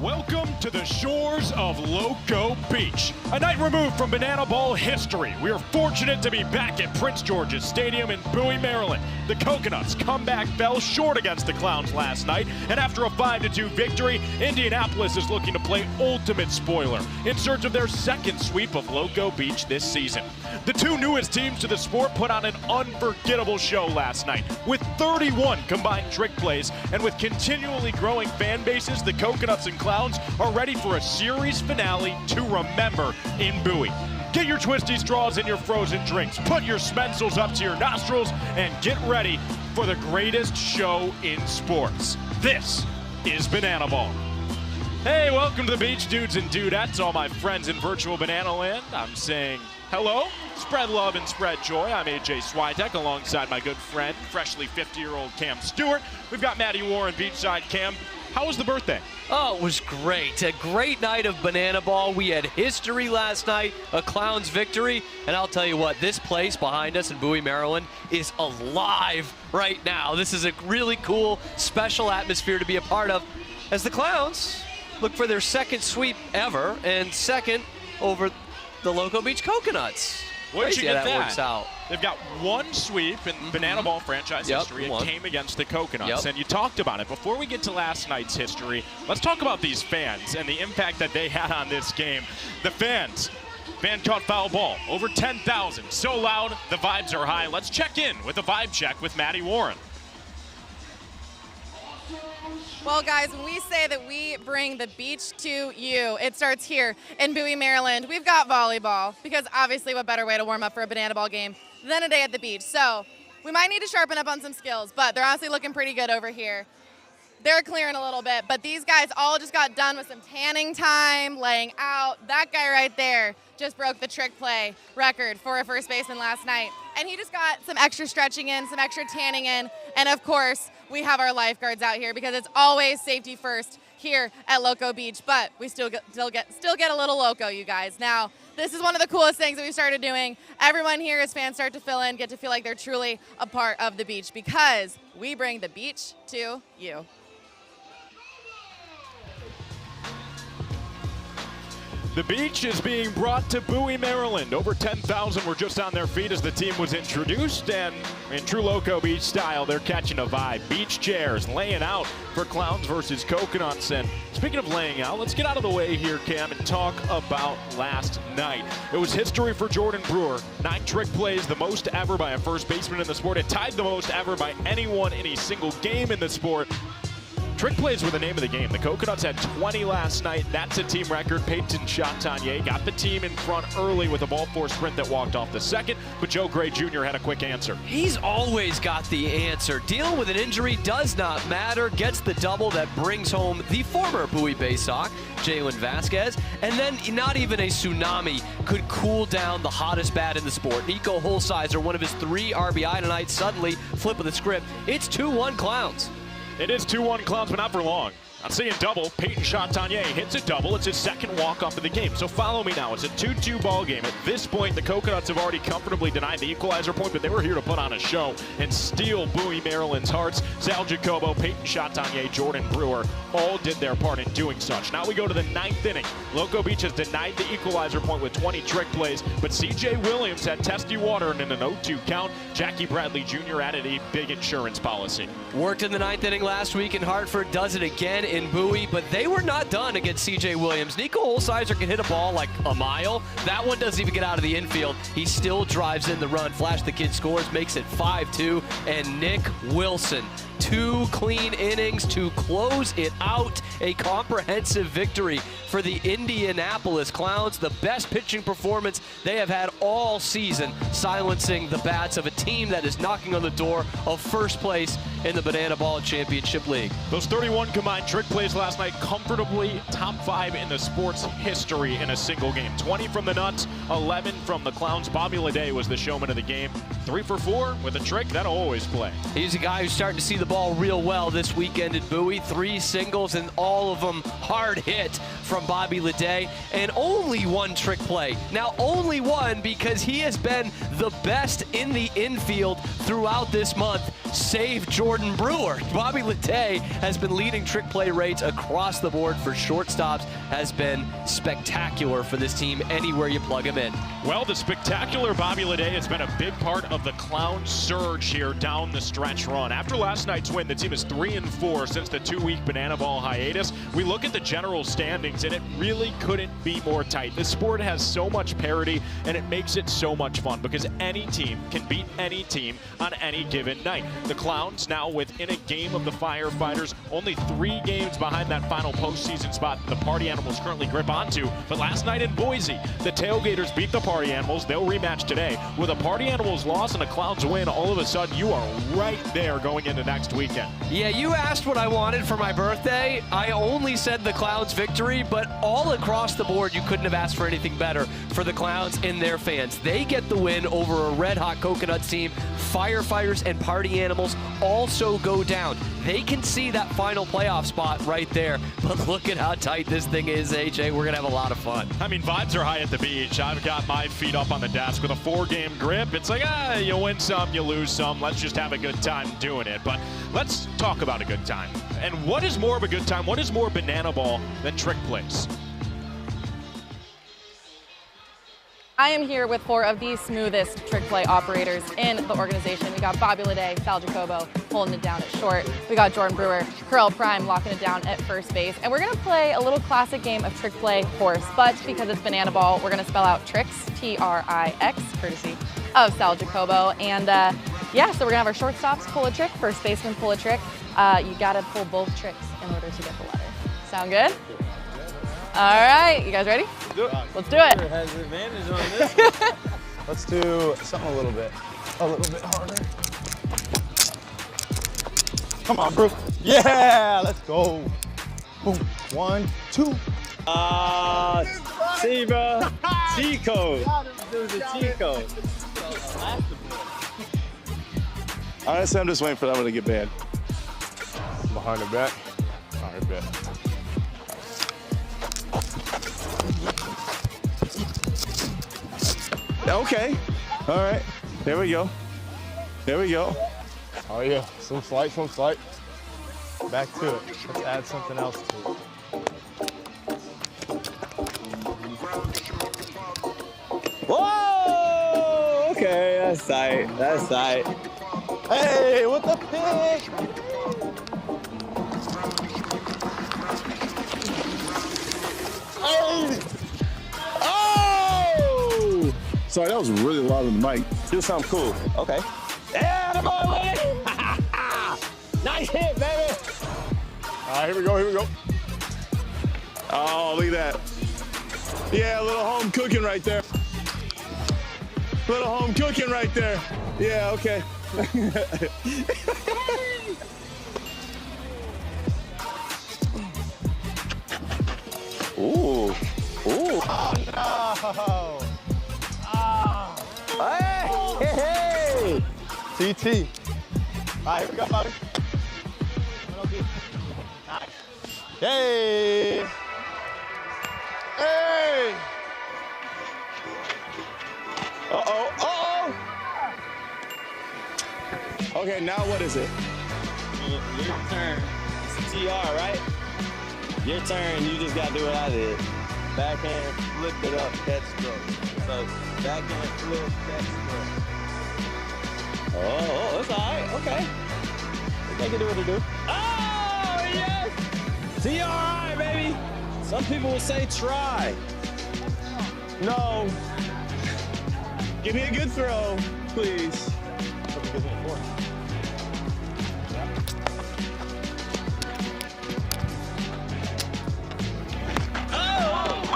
Welcome to the shores of Loco Beach. A night removed from Banana Ball history, we are fortunate to be back at Prince George's Stadium in Bowie, Maryland. The Coconuts' comeback fell short against the Clowns last night, and after a 5-2 victory, Indianapolis is looking to play ultimate spoiler in search of their second sweep of Loco Beach this season. The two newest teams to the sport put on an unforgettable show last night with 31 combined trick plays, and with continually growing fan bases, the Coconuts and Clowns are ready for a series finale to remember in Bowie. Get your twisty straws and your frozen drinks, put your Spencels up to your nostrils, and get ready for the greatest show in sports. This is Banana Ball. Hey, welcome to the beach, dudes and dudettes, all my friends in virtual Banana Land. I'm saying hello, spread love and spread joy. I'm AJ Switek alongside my good friend, freshly 50-year-old Cam Stewart. We've got Matty Warren beachside. Cam, how was the birthday? Oh, it was great. A great night of Banana Ball. We had history last night, a Clowns victory, and I'll tell you what, this place behind us in Bowie, Maryland is alive right now. This is a really cool, special atmosphere to be a part of as the Clowns look for their second sweep ever and second over the Loco Beach Coconuts. Where'd you get that? Works out. They've got one sweep in Banana Ball franchise history. It came against the Coconuts, and you talked about it. Before we get to last night's history, let's talk about these fans and the impact that they had on this game. The fans. Fan caught foul ball, over 10,000. So loud, the vibes are high. Let's check in with a vibe check with Matty Warren. Well, guys, when we say that we bring the beach to you, it starts here in Bowie, Maryland. We've got volleyball, because obviously what better way to warm up for a Banana Ball game than a day at the beach. So we might need to sharpen up on some skills, but they're honestly looking pretty good over here. They're clearing a little bit, but these guys all just got done with some tanning time, laying out. That guy right there just broke the trick play record for a first baseman last night. And he just got some extra stretching in, some extra tanning in, and of course, we have our lifeguards out here because it's always safety first here at Loco Beach, but we still get a little loco, you guys. Now, this is one of the coolest things that we started doing. Everyone here, as fans start to fill in, get to feel like they're truly a part of the beach because we bring the beach to you. The beach is being brought to Bowie, Maryland. Over 10,000 were just on their feet as the team was introduced, and in true Loco Beach style, they're catching a vibe. Beach chairs laying out for Clowns versus Coconuts. And speaking of laying out, let's get out of the way here, Cam, and talk about last night. It was history for Jordan Brewer. 9 trick plays, the most ever by a first baseman in the sport. It tied the most ever by anyone in a single game in the sport. Trick plays were the name of the game. The Coconuts had 20 last night. That's a team record. Peyton Chatagnier got the team in front early with a ball four sprint that walked off the second, but Joe Gray Jr. had a quick answer. He's always got the answer. Dealing with an injury does not matter. Gets the double that brings home the former Bowie Bay Sox, Jalen Vasquez, and then not even a tsunami could cool down the hottest bat in the sport. Nico Holsizer, one of his 3 RBI tonight, suddenly flip of the script. It's 2-1 Clowns. It is 2-1 Clowns, but not for long. I'm seeing double. Peyton Chatagnier hits a double. It's his second walk-off of the game. So follow me now. It's a 2-2 ball game. At this point, the Coconuts have already comfortably denied the equalizer point, but they were here to put on a show and steal Bowie, Maryland's hearts. Sal Jacobo, Peyton Chatagnier, Jordan Brewer all did their part in doing such. Now we go to the 9th inning. Loco Beach has denied the equalizer point with 20 trick plays, but C.J. Williams had testy water and in an 0-2 count, Jackie Bradley Jr. added a big insurance policy. Worked in the 9th inning last week in Hartford, does it again in Bowie, but they were not done against C.J. Williams. Nico Holsizer can hit a ball like a mile. That one doesn't even get out of the infield. He still drives in the run. Flash the Kid scores, makes it 5-2, and Nick Wilson, 2 clean innings to close it out. A comprehensive victory for the Indianapolis Clowns. The best pitching performance they have had all season, silencing the bats of a team that is knocking on the door of first place in the Banana Ball Championship League. Those 31 combined trick plays last night, comfortably top 5 in the sport's history in a single game. 20 from the Nuts, 11 from the Clowns. Bobby Leday was the showman of the game. 3 for 4 with a trick that'll always play. He's a guy who's starting to see the ball real well this weekend at Bowie. 3 singles and all of them hard hit from Bobby Leday, and only 1 trick play. Now only 1 because he has been the best in the infield throughout this month. save Jordan Brewer. Bobby Lede has been leading trick play rates across the board for shortstops, has been spectacular for this team anywhere you plug him in. Well, the spectacular Bobby Lede has been a big part of the Clown surge here down the stretch run. After last night's win, the team is 3-4 since the 2-week banana ball hiatus. We look at the general standings, and it really couldn't be more tight. This sport has so much parity, and it makes it so much fun because any team can beat any team on any given night. The Clowns now within a game of the Firefighters, only 3 games behind that final postseason spot the Party Animals currently grip onto. But last night in Boise, the Tailgaters beat the Party Animals. They'll rematch today. With a Party Animals loss and a Clowns win, all of a sudden you are right there going into next weekend. Yeah, you asked what I wanted for my birthday. I only said the Clowns victory, but all across the board, you couldn't have asked for anything better for the Clowns and their fans. They get the win over a red-hot Coconuts team. Firefighters and Party Animals also go down. They can see that final playoff spot right there, but look at how tight this thing is, AJ. We're gonna have a lot of fun. I mean, vibes are high at the beach. I've got my feet up on the desk with a 4-game grip. It's like, you win some, you lose some. Let's just have a good time doing it. But let's talk about a good time. And what is more of a good time? What is more banana ball than trick plays? I am here with 4 of the smoothest trick play operators in the organization. We got Bobby Lede, Sal Jacobo holding it down at short. We got Jordan Brewer, Curl Prime locking it down at first base. And we're gonna play a little classic game of trick play horse, but because it's banana ball, we're gonna spell out tricks, T-R-I-X, courtesy of Sal Jacobo. And yeah, so we're gonna have our shortstops pull a trick, first baseman pull a trick. You gotta pull both tricks in order to get the letter. Sound good? All right, you guys ready? Let's do it. Has the advantage on this. Let's do something a little bit harder. Come on, bro. Yeah, let's go. Boom. 1, 2. See, bro. Cheat code. This is a cheat code. Honestly, I'm just waiting for that one to get banned. Behind the back. All right, bet. Okay. All right. There we go. There we go. Oh yeah, some slight. Back to it. Let's add something else to it. Whoa! Okay, that's tight. That's tight. Hey, what the pick? Hey! Oh! Sorry, that was really loud on the mic. Do something cool. Okay. Yeah, come on, Lenny! Nice hit, baby! All right, here we go. Oh, look at that. Yeah, a little home cooking right there. Little home cooking right there. Yeah, okay. Ooh. Ooh. Oh no! Hey! TT. All right, here we go, Bobby. Nice. Hey! Hey! Uh-oh, uh-oh! Okay, now what is it? Your turn. It's a TR, right? Your turn, you just gotta do what I did. Backhand, flip it up, catch stroke. So, backhand, flip, catch stroke. Oh, it's all right, okay. They can do what they do. Oh, yes! TRI, baby! Some people will say try. No. Give me a good throw, please. Hope he gives me a 4.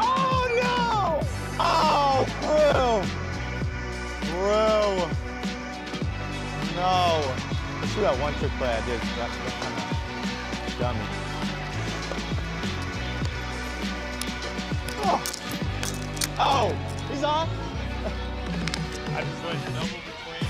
Oh, no! Oh, bro. No. Let's do that one trick play I did. That's kind of dummy. Oh, he's on. I just went double between.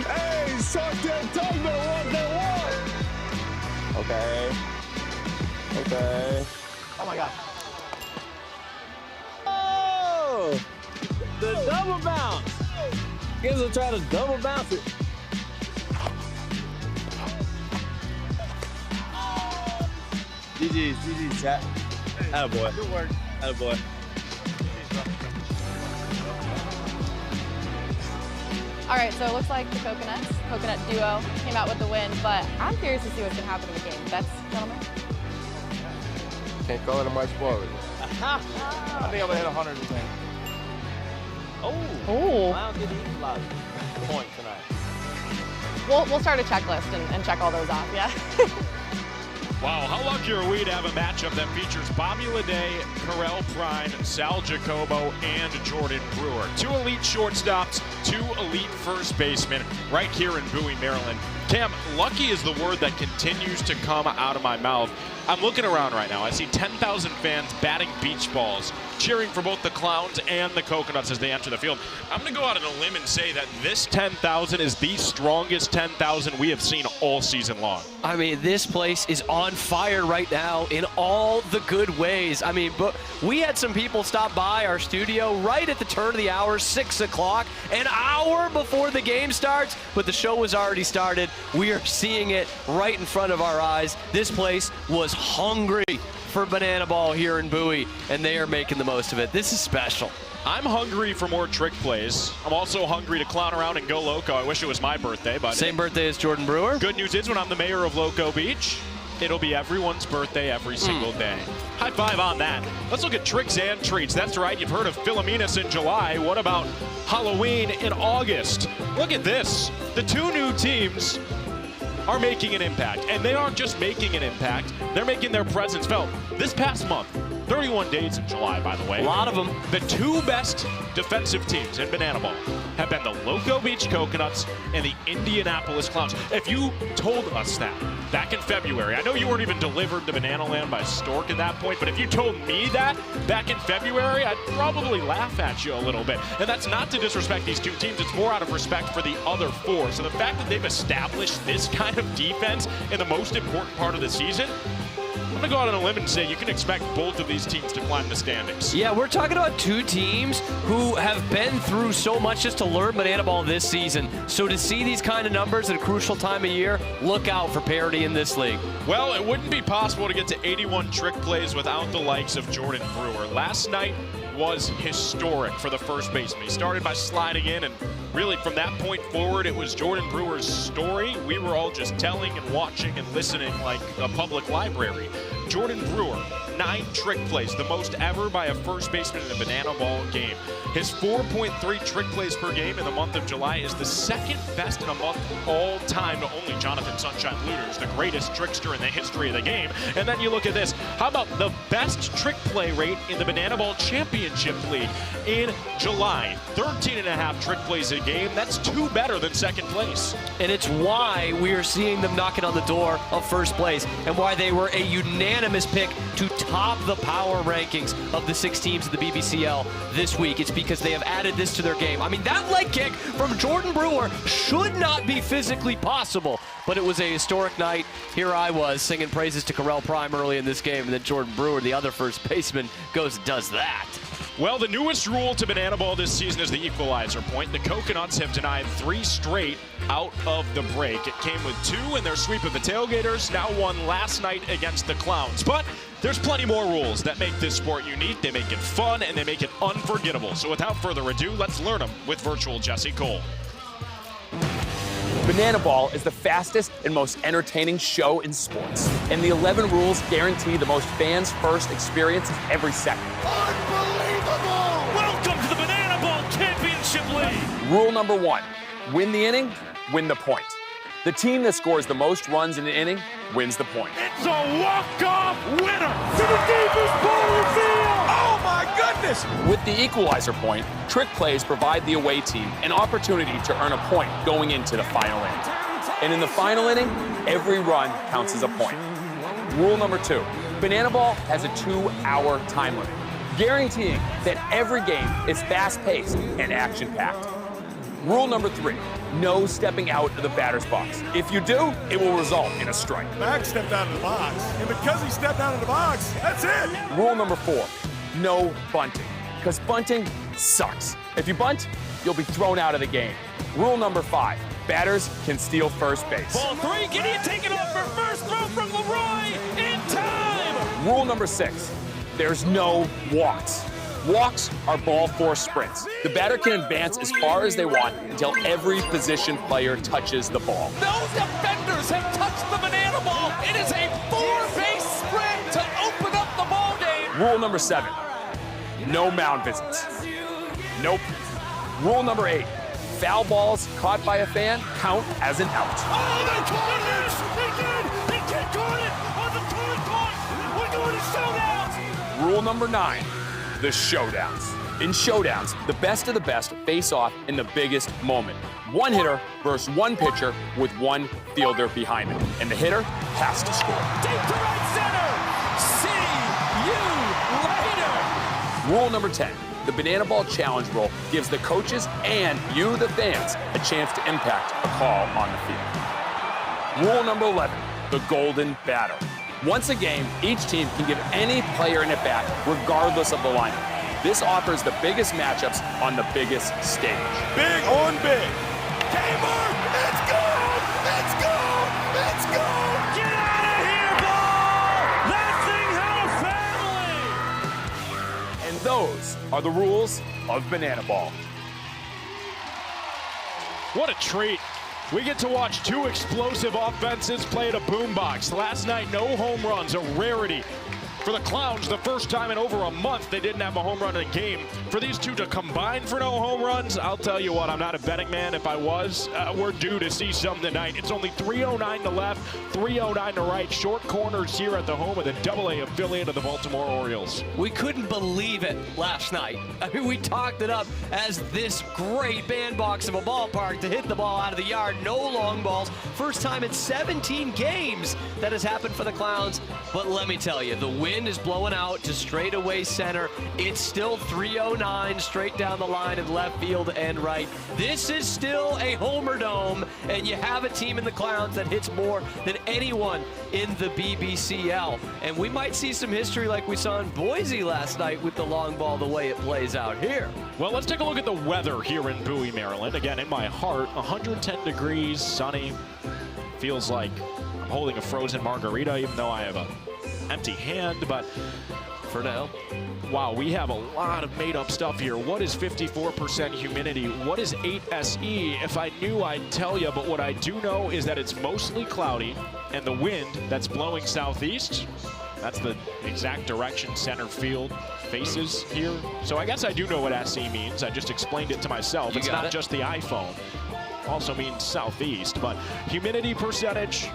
Hey, suck that tongue, better walk that walk. Okay. Okay. Oh my God. Oh! The double bounce. Gives a try to double bounce it. GG's, chat. Attaboy. Good work. Attaboy. All right, so it looks like the Coconut duo, came out with the win, but I'm curious to see what's going to happen in the game. Bets, gentlemen? Can't call it a much forward. I think I'm gonna hit 100 today. Oh. Mound did Equalizer Point tonight. We'll start a checklist and check all those off, yeah? Wow, how lucky are we to have a matchup that features Bobby Leday, Carell Prime, Sal Jacobo, and Jordan Brewer. 2 elite shortstops, 2 elite first basemen right here in Bowie, Maryland. Cam, lucky is the word that continues to come out of my mouth. I'm looking around right now. I see 10,000 fans batting beach balls, cheering for both the Clowns and the Coconuts as they enter the field. I'm going to go out on a limb and say that this 10,000 is the strongest 10,000 we have seen all season long. I mean, this place is on fire right now in all the good ways. I mean, but we had some people stop by our studio right at the turn of the hour, 6 o'clock, an hour before the game starts, but the show was already started. We are seeing it right in front of our eyes. This place was hungry for banana ball here in Bowie, and they are making the most of it. This is special. I'm hungry for more trick plays. I'm also hungry to clown around and go loco. I wish it was my birthday, but Same birthday as Jordan Brewer. good news is when I'm the mayor of Loco Beach, it'll be everyone's birthday every single day. High five on that. Let's look at tricks and treats. That's right, you've heard of Philomenas in July. What about Halloween in August? Look at this. The 2 new teams are making an impact, and they aren't just making an impact, they're making their presence felt. This past month, 31 days in July, by the way. A lot of them. The 2 best defensive teams in banana ball have been the Loco Beach Coconuts and the Indianapolis Clowns. If you told us that back in February, I know you weren't even delivered to Banana Land by Stork at that point, but if you told me that back in February, I'd probably laugh at you a little bit. And that's not to disrespect these 2 teams, it's more out of respect for the other 4. So the fact that they've established this kind of defense in the most important part of the season, I'm going to go out on a limb and say you can expect both of these teams to climb the standings. Yeah, we're talking about 2 teams who have been through so much just to learn banana ball this season. So to see these kind of numbers at a crucial time of year, look out for parity in this league. Well, it wouldn't be possible to get to 81 trick plays without the likes of Jordan Brewer. Last night was historic for the first baseman. He started by sliding in, and really from that point forward, it was Jordan Brewer's story. We were all just telling and watching and listening like a public library. Jordan Brewer, 9 trick plays, the most ever by a first baseman in a banana ball game. His 4.3 trick plays per game in the month of July is the 2nd best in a month all time to only Jonathan Sunshine Looters, the greatest trickster in the history of the game. And then you look at this. How about the best trick play rate in the Banana Ball Championship League in July? 13.5 trick plays a game. That's 2 better than 2nd place. And it's why we are seeing them knocking on the door of first place and why they were a unanimous pick to top the power rankings of the 6 teams of the BBCL this week. It's because they have added this to their game. I mean, that leg kick from Jordan Brewer should not be physically possible, but it was a historic night. Here I was singing praises to Carell Prime early in this game, and then Jordan Brewer, the other first baseman, goes and does that. Well, the newest rule to banana ball this season is the equalizer point. The Coconuts have denied 3 straight out of the break. It came with 2 in their sweep of the Tailgaters, now 1 last night against the Clowns. But there's plenty more rules that make this sport unique, they make it fun, and they make it unforgettable. So without further ado, let's learn them with virtual Jesse Cole. Banana Ball is the fastest and most entertaining show in sports. And the 11 rules guarantee the most fans' first experiences every second. Welcome to the Banana Ball Championship League. Rule number 1, win the inning, win the point. The team that scores the most runs in an inning wins the point. It's a walk-off winner to the deepest part of the field. Oh my goodness! With the equalizer point, trick plays provide the away team an opportunity to earn a point going into the final inning. And in the final inning, every run counts as a point. Rule number 2, Banana Ball has a 2-hour time limit, guaranteeing that every game is fast-paced and action-packed. Rule number 3, no stepping out of the batter's box. If you do, it will result in a strike. Max stepped out of the box, and because he stepped out of the box, that's it. Rule number 4, no bunting, because bunting sucks. If you bunt, you'll be thrown out of the game. Rule number 5, batters can steal first base. Ball 3, Gideon taking off for first, throw from Leroy, in time. Rule number 6, there's no walks. Walks are ball 4 sprints. The batter can advance as far as they want until every position player touches the ball. Those defenders have touched the banana ball. It is a 4-base sprint to open up the ball game. Rule number 7, no mound visits. Nope. Rule number 8, foul balls caught by a fan count as an out. Oh, they caught it! They did! They did caught it on the third point! We're going to showdowns! Rule number 9, the showdowns. In showdowns, the best of the best face off in the biggest moment. One hitter versus one pitcher with one fielder behind them. And the hitter has to score. Deep to right center! See you later! Rule number 10, the banana ball challenge rule gives the coaches and you, the fans, a chance to impact a call on the field. Rule number 11, the golden batter. Once a game, each team can give any player an at-bat, regardless of the lineup. This offers the biggest matchups on the biggest stage. Big on big. Gamer, let's go! Let's go! Let's go! Get out of here, ball! That thing had a family! And those are the rules of banana ball. What a treat. We get to watch 2 explosive offenses play at a boombox. Last night, no home runs, a rarity. For the Clowns, the first time in over a month they didn't have a home run in a game. For these two to combine for no home runs, I'll tell you what, I'm not a betting man. If I was, we're due to see some tonight. It's only 3:09 to left, 3:09 to right. Short corners here at the home of the AA affiliate of the Baltimore Orioles. We couldn't believe it last night. I mean, we talked it up as this great bandbox of a ballpark to hit the ball out of the yard. No long balls. First time in 17 games that has happened for the Clowns. But let me tell you, the wind is blowing out to straightaway center. It's still 309 straight down the line in left field and right. This is still a homer dome, and you have a team in the Clowns that hits more than anyone in the BBCL. And we might see some history like we saw in Boise last night with the long ball, the way it plays out here. Well, let's take a look at the weather here in Bowie, Maryland. Again, in my heart, 110 degrees, sunny. Feels like I'm holding a frozen margarita, even though I have a empty hand, but for now. Wow, we have a lot of made-up stuff here. What is 54% humidity? What is 8 SE? If I knew, I'd tell you, but what I do know is that it's mostly cloudy, and the wind that's blowing southeast, that's the exact direction center field faces here. So I guess I do know what SE means. I just explained it to myself. It's not just the iPhone. Also means southeast, but humidity percentage,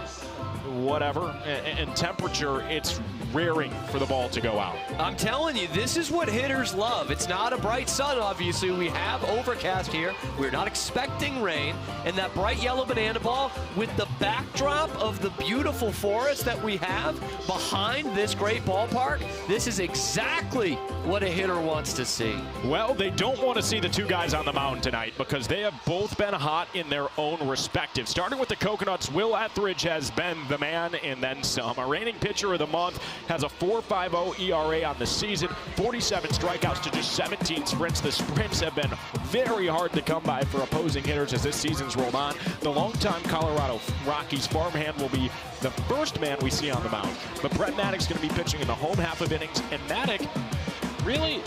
whatever, and temperature, it's raring for the ball to go out. I'm telling you, this is what hitters love. It's not a bright sun, obviously. We have overcast here. We're not expecting rain. And that bright yellow banana ball with the backdrop of the beautiful forest that we have behind this great ballpark, this is exactly what a hitter wants to see. Well, they don't want to see the two guys on the mound tonight because they have both been hot in their own respective. Starting with the Coconuts, Will Etheridge has been the man and then some. A reigning pitcher of the month, has a 4.50 ERA on the season, 47 strikeouts to just 17 sprints. The sprints have been very hard to come by for opposing hitters as this season's rolled on. The longtime Colorado Rockies farmhand will be the first man we see on the mound. But Brett Maddock's going to be pitching in the home half of innings, and Maddock, really,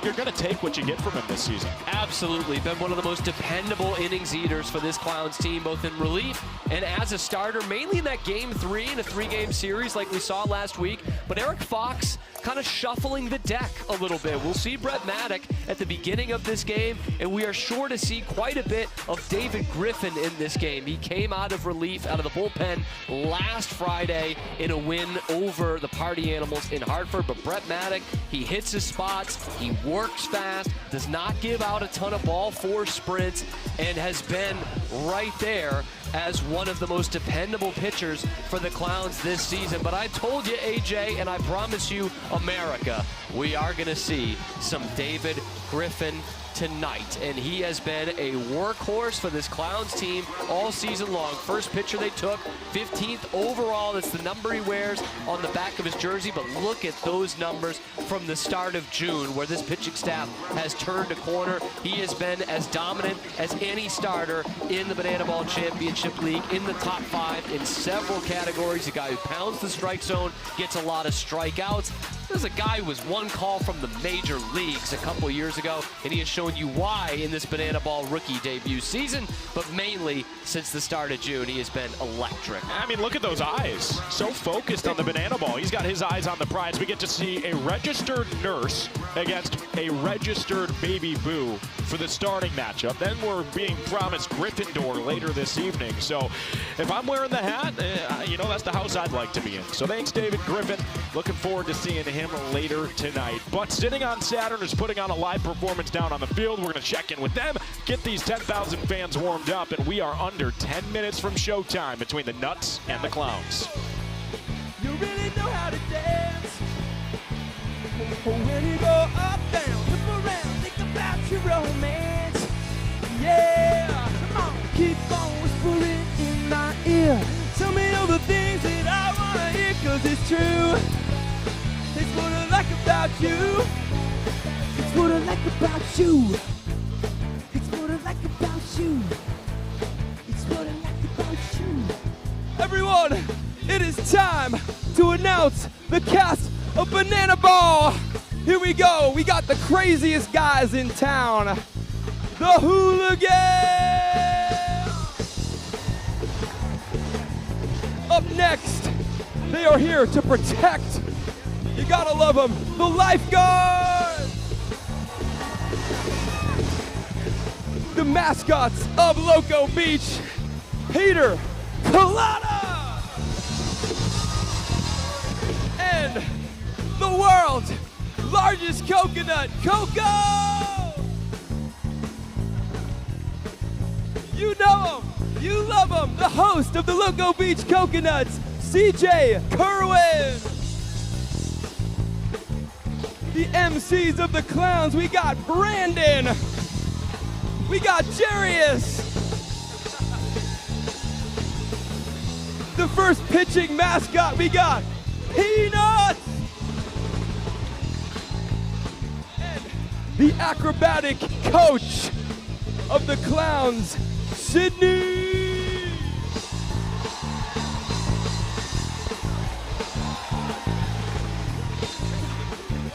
you're going to take what you get from him this season. Absolutely. Been one of the most dependable innings eaters for this Clowns team, both in relief and as a starter, mainly in that Game 3 in a 3-game series like we saw last week. But Eric Fox kind of shuffling the deck a little bit. We'll see Brett Maddock at the beginning of this game, and we are sure to see quite a bit of David Griffin in this game. He came out of relief, out of the bullpen last Friday in a win over the Party Animals in Hartford. But Brett Maddock, he hits his spots, he works fast, does not give out a ton of ball 4 sprints, and has been right there as one of the most dependable pitchers for the Clowns this season. But I told you, AJ, and I promise you, America, we are going to see some David Griffin tonight, and he has been a workhorse for this Clowns team all season long. First pitcher they took, 15th overall. That's the number he wears on the back of his jersey, but look at those numbers from the start of June, where this pitching staff has turned a corner. He has been as dominant as any starter in the Banana Ball Championship League, in the top 5 in several categories. A guy who pounds the strike zone, gets a lot of strikeouts. There's a guy who was one call from the major leagues a couple years ago, and he has shown you why in this Banana Ball rookie debut season, but mainly since the start of June, he has been electric. I mean, look at those eyes. So focused on the Banana Ball. He's got his eyes on the prize. We get to see a registered nurse against a registered baby Boo for the starting matchup. Then we're being promised Gryffindor later this evening. So if I'm wearing the hat, you know, that's the house I'd like to be in. So thanks, David Griffin. Looking forward to seeing him later tonight. But sitting on Saturn is putting on a live performance down on the field. We're going to check in with them, get these 10,000 fans warmed up, and we are under 10 minutes from showtime between the Nuts and the Clowns. You really know how to dance. When you go up, down, look around, think about your romance. Yeah, come on, keep on whispering in my ear. Tell me all the things that I want to hear, 'cause it's true. It's what I like about you. It's what I like about you. It's what I like about you. It's what I like about you. Everyone, it is time to announce the cast of Banana Ball. Here we go. We got the craziest guys in town. The Hooligans. Up next, they are here to protect. You gotta love them. The Lifeguards. The mascots of Loco Beach, Peter, Colada, and the world's largest coconut, Crocco. You know him, you love him, the host of the Loco Beach Coconuts, CJ Kerwin. The MCs of the Clowns, we got Brandon, we got Jarius. The first pitching mascot, we got Peanuts. And the acrobatic coach of the Clowns, Sydney.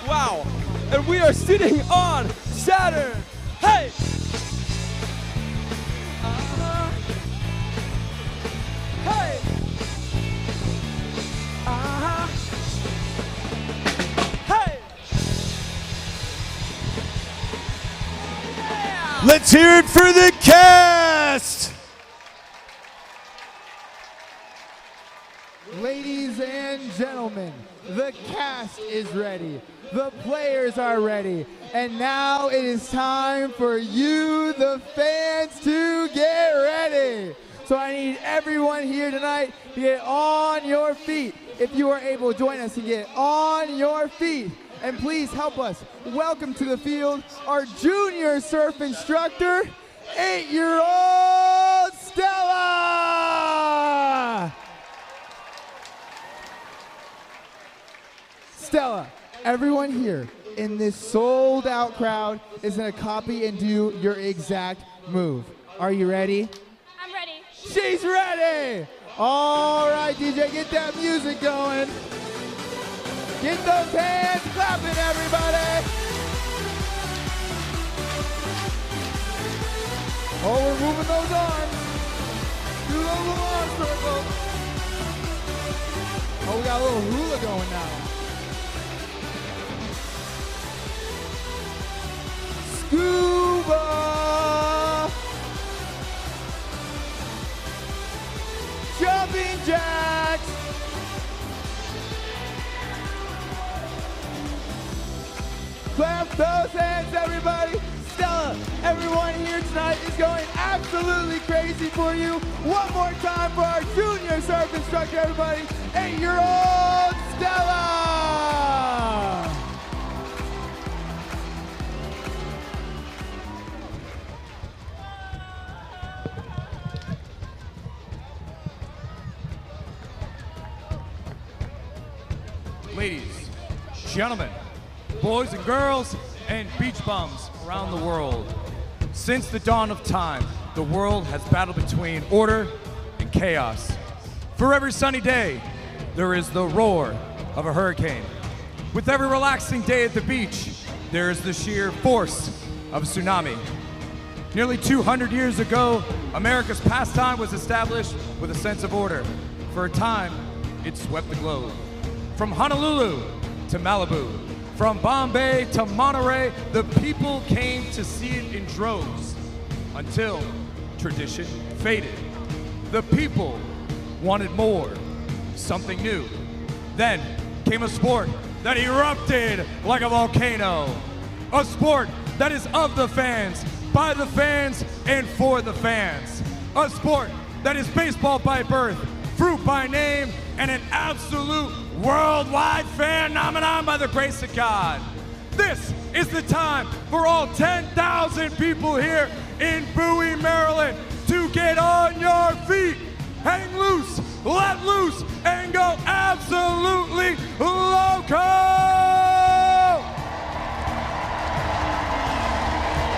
Wow, and we are sitting on Saturn. Hey! Hey! Hey! Yeah! Let's hear it for the cast! Ladies and gentlemen, the cast is ready. The players are ready. And now it is time for you, the fans, to get ready. So I need everyone here tonight to get on your feet. If you are able to join us and get on your feet. And please help us welcome to the field our junior surf instructor, 8-year-old Stella. Stella, everyone here in this sold out crowd is gonna copy and do your exact move. Are you ready? I'm ready. She's ready! All right, DJ, get that music going. Get those hands clapping, everybody! Oh, we're moving those arms. Do those little arm circles. Oh, we got a little hula going now. Scuba! Jumping jacks! Clap those hands, everybody! Stella, everyone here tonight is going absolutely crazy for you. One more time for our junior surf instructor, everybody. 8-year-old Stella! ladies, gentlemen, boys and girls, and beach bums around the world. Since the dawn of time, the world has battled between order and chaos. For every sunny day, there is the roar of a hurricane. With every relaxing day at the beach, there is the sheer force of a tsunami. Nearly 200 years ago, America's pastime was established with a sense of order. For a time, it swept the globe. From Honolulu to Malibu, from Bombay to Monterey, the people came to see it in droves until tradition faded. The people wanted more, something new. Then came a sport that erupted like a volcano. A sport that is of the fans, by the fans, and for the fans. A sport that is baseball by birth, fruit by name, and an absolute worldwide phenomenon by the grace of God. This is the time for all 10,000 people here in Bowie, Maryland to get on your feet, hang loose, let loose, and go absolutely loco!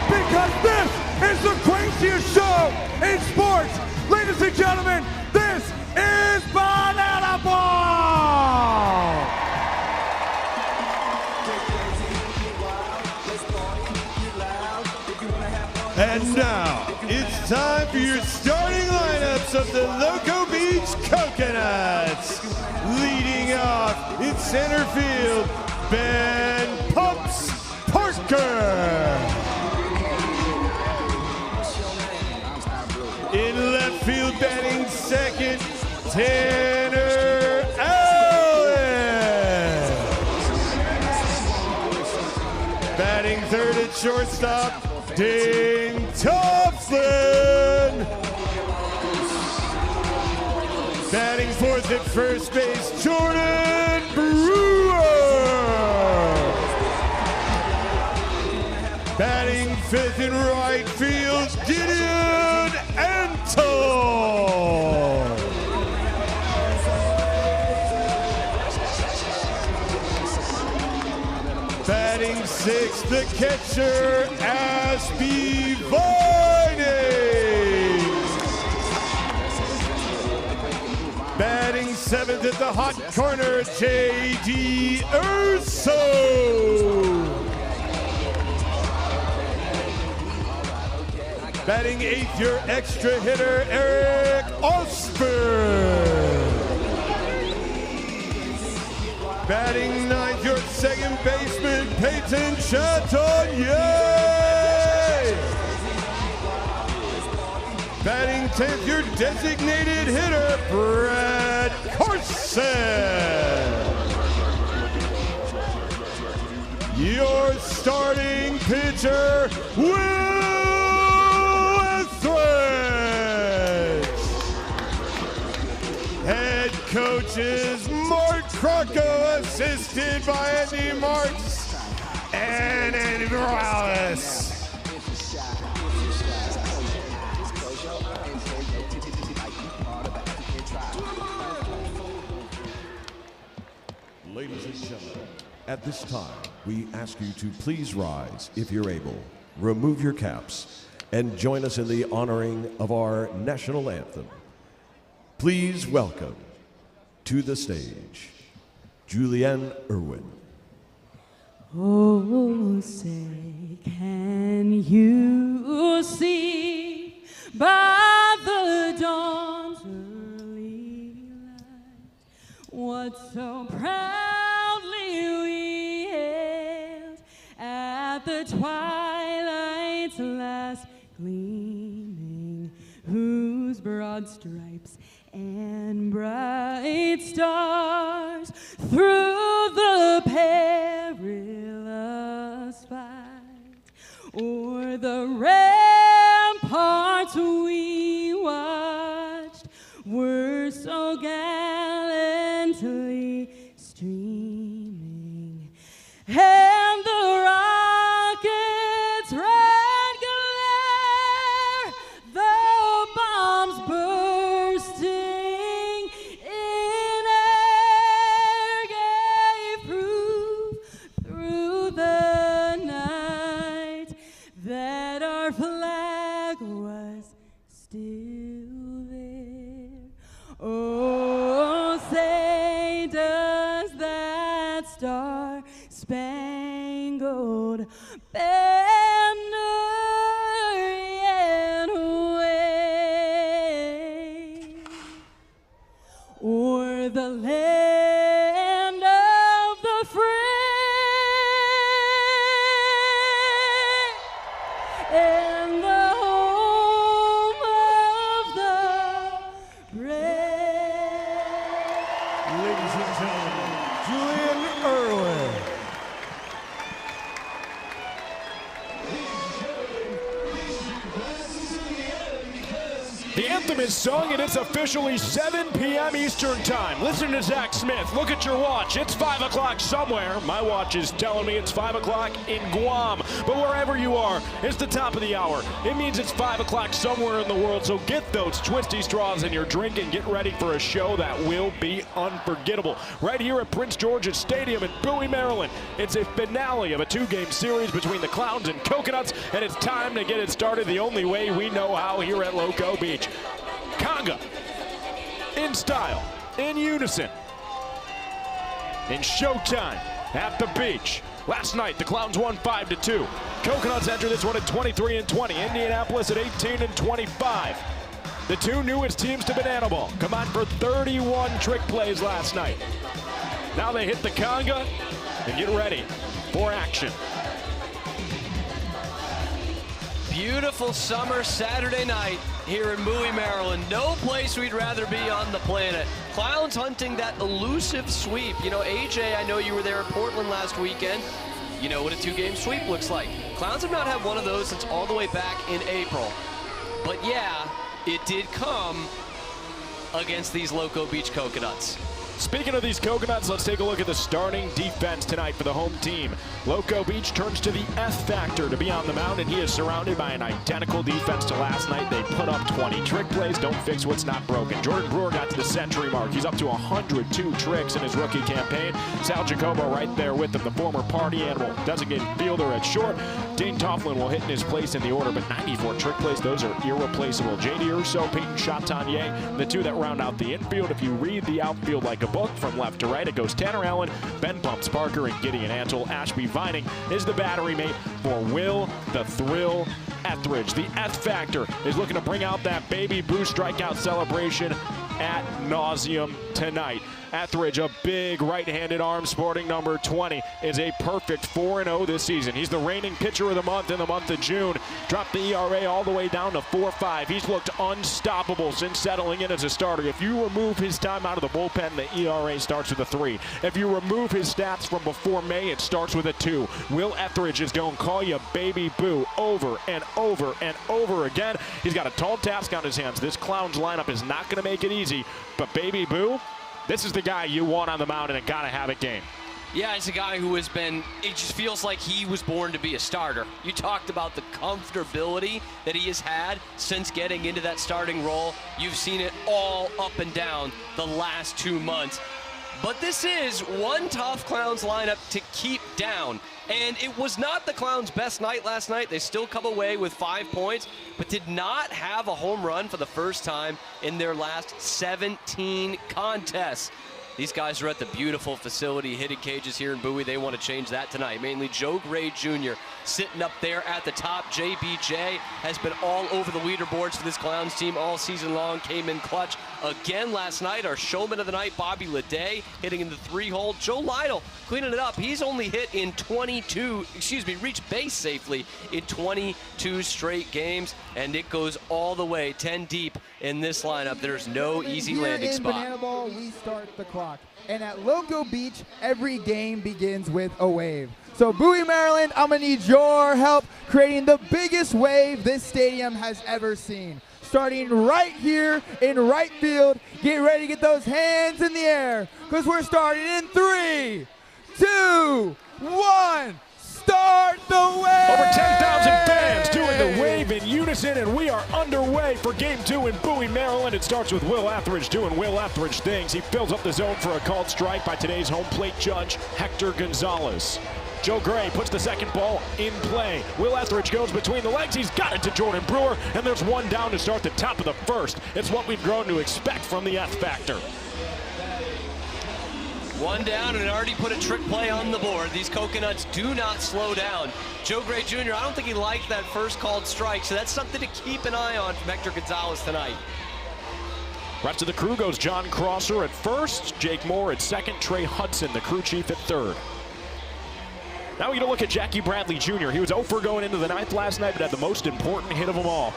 Because this is the craziest show in sports. Ladies and gentlemen, this is Banana Ball! And now, it's time for your starting lineups of the Loco Beach Coconuts. Leading off in center field, Ben Pumps Parker. In left field, batting second, Tanner Allen. Batting third at shortstop, Dane Tofflin. Batting fourth at first base, Jordan Brewer. Batting fifth in right field, Gideon Anton. Batting sixth, the catcher, Ashby Vining. Batting seventh at the hot corner, J.D. Urso. Batting eighth, your extra hitter, Eric Osborne. Batting ninth, your second baseman, Peyton Chatonier. Batting 10th, your designated hitter, Brad Carson. Your starting pitcher, Will Etheridge. Head coaches, Mark Crocco, assisted by Andy Marks and Andy Morales. Ladies and gentlemen, at this time, we ask you to please rise if you're able, remove your caps, and join us in the honoring of our national anthem. Please welcome to the stage, Julianne Irwin. Oh, say, can you see by the dawn's early light what so proudly we hailed at the twilight's last gleaming, whose broad stripes and bright stars through the perilous fight o'er the ramparts we watched were so gallantly streaming, and the rockets' red glare, the bombs bursting in air, gave old Banderian Way, or the land of the free and the home of the brave. Ladies and gentlemen, Julian Irwin. The anthem is sung and it's officially 7 p.m. Eastern time. Listen to Zach Smith. Look at your watch. It's 5 o'clock somewhere. My watch is telling me it's 5 o'clock in Guam. But wherever you are, it's the top of the hour. It means it's 5 o'clock somewhere in the world. So get those twisty straws in your drink and get ready for a show that will be unforgettable. Right here at Prince George's Stadium in Bowie, Maryland. It's a finale of a 2-game series between the Clowns and Coconuts. And it's time to get it started the only way we know how here at Loco Beach. Conga, in style, in unison, in showtime at the beach. Last night, the Clowns won 5-2. Coconuts enter this one at 23-20. Indianapolis at 18-25. The two newest teams to Banana Ball combined for 31 trick plays last night. Now they hit the Conga and get ready for action. Beautiful summer Saturday night here in Bowie, Maryland. No place we'd rather be on the planet. Clowns hunting that elusive sweep. You know, AJ, I know you were there in Portland last weekend. You know what a 2-game sweep looks like. Clowns have not had one of those since all the way back in April. But yeah, it did come against these Loco Beach Coconuts. Speaking of these Coconuts, let's take a look at the starting defense tonight for the home team. Loco Beach turns to the F factor to be on the mound, and he is surrounded by an identical defense to last night. They put up 20 trick plays, don't fix what's not broken. Jordan Brewer got to the century mark. He's up to 102 tricks in his rookie campaign. Sal Jacobo right there with him, the former party animal, designated fielder at short. Dean Tofflin will hit in his place in the order, but 94 trick plays, those are irreplaceable. J.D. Urso, Peyton Chatanier, the two that round out the infield. If you read the outfield like a book from left to right, it goes Tanner Allen, Ben Bumps Parker, and Gideon Ansel. Ashby Vining is the battery mate for Will the Thrill Etheridge. The F Factor is looking to bring out that baby Boo strikeout celebration ad nauseum tonight. Etheridge, a big right-handed arm sporting number 20, is a perfect 4-0 this season. He's the reigning pitcher of the month in the month of June. Dropped the ERA all the way down to 4.5. He's looked unstoppable since settling in as a starter. If you remove his time out of the bullpen, the ERA starts with a 3. If you remove his stats from before May, it starts with a 2. Will Etheridge is going to call you baby Boo over and over and over again. He's got a tall task on his hands. This Clowns lineup is not going to make it easy, but baby Boo, this is the guy you want on the mound in a gotta-have-it game. Yeah, it's a guy who has been, it just feels like he was born to be a starter. You talked about the comfortability that he has had since getting into that starting role. You've seen it all up and down the last 2 months. But this is one tough Clowns lineup to keep down. And it was not the Clowns' best night last night. They still come away with 5 points, but did not have a home run for the first time in their last 17 contests. These guys are at the beautiful facility, hitting cages here in Bowie. They want to change that tonight. Mainly Joe Gray Jr. sitting up there at the top. JBJ has been all over the leaderboards for this Clowns team all season long. Came in clutch again last night. Our showman of the night, Bobby Leday, hitting in the 3-hole. Joe Lytle cleaning it up. He's only hit in reached base safely in 22 straight games. And it goes all the way 10 deep in this lineup. There's no easy landing spot. In Banana Ball, we start the clock. And at Loco Beach, every game begins with a wave. So Bowie, Maryland, I'm gonna need your help creating the biggest wave this stadium has ever seen. Starting right here in right field, get ready to get those hands in the air, because we're starting in 3, 2, 1. Start the wave! Over 10,000 fans doing the wave in unison, and we are underway for Game 2 in Bowie, Maryland. It starts with Will Etheridge doing Will Etheridge things. He fills up the zone for a called strike by today's home plate judge, Hector Gonzalez. Joe Gray puts the second ball in play. Will Etheridge goes between the legs. He's got it to Jordan Brewer, and there's one down to start the top of the first. It's what we've grown to expect from the F Factor. One down and already put a trick play on the board. These Coconuts do not slow down. Joe Gray Jr., I don't think he liked that first called strike, so that's something to keep an eye on from Hector Gonzalez tonight. Rest of the crew goes John Crosser at first, Jake Moore at second, Trey Hudson, the crew chief, at third. Now we're going to look at Jackie Bradley Jr. He was 0 for going into the ninth last night, but had the most important hit of them all.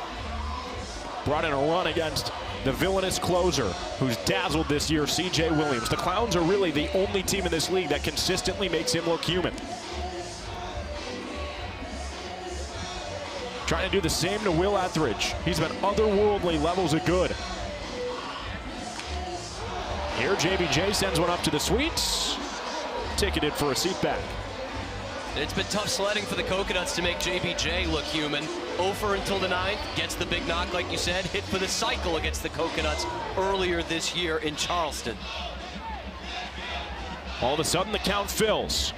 Brought in a run against the villainous closer who's dazzled this year, C.J. Williams. The Clowns are really the only team in this league that consistently makes him look human. Trying to do the same to Will Etheridge. He's been otherworldly levels of good. Here, JBJ sends one up to the Sweets. Ticketed for a seat back. It's been tough sledding for the Coconuts to make JBJ look human. 0 for until the ninth, gets the big knock, like you said, hit for the cycle against the Coconuts earlier this year in Charleston. All of a sudden, the count fills.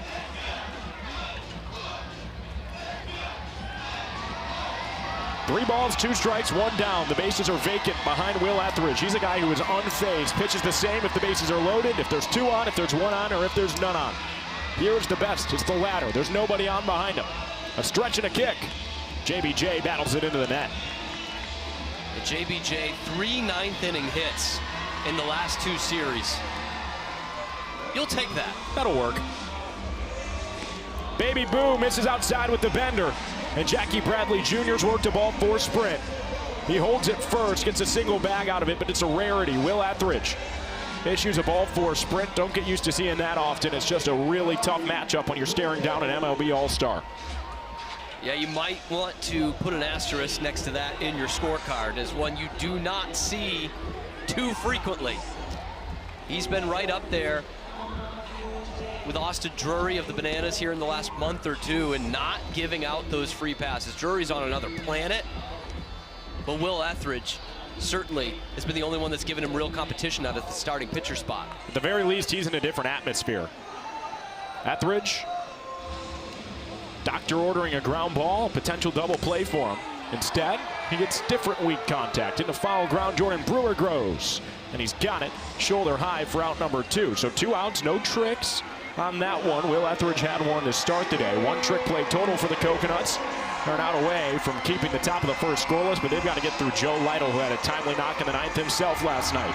Three balls, 2 strikes, 1 down. The bases are vacant behind Will Etheridge. He's a guy who is unfazed. Pitches the same if the bases are loaded, if there's 2 on, if there's 1 on, or if there's none on. Here's the best. It's the latter. There's nobody on behind him. A stretch and a kick. JBJ battles it into the net. The JBJ 3 ninth-inning hits in the last 2 series. You'll take that. That'll work. Baby Boo misses outside with the bender. And Jackie Bradley Jr.'s worked a ball 4 sprint. He holds it first, gets a single bag out of it, but it's a rarity. Will Etheridge issues a ball 4 sprint. Don't get used to seeing that often. It's just a really tough matchup when you're staring down an MLB All-Star. Yeah, you might want to put an asterisk next to that in your scorecard as one you do not see too frequently. He's been right up there with Austin Drury of the Bananas here in the last month or 2 and not giving out those free passes. Drury's on another planet, but Will Etheridge certainly has been the only one that's given him real competition out at the starting pitcher spot. At the very least, he's in a different atmosphere. Etheridge, doctor ordering a ground ball, a potential double play for him. Instead, he gets different weak contact. Into foul ground, Jordan Brewer grows. And he's got it shoulder high for out number 2. So 2 outs, no tricks on that one. Will Etheridge had 1 to start today. 1 trick play total for the Coconuts. They're not away from keeping the top of the first scoreless, but they've got to get through Joe Lytle, who had a timely knock in the ninth himself last night.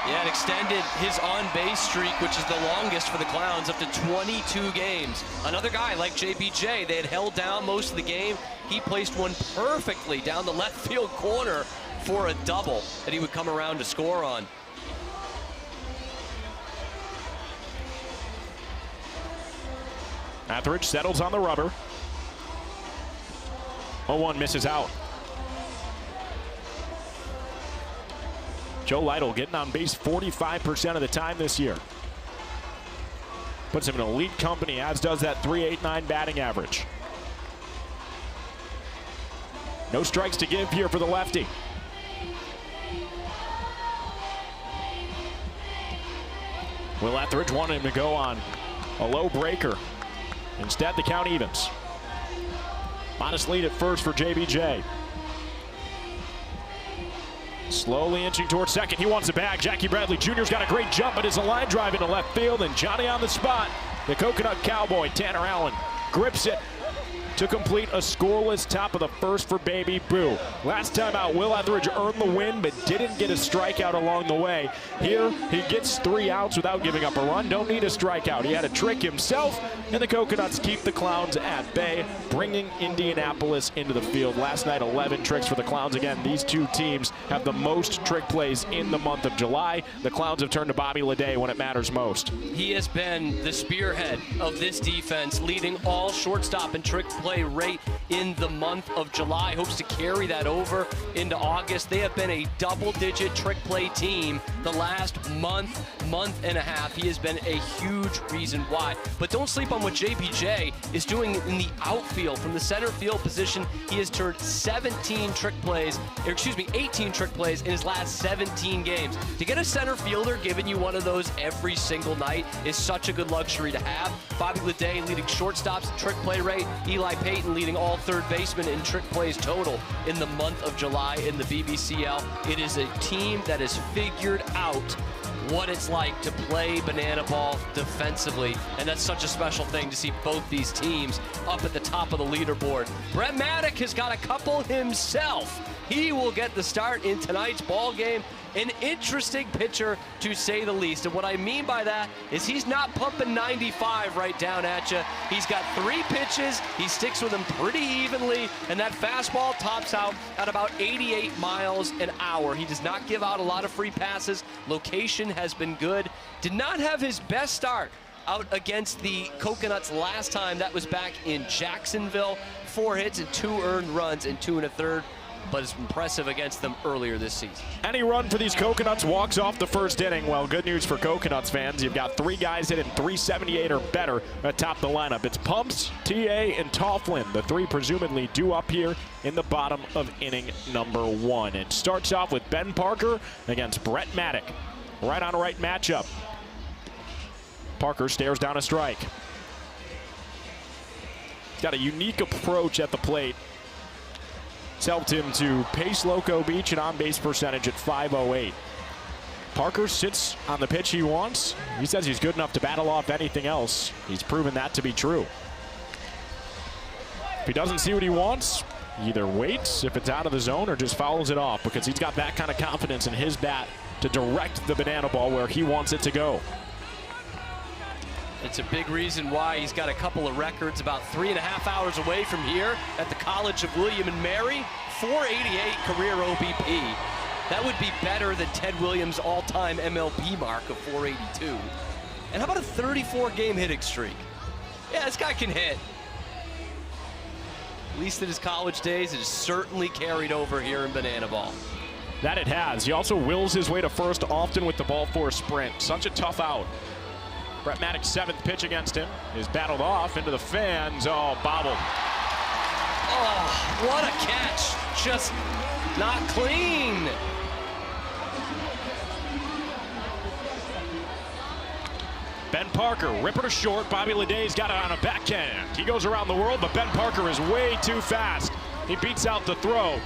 Yeah, it extended his on-base streak, which is the longest for the Clowns, up to 22 games. Another guy like JBJ, they had held down most of the game. He placed one perfectly down the left field corner for a double that he would come around to score on. Etheridge settles on the rubber. 0-1 misses out. Joe Lytle getting on base 45% of the time this year. Puts him in elite company, as does that .389 batting average. No strikes to give here for the lefty. Will Etheridge wanted him to go on a low breaker. Instead, the count evens. Modest lead at first for JBJ. Slowly inching towards second. He wants the bag. Jackie Bradley Jr.'s got a great jump, but it's a line drive into left field, and Johnny on the spot. The Coconut Cowboy, Tanner Allen, grips it to complete a scoreless top of the first for Baby Boo. Last time out, Will Etheridge earned the win, but didn't get a strikeout along the way. Here, he gets 3 outs without giving up a run. Don't need a strikeout. He had a trick himself, and the Coconuts keep the Clowns at bay, bringing Indianapolis into the field. Last night, 11 tricks for the Clowns. Again, these 2 teams have the most trick plays in the month of July. The Clowns have turned to Bobby Leday when it matters most. He has been the spearhead of this defense, leading all shortstop and trick play rate in the month of July. Hopes to carry that over into August. They have been a double-digit trick play team the last month and a half. He has been a huge reason why. But don't sleep on what JBJ is doing in the outfield. From the center field position, he has turned 18 trick plays in his last 17 games. To get a center fielder giving you one of those every single night is such a good luxury to have. Bobby Leday leading shortstops in trick play rate. Eli Payton leading all third basemen in trick plays total in the month of July in the BBCL. It is a team that has figured out what it's like to play banana ball defensively, and that's such a special thing to see both these teams up at the top of the leaderboard. Brett Maddock has got a couple himself. He will get the start in tonight's ball game. An interesting pitcher, to say the least. And what I mean by that is he's not pumping 95 right down at you. He's got 3 pitches. He sticks with them pretty evenly, and that fastball tops out at about 88 miles an hour. He does not give out a lot of free passes. Location has been good. Did not have his best start out against the Coconuts last time. That was back in Jacksonville. 4 hits and 2 earned runs in 2 1/3. But it's impressive against them earlier this season. Any run for these Coconuts walks off the first inning. Well, good news for Coconuts fans. You've got 3 guys hitting .378 or better atop the lineup. It's Pumps, TA, and Tofflin. The 3 presumably due up here in the bottom of inning number 1. It starts off with Ben Parker against Brett Maddock. Right on right matchup. Parker stares down a strike. Got a unique approach at the plate. It's helped him to pace Loco Beach and on-base percentage at .508. Parker sits on the pitch he wants. He says he's good enough to battle off anything else. He's proven that to be true. If he doesn't see what he wants, he either waits if it's out of the zone or just fouls it off, because he's got that kind of confidence in his bat to direct the banana ball where he wants it to go. It's a big reason why he's got a couple of records about 3.5 hours away from here at the College of William and Mary. 488 career OBP. That would be better than Ted Williams' all-time MLB mark of 482. And how about a 34-game hitting streak? Yeah, this guy can hit. At least in his college days, it is certainly carried over here in banana ball. That it has. He also wills his way to first often with the ball for a sprint. Such a tough out. Brett Maddock's 7th pitch against him is battled off into the fans. Oh, bobbled. Oh, what a catch. Just not clean. Ben Parker, ripper to short. Bobby Leday's got it on a backhand. He goes around the world, but Ben Parker is way too fast. He beats out the throw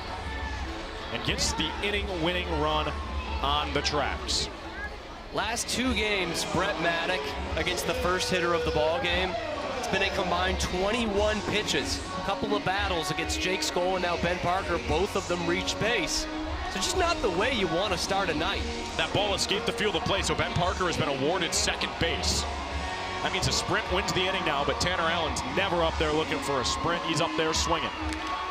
and gets the inning-winning run on the tracks. Last 2 games, Brett Maddock against the first hitter of the ball game. It's been a combined 21 pitches. A couple of battles against Jake Skoll and now Ben Parker. Both of them reached base. So just not the way you want to start a night. That ball escaped the field of play, so Ben Parker has been awarded second base. That means a sprint wins the inning now, but Tanner Allen's never up there looking for a sprint. He's up there swinging.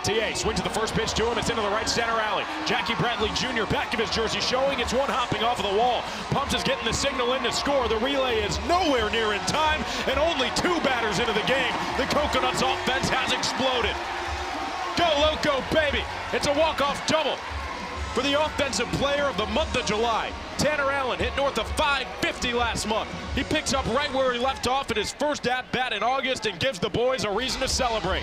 TA swings to the first pitch to him. It's into the right center alley. Jackie Bradley Jr. back of his jersey showing. It's one hopping off of the wall. Pumps is getting the signal in to score. The relay is nowhere near in time, and only 2 batters into the game. The Coconuts offense has exploded. Go Loco, baby. It's a walk-off double for the offensive player of the month of July. Tanner Allen hit north of .550 last month. He picks up right where he left off at his first at-bat in August and gives the boys a reason to celebrate.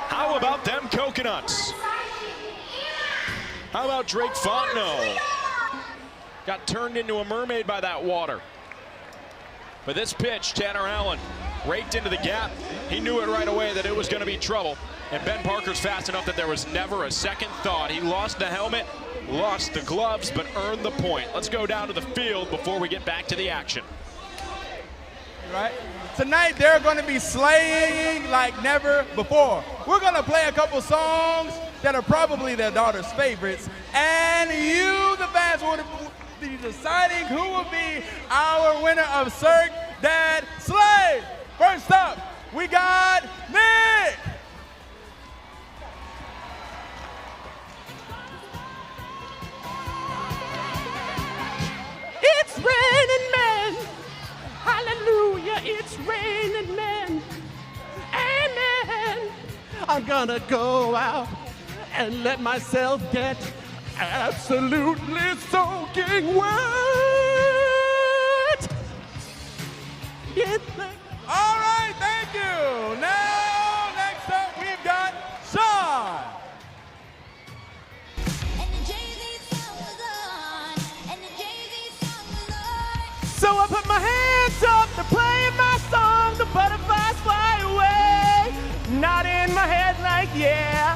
How about them Coconuts? How about Drake Fontenot? Got turned into a mermaid by that water. But this pitch, Tanner Allen raked into the gap. He knew it right away that it was going to be trouble. And Ben Parker's fast enough that there was never a second thought. He lost the helmet, lost the gloves, but earned the point. Let's go down to the field before we get back to the action. Right? Tonight they're going to be slaying like never before. We're going to play a couple songs that are probably their daughter's favorites, and you, the fans, will be deciding who will be our winner of Cirque Dad Slay. First up, we got Nick. It's raining men. Hallelujah, it's raining men. Amen. I'm gonna go out and let myself get absolutely soaking wet. All right, thank you. Now, next up, we've got Sean. my head like yeah,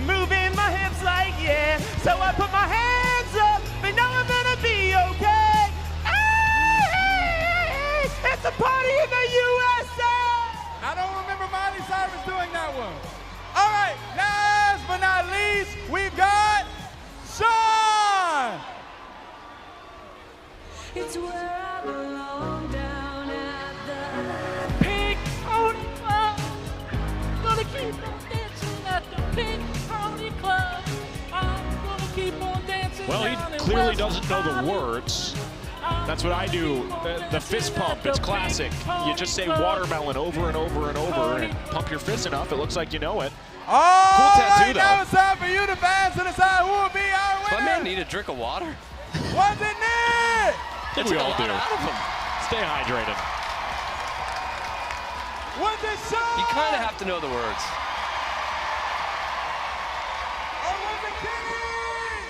moving my hips like yeah. So I put my hands up and know I'm gonna be okay. Hey, it's a party in the USA. I don't remember Miley Cyrus doing that one. All right, last but not least, we've got Sean. It's where I belong down at the Pink Pony Club. Gonna keep on dancing at the Pink Pony Club. I'm gonna keep on dancing. Well, he clearly doesn't know the words. That's what I do. The fist pump, it's classic. You just say watermelon over and over and over and pump your fist enough, it looks like you know it. Oh, cool tattoo, right, now it's time for you, the fans, to decide who will be our winner. My man need a drink of water. Was it Nick? We all do. Stay hydrated. Was it Sean? You kind of have to know the words. Or was it Kenny?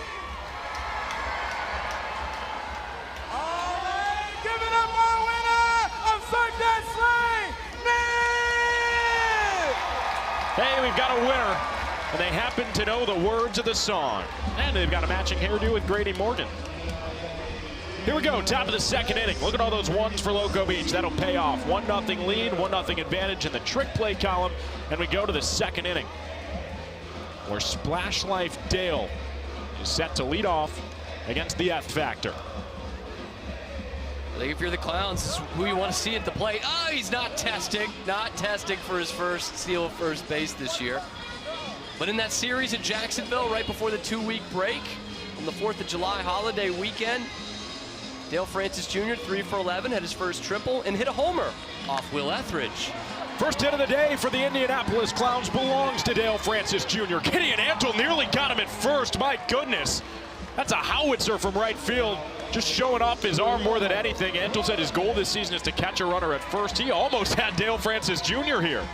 All right, give it up our winner of Cirque du Soleil, Nick! Hey, we've got a winner, and they happen to know the words of the song. And they've got a matching hairdo with Grady Morgan. Here we go, top of the second inning. Look at all those ones for Loco Beach. That'll pay off. 1-0 lead, 1-0 advantage in the trick play column. And we go to the second inning, where Splash Life Dale is set to lead off against the F Factor. I think if you're the Clowns, this is who you want to see at the plate. Oh, he's not testing for his first steal of first base this year. But in that series in Jacksonville, right before the 2-week break, on the 4th of July holiday weekend, Dale Francis Jr., 3 for 11, had his first triple and hit a homer off Will Etheridge. First hit of the day for the Indianapolis Clowns belongs to Dale Francis Jr. Gideon Antle nearly got him at first. My goodness. That's a howitzer from right field. Just showing off his arm more than anything. Antle said his goal this season is to catch a runner at first. He almost had Dale Francis Jr. here.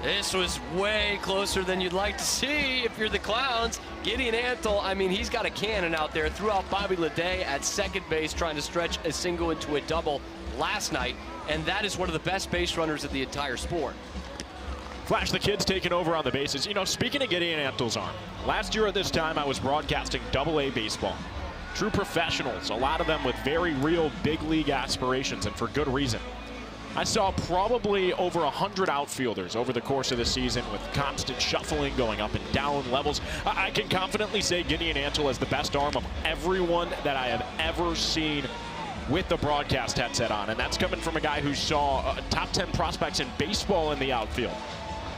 This was way closer than you'd like to see if you're the Clowns. Gideon Antle, I mean, he's got a cannon out there. Threw out Bobby Leday at second base, trying to stretch a single into a double last night. And that is one of the best base runners of the entire sport. Flash the kids taking over on the bases. You know, speaking of Gideon Antle's arm, last year at this time I was broadcasting Double-A baseball. True professionals, a lot of them with very real big league aspirations, and for good reason. I saw probably over 100 outfielders over the course of the season with constant shuffling, going up and down levels. I can confidently say Gideon Antle has the best arm of everyone that I have ever seen with the broadcast headset on, and that's coming from a guy who saw top 10 prospects in baseball in the outfield.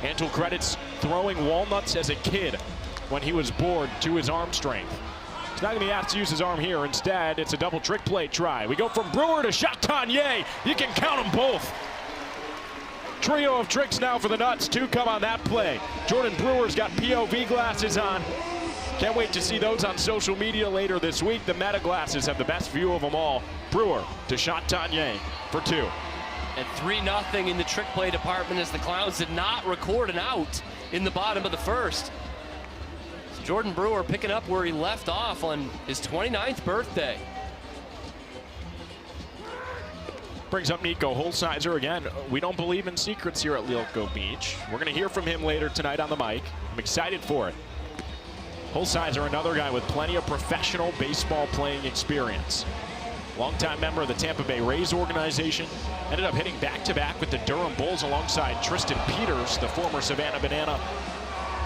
Antle credits throwing walnuts as a kid when he was bored to his arm strength. He's not going to be asked to use his arm here. Instead, it's a double trick play try. We go from Brewer to Chatagnier. You can count them both. Trio of tricks now for the Nuts. 2 come on that play. Jordan Brewer's got POV glasses on. Can't wait to see those on social media later this week. The Meta glasses have the best view of them all. Brewer to Chatagnier for 2. And 3-0 in the trick play department as the Clowns did not record an out in the bottom of the first. Jordan Brewer picking up where he left off on his 29th birthday. Brings up Nico Holsizer again. We don't believe in secrets here at Loco Beach. We're going to hear from him later tonight on the mic. I'm excited for it. Holsizer, another guy with plenty of professional baseball playing experience. Longtime member of the Tampa Bay Rays organization. Ended up hitting back-to-back with the Durham Bulls alongside Tristan Peters, the former Savannah Banana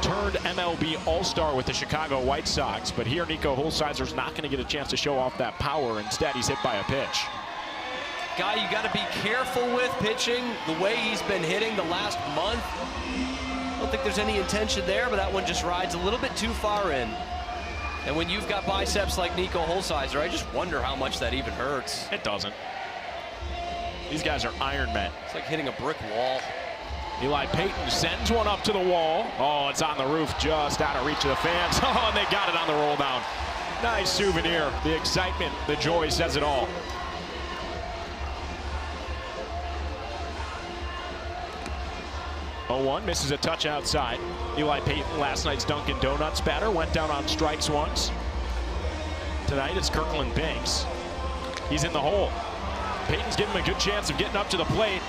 turned MLB All-Star with the Chicago White Sox. But here Nico Holsizer's not going to get a chance to show off that power. Instead, he's hit by a pitch. Guy you got to be careful with pitching the way he's been hitting the last month. I don't think there's any intention there, but that one just rides a little bit too far in. And when you've got biceps like Nico Holsizer, I just wonder how much that even hurts. It doesn't. These guys are Iron Men. It's like hitting a brick wall. Eli Payton sends one up to the wall. Oh, it's on the roof, just out of reach of the fans. Oh, and they got it on the roll down. Nice souvenir. The excitement, the joy says it all. Oh, 0-1, misses a touch outside. Eli Payton, last night's Dunkin' Donuts batter, went down on strikes once. Tonight it's Kirkland Banks. He's in the hole. Payton's giving him a good chance of getting up to the plate.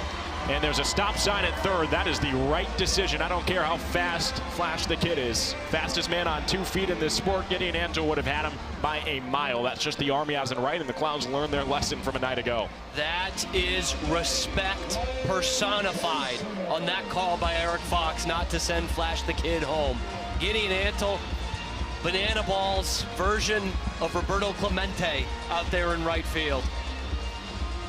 And there's a stop sign at third. That is the right decision. I don't care how fast Flash the Kid is. Fastest man on 2 feet in this sport. Gideon Antle would have had him by a mile. That's just the Army as in right, and the Clowns learned their lesson from a night ago. That is respect personified on that call by Eric Fox not to send Flash the Kid home. Gideon Antle, Banana Ball's version of Roberto Clemente out there in right field.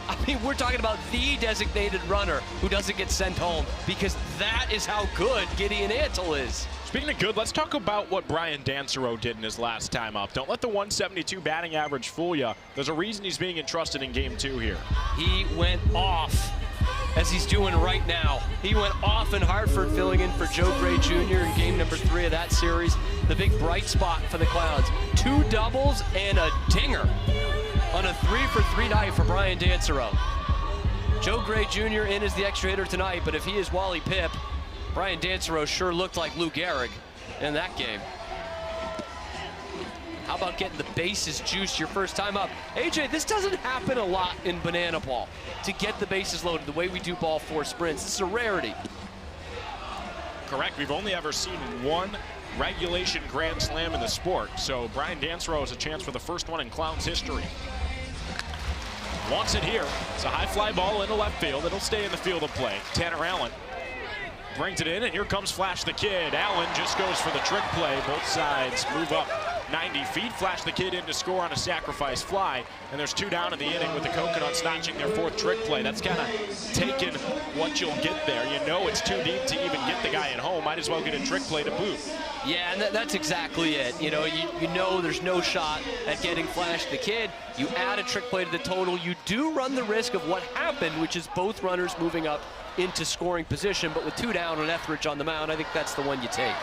I mean, we're talking about the designated runner who doesn't get sent home, because that is how good Gideon Antle is. Speaking of good, let's talk about what Brian Dancero did in his last time up. Don't let the 172 batting average fool you. There's a reason he's being entrusted in game 2 here. He went off, as he's doing right now. He went off in Hartford, filling in for Joe Gray Jr. in game number 3 of that series. The big bright spot for the Clowns. 2 doubles and a dinger on a 3-for-3 night for Brian Dancero. Joe Gray Jr. in as the extra hitter tonight, but if he is Wally Pipp, Brian Dancero sure looked like Lou Gehrig in that game. How about getting the bases juiced your first time up? AJ, this doesn't happen a lot in Banana Ball, to get the bases loaded the way we do ball 4 sprints. This is a rarity. Correct. We've only ever seen 1 regulation grand slam in the sport. So Brian Dancero has a chance for the first one in Clowns history. Wants it here. It's a high fly ball into left field. It'll stay in the field of play. Tanner Allen brings it in, and here comes Flash the Kid. Allen just goes for the trick play. Both sides move up 90 feet. Flash the Kid in to score on a sacrifice fly, and there's 2 down in the inning with the Coconuts notching their 4th trick play. That's kind of taking what you'll get there. You know it's too deep to even get the guy at home. Might as well get a trick play to boot. Yeah, and that's exactly it. You know, you know there's no shot at getting Flash the Kid. You add a trick play to the total, you do run the risk of what happened, which is both runners moving up into scoring position, but with 2 down on Etheridge on the mound, I think that's the one you take.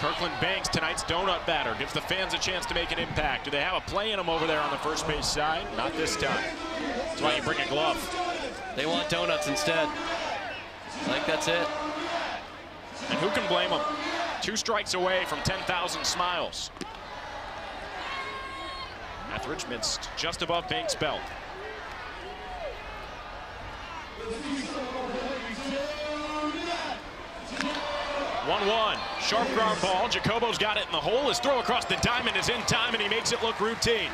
Kirkland Banks, tonight's donut batter, gives the fans a chance to make an impact. Do they have a play in him over there on the first base side? Not this time. That's why you bring a glove. They want donuts instead. I think that's it. And who can blame them? 2 strikes away from 10,000 smiles. Etheridge missed just above Banks' belt. 1-1, sharp ground ball. Jacobo's got it in the hole. His throw across the diamond is in time, and he makes it look routine.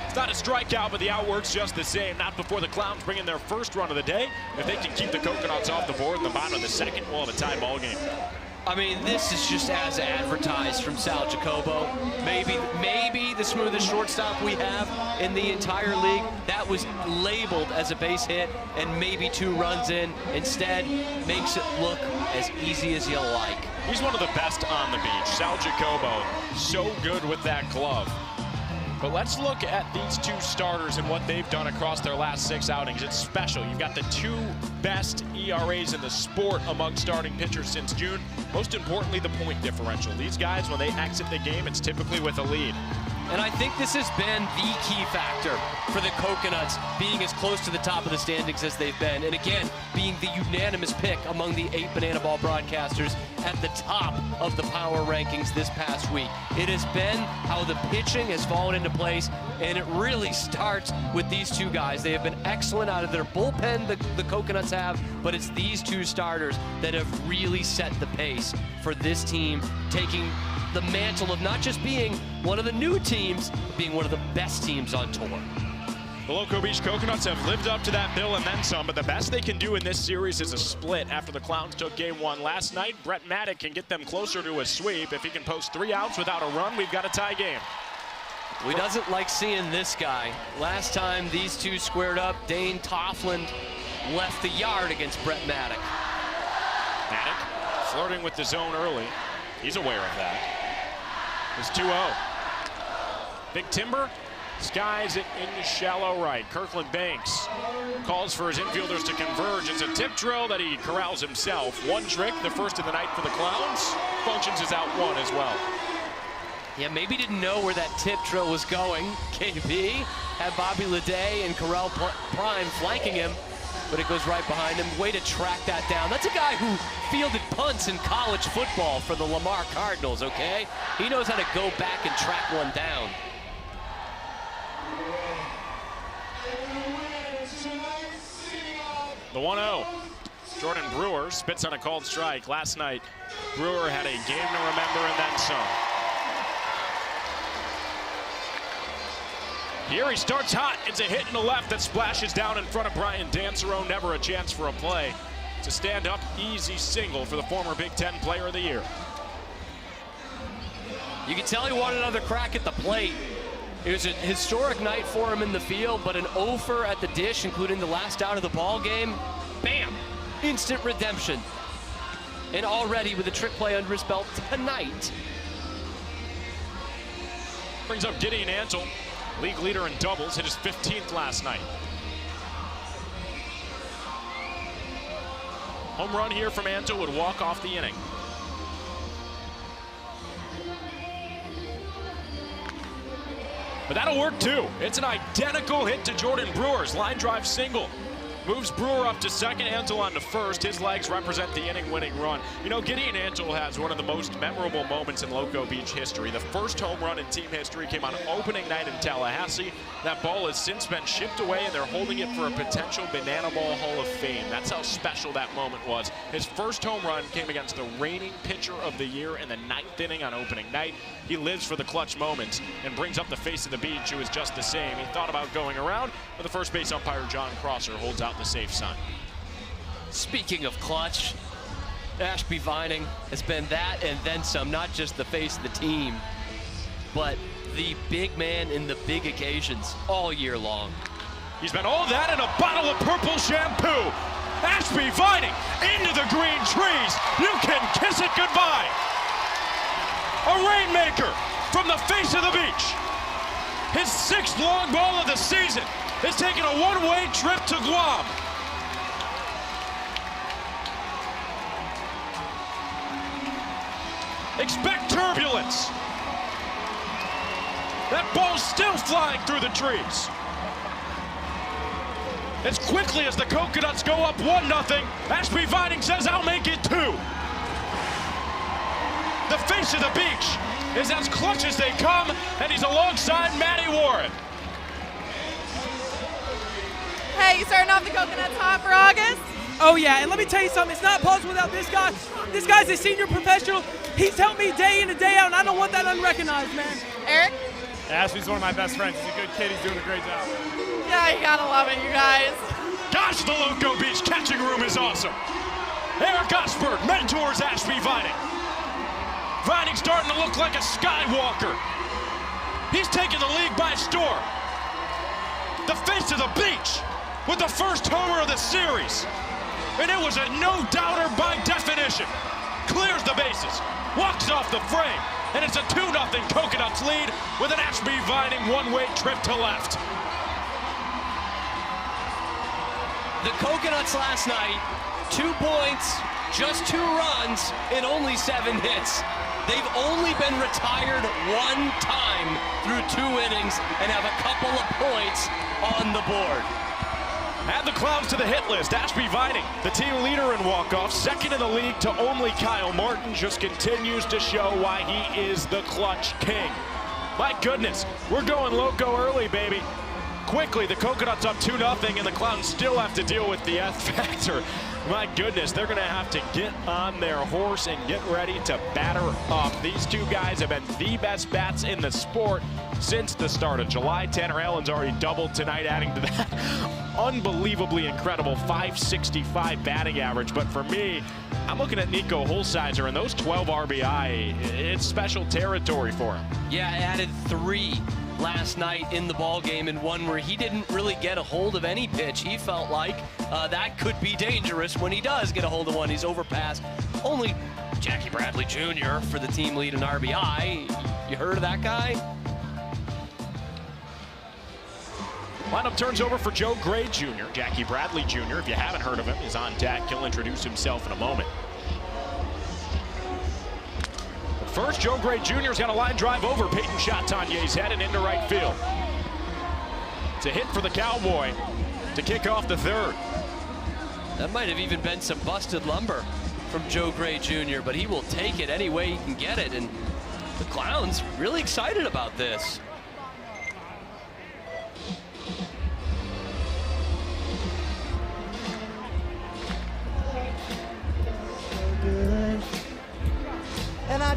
It's not a strikeout, but the outwork's just the same. Not before the Clowns bring in their first run of the day. If they can keep the Coconuts off the board in the bottom of the second, we'll have a tie ball game. I mean, this is just as advertised from Sal Jacobo. Maybe the smoothest shortstop we have in the entire league. That was labeled as a base hit and maybe 2 runs in. Instead, makes it look as easy as you like. He's one of the best on the beach. Sal Jacobo, so good with that glove. But let's look at these 2 starters and what they've done across their last 6 outings. It's special. You've got the 2 best ERAs in the sport among starting pitchers since June. Most importantly, the point differential. These guys, when they exit the game, it's typically with a lead. And I think this has been the key factor for the Coconuts, being as close to the top of the standings as they've been. And again, being the unanimous pick among the 8 Banana Ball broadcasters at the top of the power rankings this past week. It has been how the pitching has fallen into place, and it really starts with these 2 guys. They have been excellent out of their bullpen, the Coconuts have, but it's these 2 starters that have really set the pace for this team, taking the mantle of not just being one of the new teams, but being one of the best teams on tour. The Loco Beach Coconuts have lived up to that bill and then some, but the best they can do in this series is a split. After the Clowns took game 1 last night, Brett Maddock can get them closer to a sweep. If he can post 3 outs without a run, we've got a tie game. We doesn't like seeing this guy. Last time these 2 squared up, Dane Toffland left the yard against Brett Maddock. Maddock flirting with the zone early. He's aware of that. It's 2-0. Big Timber skies it into shallow right. Kirkland Banks calls for his infielders to converge. It's a tip drill that he corrals himself. 1 trick, the first of the night for the Clowns. Functions as out 1 as well. Yeah, maybe didn't know where that tip drill was going. KB had Bobby Leday and Corral Prime flanking him, but it goes right behind him. Way to track that down. That's a guy who fielded punts in college football for the Lamar Cardinals, okay? He knows how to go back and track one down. The 1-0. Jordan Brewer spits on a called strike. Last night, Brewer had a game to remember and then some. Here he starts hot. It's a hit in the left that splashes down in front of Brian Dancero. Never a chance for a play. It's a stand-up, easy single for the former Big Ten Player of the Year. You can tell he wanted another crack at the plate. It was a historic night for him in the field, but an 0-for at the dish, including the last out of the ball game. Bam! Instant redemption. And already with a trick play under his belt tonight. Brings up Gideon Ansel, league leader in doubles, hit his 15th last night. Home run here from Ansel would walk off the inning. But that'll work too. It's an identical hit to Jordan Brewer's line drive single. Moves Brewer up to second, Ansel on to first. His legs represent the inning-winning run. You know, Gideon Ansel has one of the most memorable moments in Loco Beach history. The first home run in team history came on opening night in Tallahassee. That ball has since been shipped away, and they're holding it for a potential Banana Ball Hall of Fame. That's how special that moment was. His first home run came against the reigning pitcher of the year in the 9th inning on opening night. He lives for the clutch moments and brings up the face of the beach, who is just the same. He thought about going around, but the first base umpire, John Crosser, holds out the safe sign. Speaking of clutch, Ashby Vining has been that and then some, not just the face of the team, but the big man in the big occasions all year long. He's been all that in a bottle of purple shampoo. Ashby Vining into the green trees. You can kiss it goodbye. A rainmaker from the face of the beach. His 6th long ball of the season is taking a one-way trip to Guam. Expect turbulence. That ball's still flying through the trees. As quickly as the Coconuts go up 1-0, Ashby Vining says, I'll make it 2. The face of the beach is as clutch as they come, and he's alongside Matty Warren. Hey, you starting off the Coconuts hot for August? Oh yeah, and let me tell you something, it's not possible without this guy. This guy's a senior professional. He's helped me day in and day out, and I don't want that unrecognized, man. Eric? Ashby's one of my best friends. He's a good kid. He's doing a great job. Yeah, you gotta love it, you guys. Gosh, the Loco Beach catching room is awesome. Eric Osberg mentors Ashby Vining. Vining's starting to look like a skywalker. He's taking the league by storm. The face of the beach with the first homer of the series. And it was a no-doubter by definition. Clears the bases, walks off the frame, and it's a 2-0 Coconuts lead with an Ashby Vining one-way trip to left. The Coconuts last night, 2 points, just 2 runs, and only 7 hits. They've only been retired 1 time through 2 innings and have a couple of points on the board. Add the Clowns to the hit list. Ashby Vining, the team leader in walk-offs, second in the league to only Kyle Martin, just continues to show why he is the clutch king. My goodness, we're going Loco early, baby. Quickly, the Coconuts up 2-0, and the Clowns still have to deal with the F factor. My goodness, they're gonna have to get on their horse and get ready to batter up. These 2 guys have been the best bats in the sport since the start of July. Tanner Allen's already doubled tonight, adding to that unbelievably incredible 565 batting average. But for me, I'm looking at Nico Holsizer, and those 12 RBI, it's special territory for him. Yeah, added 3 last night in the ball game, and one where he didn't really get a hold of any pitch. He felt like that could be dangerous when he does get a hold of one. He's overpassed only Jackie Bradley Jr. for the team lead in RBI. You heard of that guy? Lineup turns over for Joe Gray Jr. Jackie Bradley Jr., if you haven't heard of him, is on deck. He'll introduce himself in a moment. But first, Joe Gray Jr.'s got a line drive over Peyton Chatanier's head and into right field. It's a hit for the Cowboy to kick off the 3rd. That might have even been some busted lumber from Joe Gray Jr., but he will take it any way he can get it, and the Clowns really excited about this.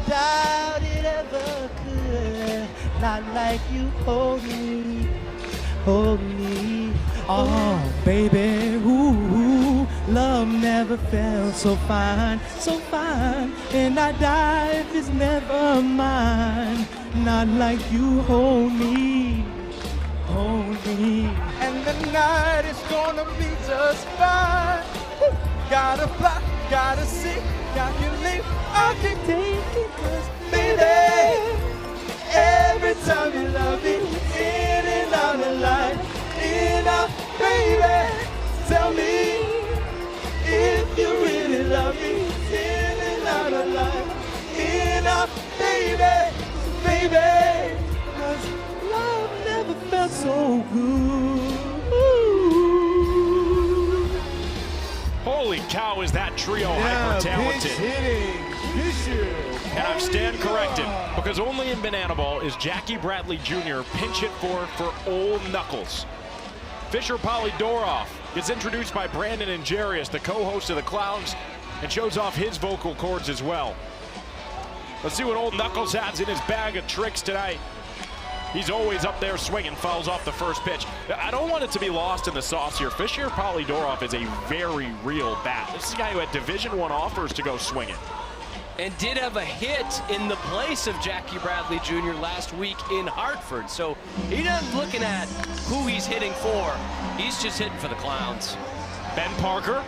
doubt it ever could. Not like you hold me, hold me. Oh, baby, ooh, love never felt so fine, so fine. And I die if it's never mine. Not like you hold me, hold me. And the night is gonna be just fine. Woo. Gotta fly, gotta see, calculate. I can take it, 'cause baby, every time you love me, in and out of life, enough, baby. Tell me if you really love me, in and out of life, enough, baby, baby. 'Cause love never felt so good. Holy cow, is that trio hyper-talented. And I stand corrected, because only in Banana Ball is Jackie Bradley Jr. pinch hit for Old Knuckles. Fisher Polydoroff gets introduced by Brandon and Jarius, the co-host of the Clowns, and shows off his vocal cords as well. Let's see what Old Knuckles has in his bag of tricks tonight. He's always up there swinging, fouls off the first pitch. I don't want it to be lost in the sauce here. Fisher Polydoroff is a very real bat. This is a guy who had Division I offers to go swinging. And did have a hit in the place of Jackie Bradley Jr. last week in Hartford. So he's not looking at who he's hitting for. He's just hitting for the Clowns. Ben Parker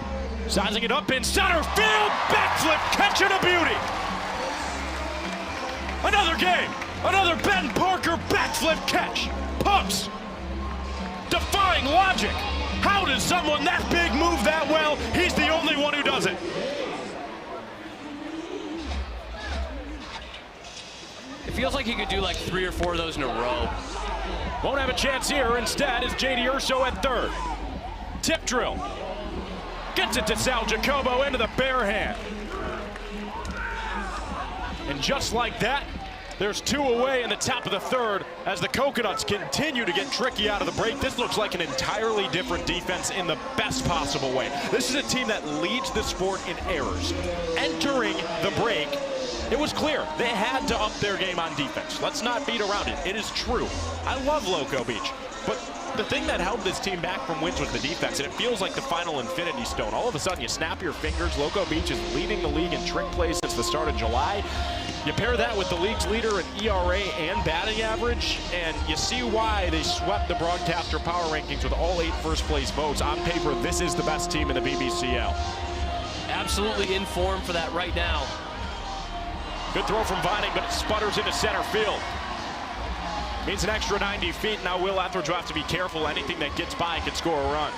sizing it up in center field. Backflip catch and a beauty. Another game. Another Ben Parker backflip catch. Pumps. Defying logic. How does someone that big move that well? He's the only one who does it. It feels like he could do like 3 or 4 of those in a row. Won't have a chance here. Instead is J.D. Urso at third. Tip drill. Gets it to Sal Jacobo into the bare hand. And just like that, there's 2 away in the top of the third as the Coconuts continue to get tricky out of the break. This looks like an entirely different defense in the best possible way. This is a team that leads the sport in errors. Entering the break, it was clear they had to up their game on defense. Let's not beat around it. It is true. I love Loco Beach, but the thing that held this team back from wins was the defense, and it feels like the final infinity stone. All of a sudden, you snap your fingers. Loco Beach is leading the league in trick plays since the start of July. You pair that with the league's leader in ERA and batting average, and you see why they swept the broadcaster power rankings with all 8 first-place votes. On paper, this is the best team in the BBCL. Absolutely in form for that right now. Good throw from Bunting, but it sputters into center field. Means an extra 90 feet. Now Will Etheridge will have to be careful. Anything that gets by can score a run.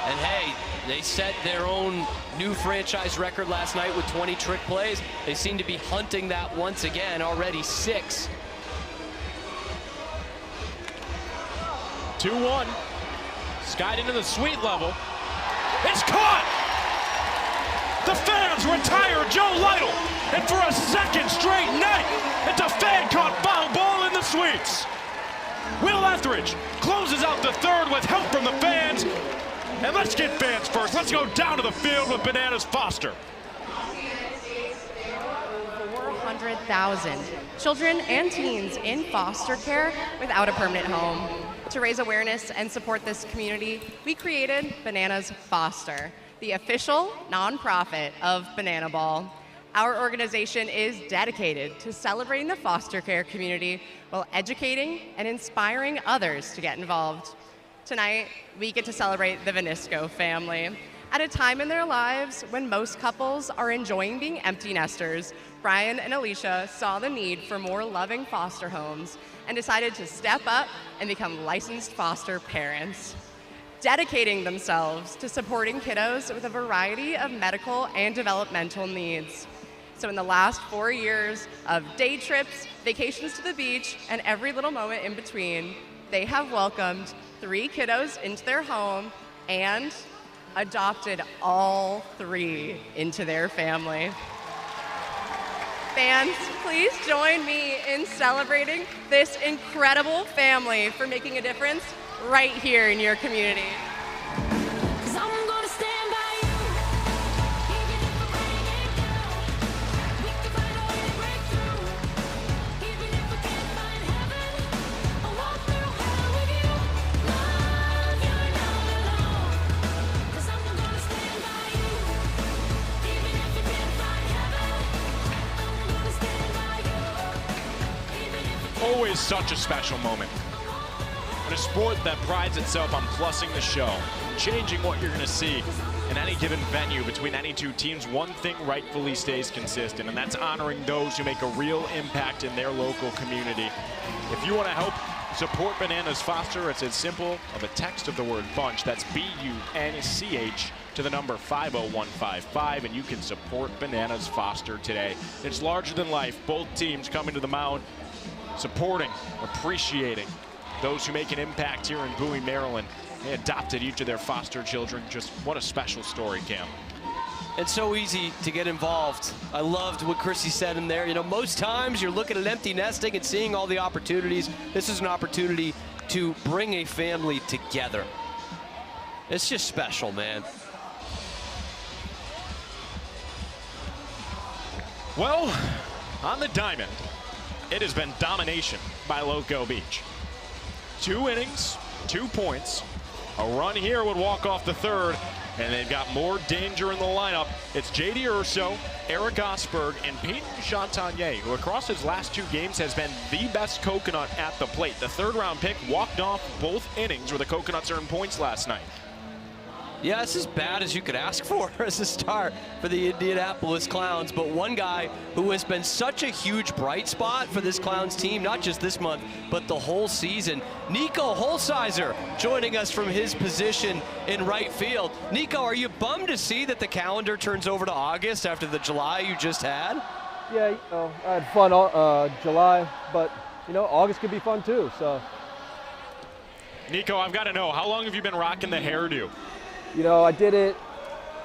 And hey, they set their own new franchise record last night with 20 trick plays. They seem to be hunting that once again, already 6. 2-1. Skied into the sweet level. It's caught! The fans retire Joe Lytle, and for a second straight night, it's a fan-caught foul ball in the suites. Will Etheridge closes out the third with help from the fans. And let's get fans first. Let's go down to the field with Bananas Foster. 400,000 children and teens in foster care without a permanent home. To raise awareness and support this community, we created Bananas Foster, the official nonprofit of Banana Ball. Our organization is dedicated to celebrating the foster care community while educating and inspiring others to get involved. Tonight, we get to celebrate the Vanisco family. At a time in their lives when most couples are enjoying being empty nesters, Brian and Alicia saw the need for more loving foster homes and decided to step up and become licensed foster parents, dedicating themselves to supporting kiddos with a variety of medical and developmental needs. So in the last 4 years of day trips, vacations to the beach, and every little moment in between, they have welcomed 3 kiddos into their home and adopted all 3 into their family. Fans, please join me in celebrating this incredible family for making a difference right here in your community. always such a special moment. In a sport that prides itself on plussing the show, changing what you're going to see in any given venue between any two teams, one thing rightfully stays consistent, and that's honoring those who make a real impact in their local community. If you want to help support Bananas Foster, it's as simple of a text of the word bunch. That's BUNCH to the number 50155, and you can support Bananas Foster today. It's larger than life. Both teams coming to the mound, supporting, appreciating those who make an impact here in Bowie, Maryland. They adopted each of their foster children. Just what a special story, Cam. It's so easy to get involved. I loved what Chrissy said in there. You know, most times you're looking at empty nesting and seeing all the opportunities. This is an opportunity to bring a family together. It's just special, man. Well, on the diamond, it has been domination by Loco Beach. 2 innings, 2 points. A run here would walk off the third, and they've got more danger in the lineup. It's J.D. Urso, Eric Osberg, and Peyton Chatagnier, who across his last 2 games has been the best Coconut at the plate. The third-round pick walked off both innings where the Coconuts earned points last night. Yeah, it's as bad as you could ask for as a start for the Indianapolis Clowns. But one guy who has been such a huge bright spot for this Clowns team, not just this month, but the whole season, Nico Holsizer joining us from his position in right field. Nico, are you bummed to see that the calendar turns over to August after the July you just had? Yeah, you know, I had fun July, but, you know, August could be fun too, so. Nico, I've got to know, how long have you been rocking the hairdo? You know, I did it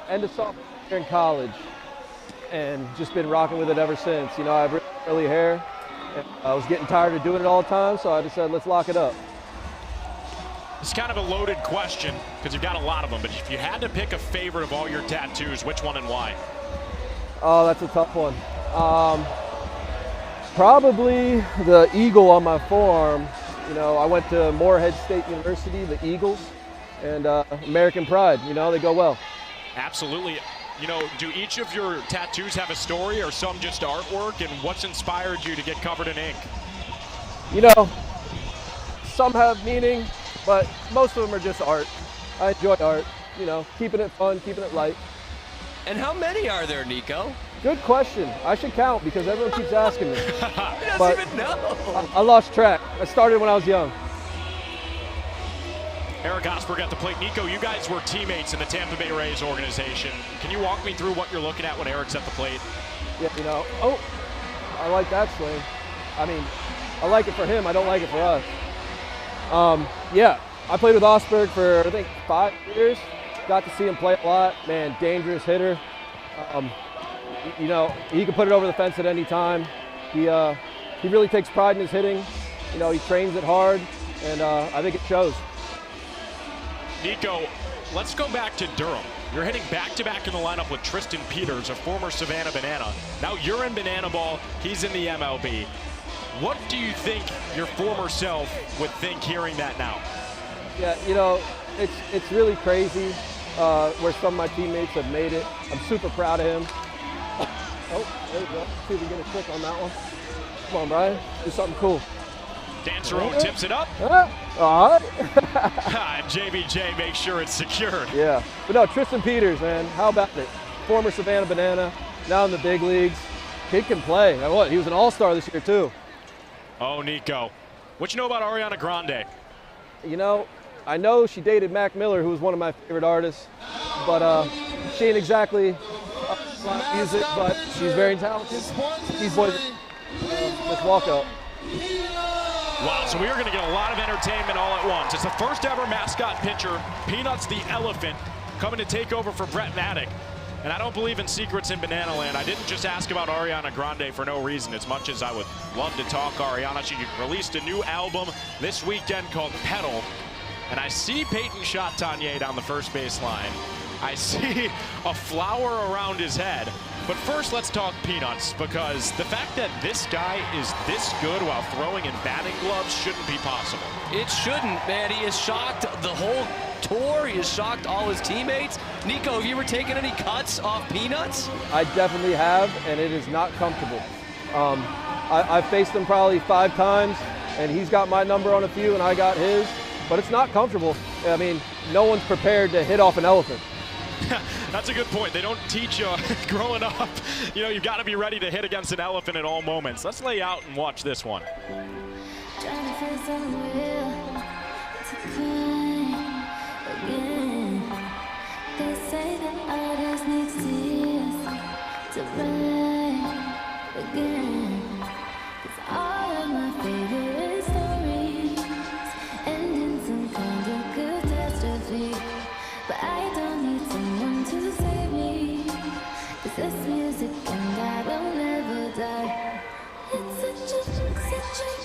end of sophomore year in college and just been rocking with it ever since. You know, I have really curly hair. And I was getting tired of doing it all the time, so I decided let's lock it up. It's kind of a loaded question because you've got a lot of them, but if you had to pick a favorite of all your tattoos, which one and why? Oh, that's a tough one. Probably the eagle on my forearm. You know, I went to Morehead State University, the Eagles, and American Pride, you know, they go well. Absolutely. You know, do each of your tattoos have a story or some just artwork, and what's inspired you to get covered in ink? You know, some have meaning, but most of them are just art. I enjoy art, you know, keeping it fun, keeping it light. And how many are there, Nico? Good question. I should count because everyone keeps asking me. He doesn't even know. I lost track. I started when I was young. Eric Osberg at the plate. Nico, you guys were teammates in the Tampa Bay Rays organization. Can you walk me through what you're looking at when Eric's at the plate? Yeah, you know, I like that swing. I mean, I like it for him. I don't like it for us. Yeah, I played with Osberg for, I think, 5 years. Got to see him play a lot. Man, dangerous hitter. You know, he can put it over the fence at any time. He really takes pride in his hitting. You know, he trains it hard, and I think it shows. Nico, let's go back to Durham. You're hitting back-to-back in the lineup with Tristan Peters, a former Savannah Banana. Now you're in Banana Ball, he's in the MLB. What do you think your former self would think hearing that now? Yeah, you know, it's really crazy where some of my teammates have made it. I'm super proud of him. Oh, there we go. See if we get a trick on that one. Come on, Brian. Do something cool. Dancerone tips it up. All right. JBJ makes sure it's secured. Yeah. But no, Tristan Peters, man. How about it? Former Savannah Banana, now in the big leagues. Kid can play. Now what? He was an all-star this year, too. Oh, Nico. What you know about Ariana Grande? You know, I know she dated Mac Miller, who was one of my favorite artists. But she ain't exactly music, but she's very talented. These boys, let's walk up. Wow, so we are going to get a lot of entertainment all at once. It's the first ever mascot pitcher, Peanuts the Elephant, coming to take over for Brett Maddock. And I don't believe in secrets in Banana Land. I didn't just ask about Ariana Grande for no reason, as much as I would love to talk Ariana. She released a new album this weekend called Pedal. And I see Peyton Chatagnier down the first base line. I see a flower around his head. But first, let's talk Peanuts, because the fact that this guy is this good while throwing in batting gloves shouldn't be possible. It shouldn't, man. He has shocked the whole tour. He has shocked all his teammates. Nico, have you ever taken any cuts off Peanuts? I definitely have, and it is not comfortable. I've faced him probably 5 times, and he's got my number on a few, and I got his. But it's not comfortable. I mean, no one's prepared to hit off an elephant. That's a good point. They don't teach you growing up. You know, you've got to be ready to hit against an elephant at all moments. Let's lay out and watch this one. Trying to feel something real to climb again. They say that artists need tears to write again. 'Cause all of my favorite stories end in some kind of catastrophe. But I don't need someone to save me. 'Cause this music and I will never die. It's such a situation.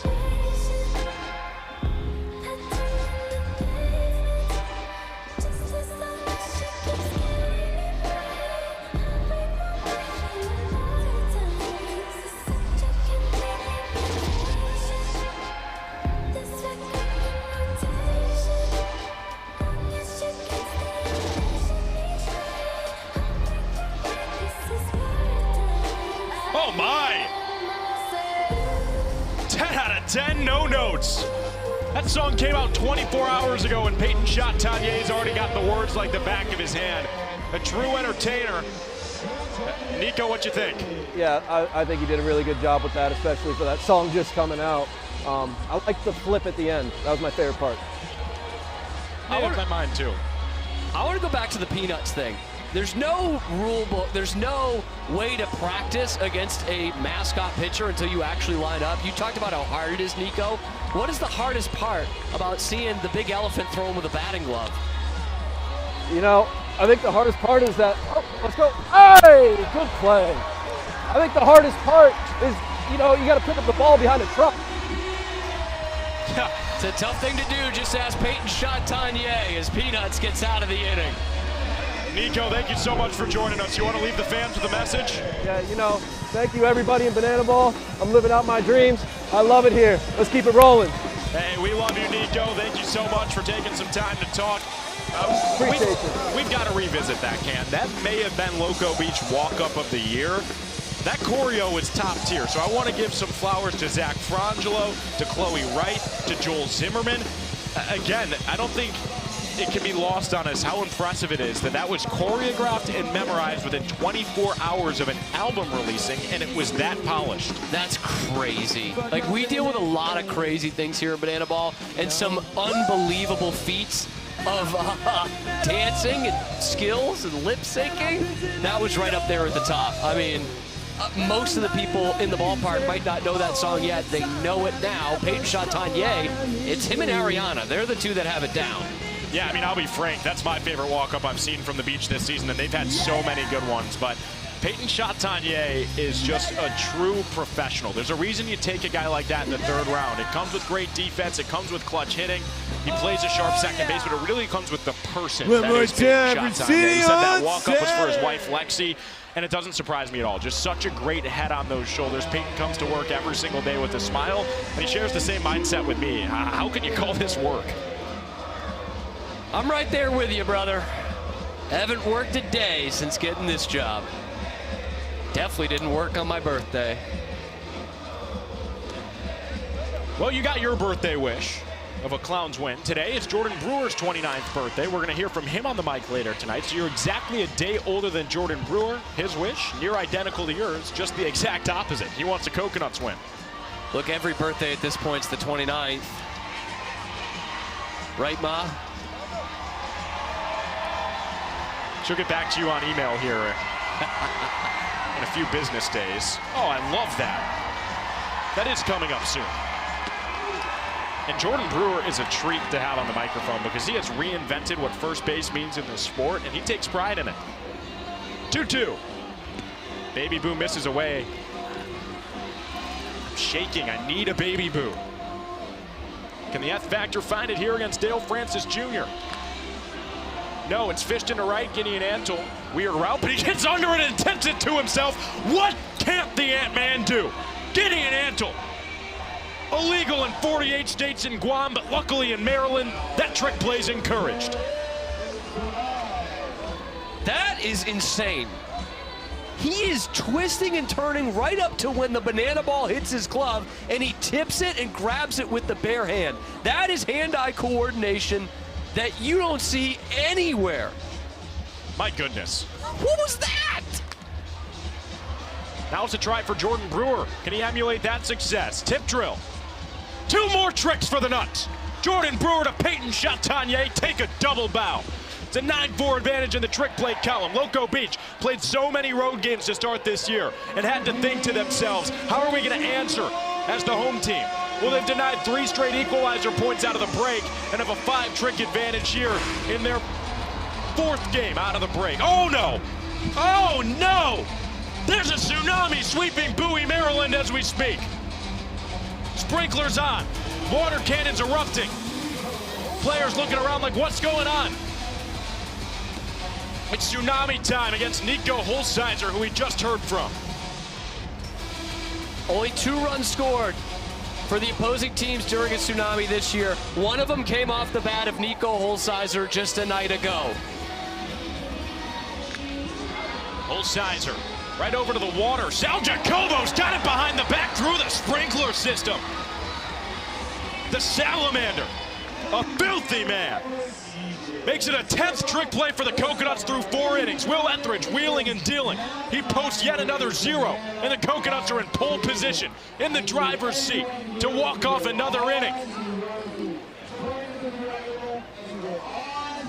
Oh my! 10 out of 10 no notes. That song came out 24 hours ago and Peyton Chantanier's already got the words like the back of his hand. A true entertainer. Nico, what you think? Yeah, I think he did a really good job with that, especially for that song just coming out. I like the flip at the end. That was my favorite part. I want my mind too. I want to go back to the Peanuts thing. There's no rule book, there's no way to practice against a mascot pitcher until you actually line up. You talked about how hard it is, Nico. What is the hardest part about seeing the big elephant throw him with a batting glove? You know, I think the hardest part is that, oh, let's go, hey, good play. I think the hardest part is, you know, you got to pick up the ball behind the truck. It's a tough thing to do, just ask Peyton Chantannier as Peanuts gets out of the inning. Nico, thank you so much for joining us. You want to leave the fans with a message? Yeah, you know, thank you everybody in Banana Ball. I'm living out my dreams. I love it here. Let's keep it rolling. Hey, we love you, Nico. Thank you so much for taking some time to talk. We've got to revisit that, Cam. That may have been Loco Beach walk-up of the year. That choreo is top tier, so I want to give some flowers to Zach Frangelo, to Chloe Wright, to Joel Zimmerman. Again, I don't think it can be lost on us how impressive it is that that was choreographed and memorized within 24 hours of an album releasing, and it was that polished. That's crazy. Like, we deal with a lot of crazy things here at Banana Ball and some unbelievable feats of dancing and skills and lip syncing. That was right up there at the top. I mean, most of the people in the ballpark might not know that song yet. They know it now. Peyton Chantannier, it's him and Ariana. They're the two that have it down. Yeah, I mean, I'll be frank. That's my favorite walk-up I've seen from the beach this season, and they've had so many good ones. But Peyton Chantannier is just a true professional. There's a reason you take a guy like that in the 3rd round. It comes with great defense. It comes with clutch hitting. He plays a sharp second base, but it really comes with the person. One that more is Peyton time, Chantannier. He said that walk-up was for his set. wife, Lexi, and it doesn't surprise me at all. Just such a great head on those shoulders. Peyton comes to work every single day with a smile, and he shares the same mindset with me. How can you call this work? I'm right there with you, brother. Haven't worked a day since getting this job. Definitely didn't work on my birthday. Well, you got your birthday wish of a Clowns win. Today it's Jordan Brewer's 29th birthday. We're going to hear from him on the mic later tonight. So you're exactly a day older than Jordan Brewer. His wish, near identical to yours, just the exact opposite. He wants a Coconuts win. Look, every birthday at this point's the 29th. Right, Ma? She'll get back to you on email here in a few business days. Oh, I love that. That is coming up soon. And Jordan Brewer is a treat to have on the microphone because he has reinvented what first base means in the sport, and he takes pride in it. 2-2. Baby Boo misses away. I'm shaking. I need a Baby Boo. Can the F Factor find it here against Dale Francis Jr.? No, it's fished into right, Gideon Antle. Weird route, but he gets under it and attempts it to himself. What can't the Ant-Man do? Gideon Antle. Illegal in 48 states in Guam, but luckily in Maryland, that trick play's encouraged. That is insane. He is twisting and turning right up to when the banana ball hits his glove, and he tips it and grabs it with the bare hand. That is hand-eye coordination that you don't see anywhere. My goodness. What was that? Now it's a try for Jordan Brewer. Can he emulate that success? Tip drill. 2 more tricks for the Nuts. Jordan Brewer to Peyton Chatagnier. Take a double bow. It's a 9-4 advantage in the trick play column. Loco Beach played so many road games to start this year and had to think to themselves, how are we going to answer as the home team? Well, they've denied 3 straight equalizer points out of the break and have a 5-trick advantage here in their 4th game out of the break. Oh, no. Oh, no. There's a tsunami sweeping Bowie, Maryland as we speak. Sprinklers on. Water cannons erupting. Players looking around like, what's going on? It's tsunami time against Nico Holsizer, who we just heard from. Only 2 runs scored for the opposing teams during a tsunami this year. One of them came off the bat of Nico Holsizer just a night ago. Holsizer right over to the water. Sal Jacobo's got it behind the back through the sprinkler system. The salamander, a filthy man. Makes it a 10th trick play for the Coconuts through 4 innings. Will Etheridge wheeling and dealing. He posts yet another 0, and the Coconuts are in pole position in the driver's seat to walk off another inning.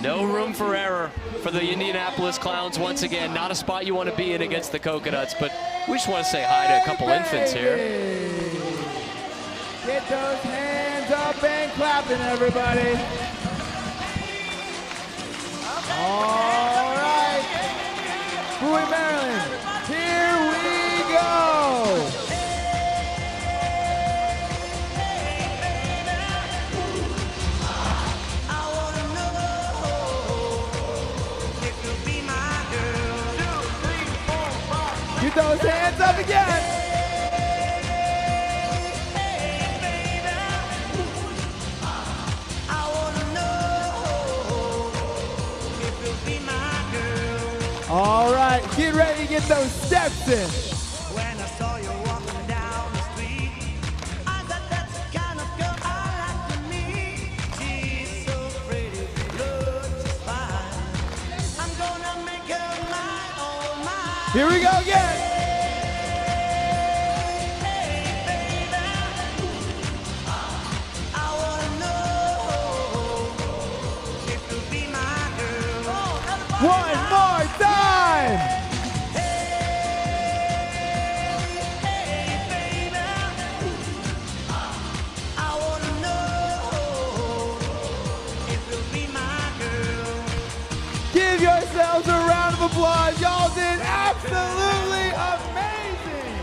No room for error for the Indianapolis Clowns once again. Not a spot you want to be in against the Coconuts, but we just want to say hi to a couple infants here. Get those hands up and clapping, everybody. All right, Bowie, Maryland, here we go. Get those hands up again. All right, get ready to get those steps in. When I saw you walking down the street, I thought that's the kind of girl I like to meet. She's so pretty, looks just fine. I'm gonna make her my own mine. Here we go again. One more time! Give yourselves a round of applause. Y'all did absolutely amazing.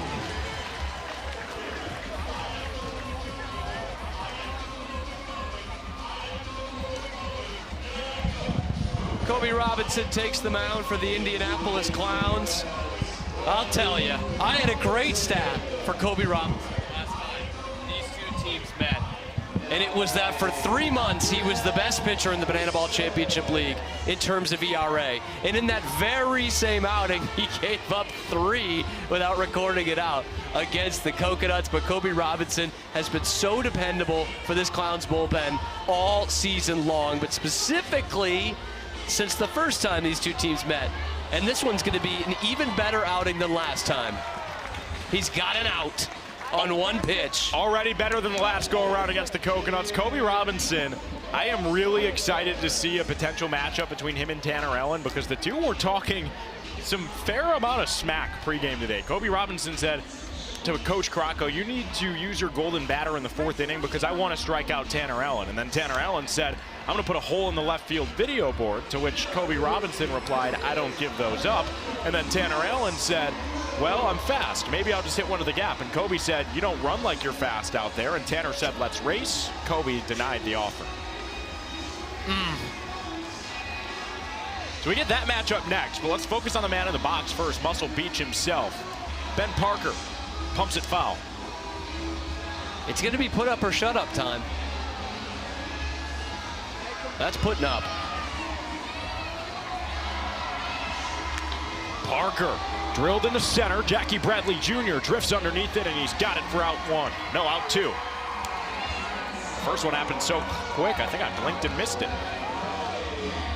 Kobe Robinson takes the mound for the Indianapolis Clowns. I'll tell you, I had a great stat for Kobe Robinson last time these 2 teams met. And it was that for 3 months, he was the best pitcher in the Banana Ball Championship League in terms of ERA. And in that very same outing, he gave up 3 without recording it out against the Coconuts. But Kobe Robinson has been so dependable for this Clowns bullpen all season long, but specifically since the first time these 2 teams met. And this one's going to be an even better outing than last time. He's got an out on 1 pitch. Already better than the last go-around against the Coconuts. Kobe Robinson, I am really excited to see a potential matchup between him and Tanner Ellen, because the 2 were talking some fair amount of smack pregame today. Kobe Robinson said to Coach Crocco, you need to use your golden batter in the 4th inning because I want to strike out Tanner Ellen. And then Tanner Ellen said, I'm going to put a hole in the left field video board, to which Kobe Robinson replied, I don't give those up. And then Tanner Ellen said, well, I'm fast. Maybe I'll just hit one to the gap. And Kobe said, you don't run like you're fast out there. And Tanner said, let's race. Kobe denied the offer. So we get that matchup next, but let's focus on the man in the box first, Muscle Beach himself. Ben Parker pumps it foul. It's going to be put up or shut up time. That's putting up. Parker Drilled into center. Jackie Bradley Jr. drifts underneath it, and he's got it for out 1. No, out 2. The first one happened so quick, I think I blinked and missed it.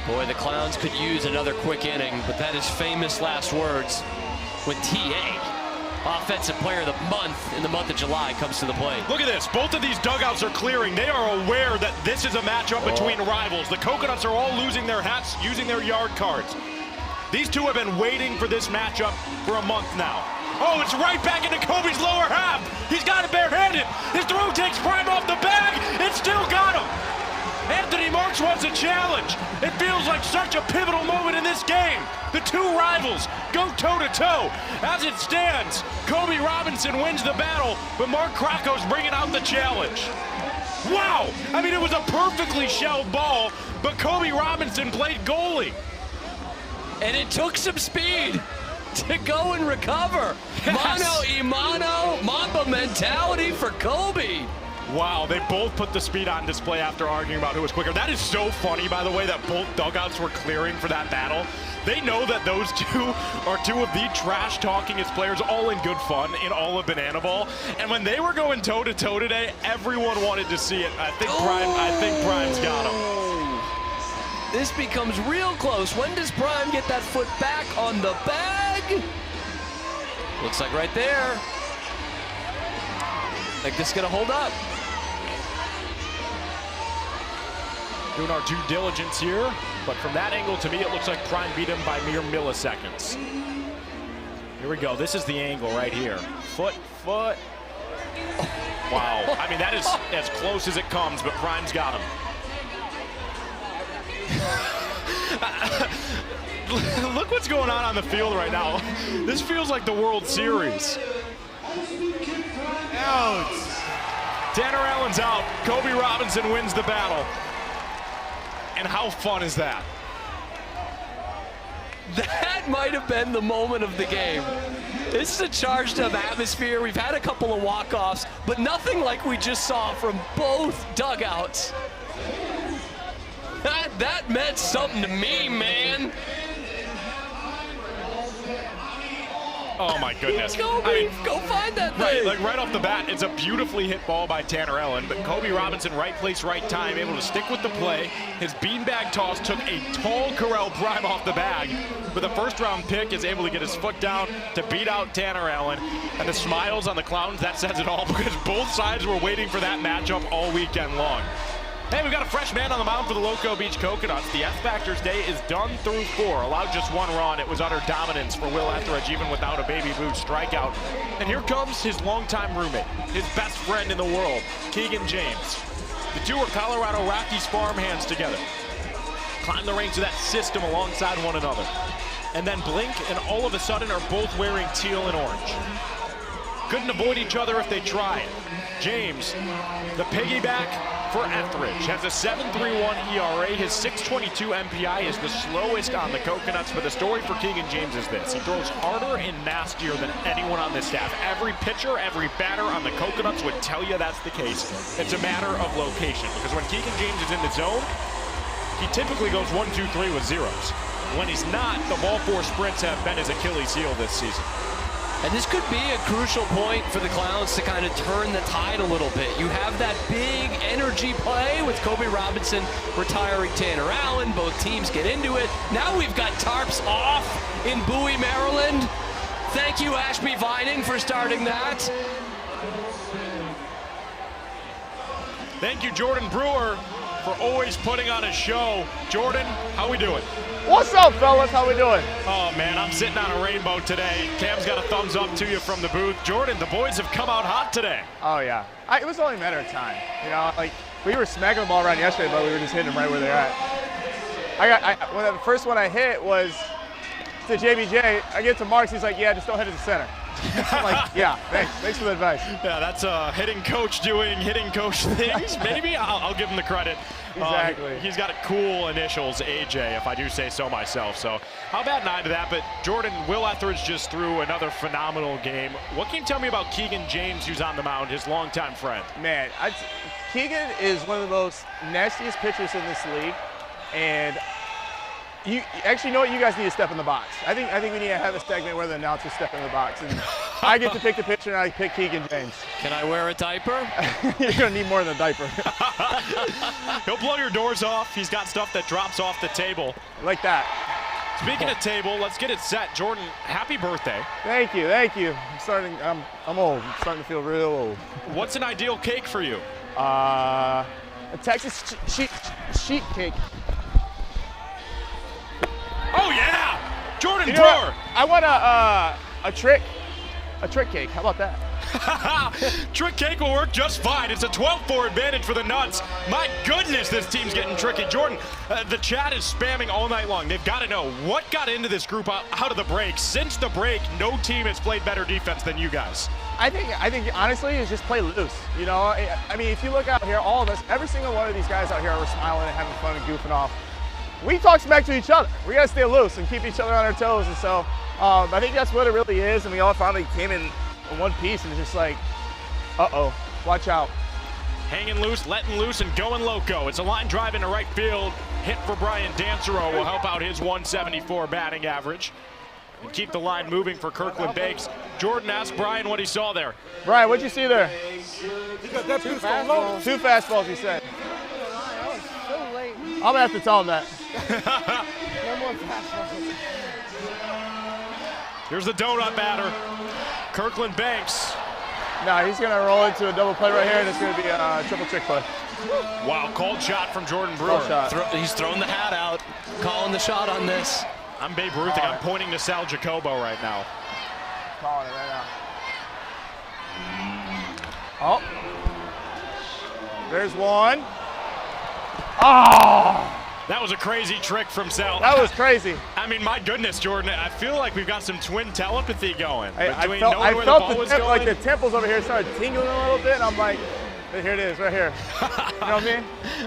Boy, the Clowns could use another quick inning, but that is famous last words when TA, Offensive Player of the Month in the month of July, comes to the plate. Look at this. Both of these dugouts are clearing. They are aware that this is a matchup between rivals. The Coconuts are all losing their hats, using their yard cards. These two have been waiting for this matchup for a month now. Oh, it's right back into Kobe's lower half. He's got it barehanded. His throw takes Prime off the bag. It still got him. Anthony Marks wants a challenge. It feels like such a pivotal moment in this game. The two rivals go toe-to-toe. As it stands, Kobe Robinson wins the battle, but Mark Crocco's bringing out the challenge. Wow! I mean, it was a perfectly shelled ball, but Kobe Robinson played goalie. And it took some speed to go and recover. Yes. Mano-y-mano, Mamba mentality for Kobe. Wow, they both put the speed on display after arguing about who was quicker. That is so funny, by the way, that both dugouts were clearing for that battle. They know that those two are two of the trash-talkingest players, all in good fun, in all of Banana Ball. And when they were going toe-to-toe today, everyone wanted to see it. I think Prime's got him. This becomes real close. When does Prime get that foot back on the bag? Looks like right there. Think this is gonna hold up. Doing our due diligence here, but from that angle, to me, it looks like Prime beat him by mere milliseconds. Here we go. This is the angle right here. Foot. Wow. I mean, that is as close as it comes, but Prime's got him. Look what's going on the field right now. This feels like the World Series. Out. Tanner Allen's out. Kobe Robinson wins the battle. And how fun is that? That might have been the moment of the game. This is a charged up atmosphere. We've had a couple of walk-offs, but nothing like we just saw from both dugouts. That meant something to me, man. Oh my goodness. Kobe, go find that thing. Right off the bat, it's a beautifully hit ball by Tanner Allen, but Kobe Robinson, right place, right time, able to stick with the play. His beanbag toss took a tall Corral Prime off the bag, but the first round pick is able to get his foot down to beat out Tanner Allen. And the smiles on the Clowns, that says it all, because both sides were waiting for that matchup all weekend long. Hey, we've got a fresh man on the mound for the Loco Beach Coconuts. The F-Factors day is done through 4. Allowed just 1 run. It was utter dominance for Will Etheridge, even without a baby blue strikeout. And here comes his longtime roommate, his best friend in the world, Keegan James. The two are Colorado Rockies farmhands together. Climb the ranks of that system alongside one another. And then blink, and all of a sudden are both wearing teal and orange. Couldn't avoid each other if they tried. James, the piggyback for Etheridge, has a 7.31 ERA. His 6.22 MPI is the slowest on the Coconuts, but the story for Keegan James is this. He throws harder and nastier than anyone on this staff. Every pitcher, every batter on the Coconuts would tell you that's the case. It's a matter of location, because when Keegan James is in the zone, he typically goes 1, 2, 3 with zeros. When he's not, the ball four sprints have been his Achilles heel this season. And this could be a crucial point for the Clowns to kind of turn the tide a little bit. You have that big energy play with Kobe Robinson retiring Tanner Allen. Both teams get into it. Now we've got tarps off in Bowie, Maryland. Thank you, Ashby Vining, for starting that. Thank you, Jordan Brewer, for always putting on a show. Jordan, how we doing? What's up, fellas? How we doing? Oh, man, I'm sitting on a rainbow today. Cam's got a thumbs up to you from the booth. Jordan, the boys have come out hot today. Oh, yeah. It was only a matter of time. You know, like, we were smacking the ball around yesterday, but we were just hitting them right where they're at. The first one I hit was to JBJ. I get to Marks, he's like, yeah, just don't hit it to center. I'm like, yeah, thanks for the advice. Yeah, that's hitting coach doing hitting coach things. Maybe I'll give him the credit. Exactly. He's got cool initials, AJ, if I do say so myself. So I'll bat an eye to that. But Jordan, Will Etheridge just threw another phenomenal game. What can you tell me about Keegan James, who's on the mound, his longtime friend? Man, Keegan is one of the most nastiest pitchers in this league, and You actually know what? You guys need to step in the box. I think we need to have a segment where the announcers step in the box, and I get to pick the pitcher, and I pick Keegan James. Can I wear a diaper? You're gonna need more than a diaper. He'll blow your doors off. He's got stuff that drops off the table. Like that. Speaking of table, let's get it set. Jordan, happy birthday. Thank you, thank you. I'm old. I'm starting to feel real old. What's an ideal cake for you? A Texas sheet cake. Oh yeah, Jordan You know Brewer. what? I want a trick cake. How about that? Trick cake will work just fine. It's a 12-4 advantage for the Nuts. My goodness, this team's getting tricky. Jordan, the chat is spamming all night long. They've got to know what got into this group out of the break. Since the break, no team has played better defense than you guys. I think honestly, is just play loose. You know, I mean, if you look out here, all of us, every single one of these guys out here are smiling and having fun and goofing off. We talk smack to each other. We got to stay loose and keep each other on our toes. And so I think that's what it really is. And we all finally came in one piece and it's just like, uh-oh, watch out. Hanging loose, letting loose, and going loco. It's a line drive into right field. Hit for Brian Dancero will help out his 174 batting average and keep the line moving for Kirkland Bakes. Jordan asked Brian what he saw there. Brian, what'd you see there? Two fastballs. Two fastballs, he said. That was so late. I'm gonna have to tell him that. No more fastballs. Here's the donut batter, Kirkland Banks. No, he's gonna roll into a double play right here, and it's gonna be a triple trick play. Wow, cold shot from Jordan Brewer. He's throwing the hat out, calling the shot on this. I'm Babe Ruth, and I'm pointing to Sal Jacobo right now. Calling it right now. Oh. There's one. Oh! That was a crazy trick from Sal. That was crazy. I mean, my goodness, Jordan, I feel like we've got some twin telepathy going. I Between felt knowing where the ball was going. like the temples over here started tingling a little bit, and I'm like, here it is, right here. You know what I mean?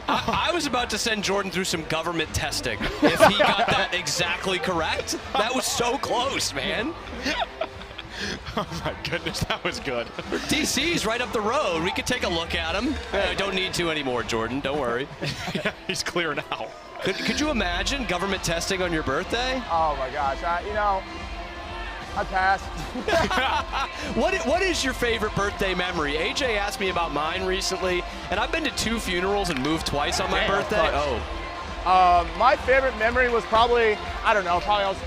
I was about to send Jordan through some government testing if he got that exactly correct. That was so close, man. Oh my goodness, that was good. DC's right up the road. We could take a look at him. Don't need to anymore, Jordan. Don't worry. He's clear now. Could you imagine government testing on your birthday? Oh my gosh, I passed. What is your favorite birthday memory? AJ asked me about mine recently, and I've been to 2 funerals and moved twice on my birthday. My favorite memory was probably I was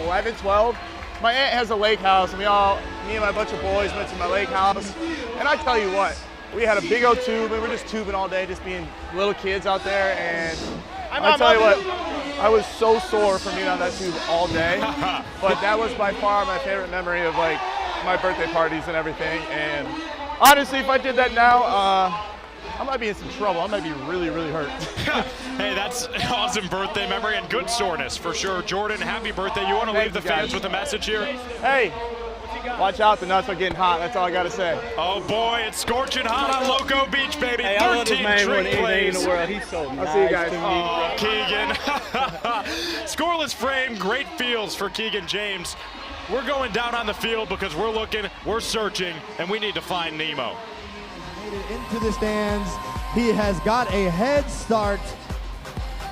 11, 12. My aunt has a lake house, and me and my bunch of boys went to my lake house. And I tell you what, we had a big old tube, and we were just tubing all day, just being little kids out there. And I tell you what, I was so sore from being on that tube all day. But that was by far my favorite memory of like my birthday parties and everything. And honestly, if I did that now, I might be in some trouble. I might be really, really hurt. Hey, that's an awesome birthday memory and good soreness for sure. Jordan, happy birthday. You want to leave the fans with a message here? Hey, watch out. The Nuts are getting hot. That's all I got to say. Oh, boy, it's scorching hot on Loco Beach, baby. Hey, 13 straight plays. In the world. He's so nice. I'll see you guys. Oh, Keegan. Scoreless frame, great feels for Keegan James. We're going down on the field because we're looking, we're searching, and we need to find Nemo. Into the stands. He has got a head start.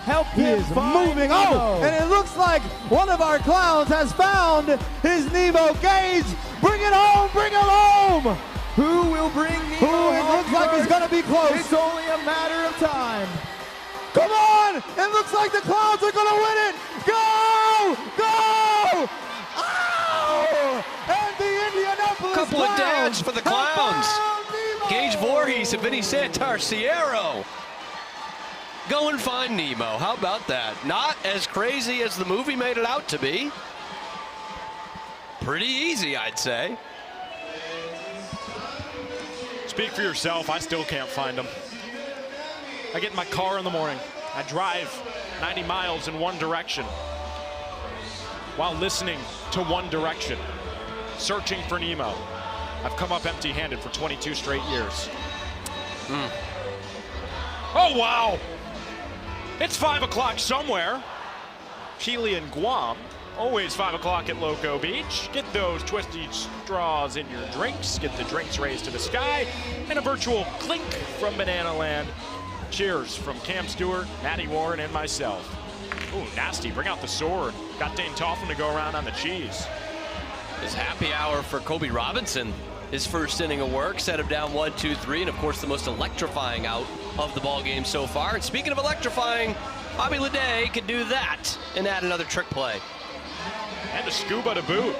Help He him is find moving. Nemo. Oh, and it looks like one of our clowns has found his Nemo. Gage, bring it home, bring him home. Who will bring Nemo home? It looks like it's going to be close. It's only a matter of time. Come on! It looks like the Clowns are going to win it! Go! Go! Oh! And the Indianapolis Couple of dads for the Clowns. Nemo! Gage Voorhees and Vinny Santarciero. Go and find Nemo. How about that? Not as crazy as the movie made it out to be. Pretty easy, I'd say. Speak for yourself. I still can't find him. I get in my car in the morning. I drive 90 miles in one direction while listening to One Direction, searching for Nemo. I've come up empty-handed for 22 straight years. Oh, wow. It's 5 o'clock somewhere. Chile and Guam. Always 5 o'clock at Loco Beach. Get those twisty straws in your drinks. Get the drinks raised to the sky. And a virtual clink from Banana Land. Cheers from Cam Stewart, Matty Warren, and myself. Ooh, nasty. Bring out the sword. Got Dane Toffin to go around on the cheese. His happy hour for Kobe Robinson. His first inning of work set him down 1-2-3, and of course the most electrifying out of the ball game so far. And speaking of electrifying, Bobby Leday can do that and add another trick play. And a scuba to boot.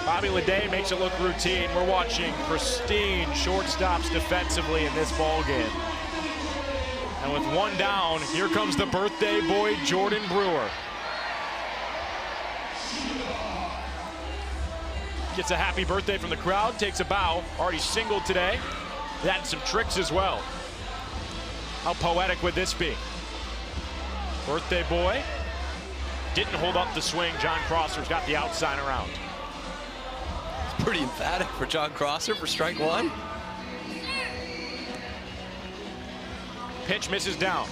Bobby Leday makes it look routine. We're watching pristine shortstops defensively in this ball game. And with one down, here comes the birthday boy, Jordan Brewer. Gets a happy birthday from the crowd, takes a bow, already singled today. He had some tricks as well. How poetic would this be? Birthday boy didn't hold up the swing. John Crosser's got the outside around. It's pretty emphatic for John Crosser for strike one. Pitch misses down.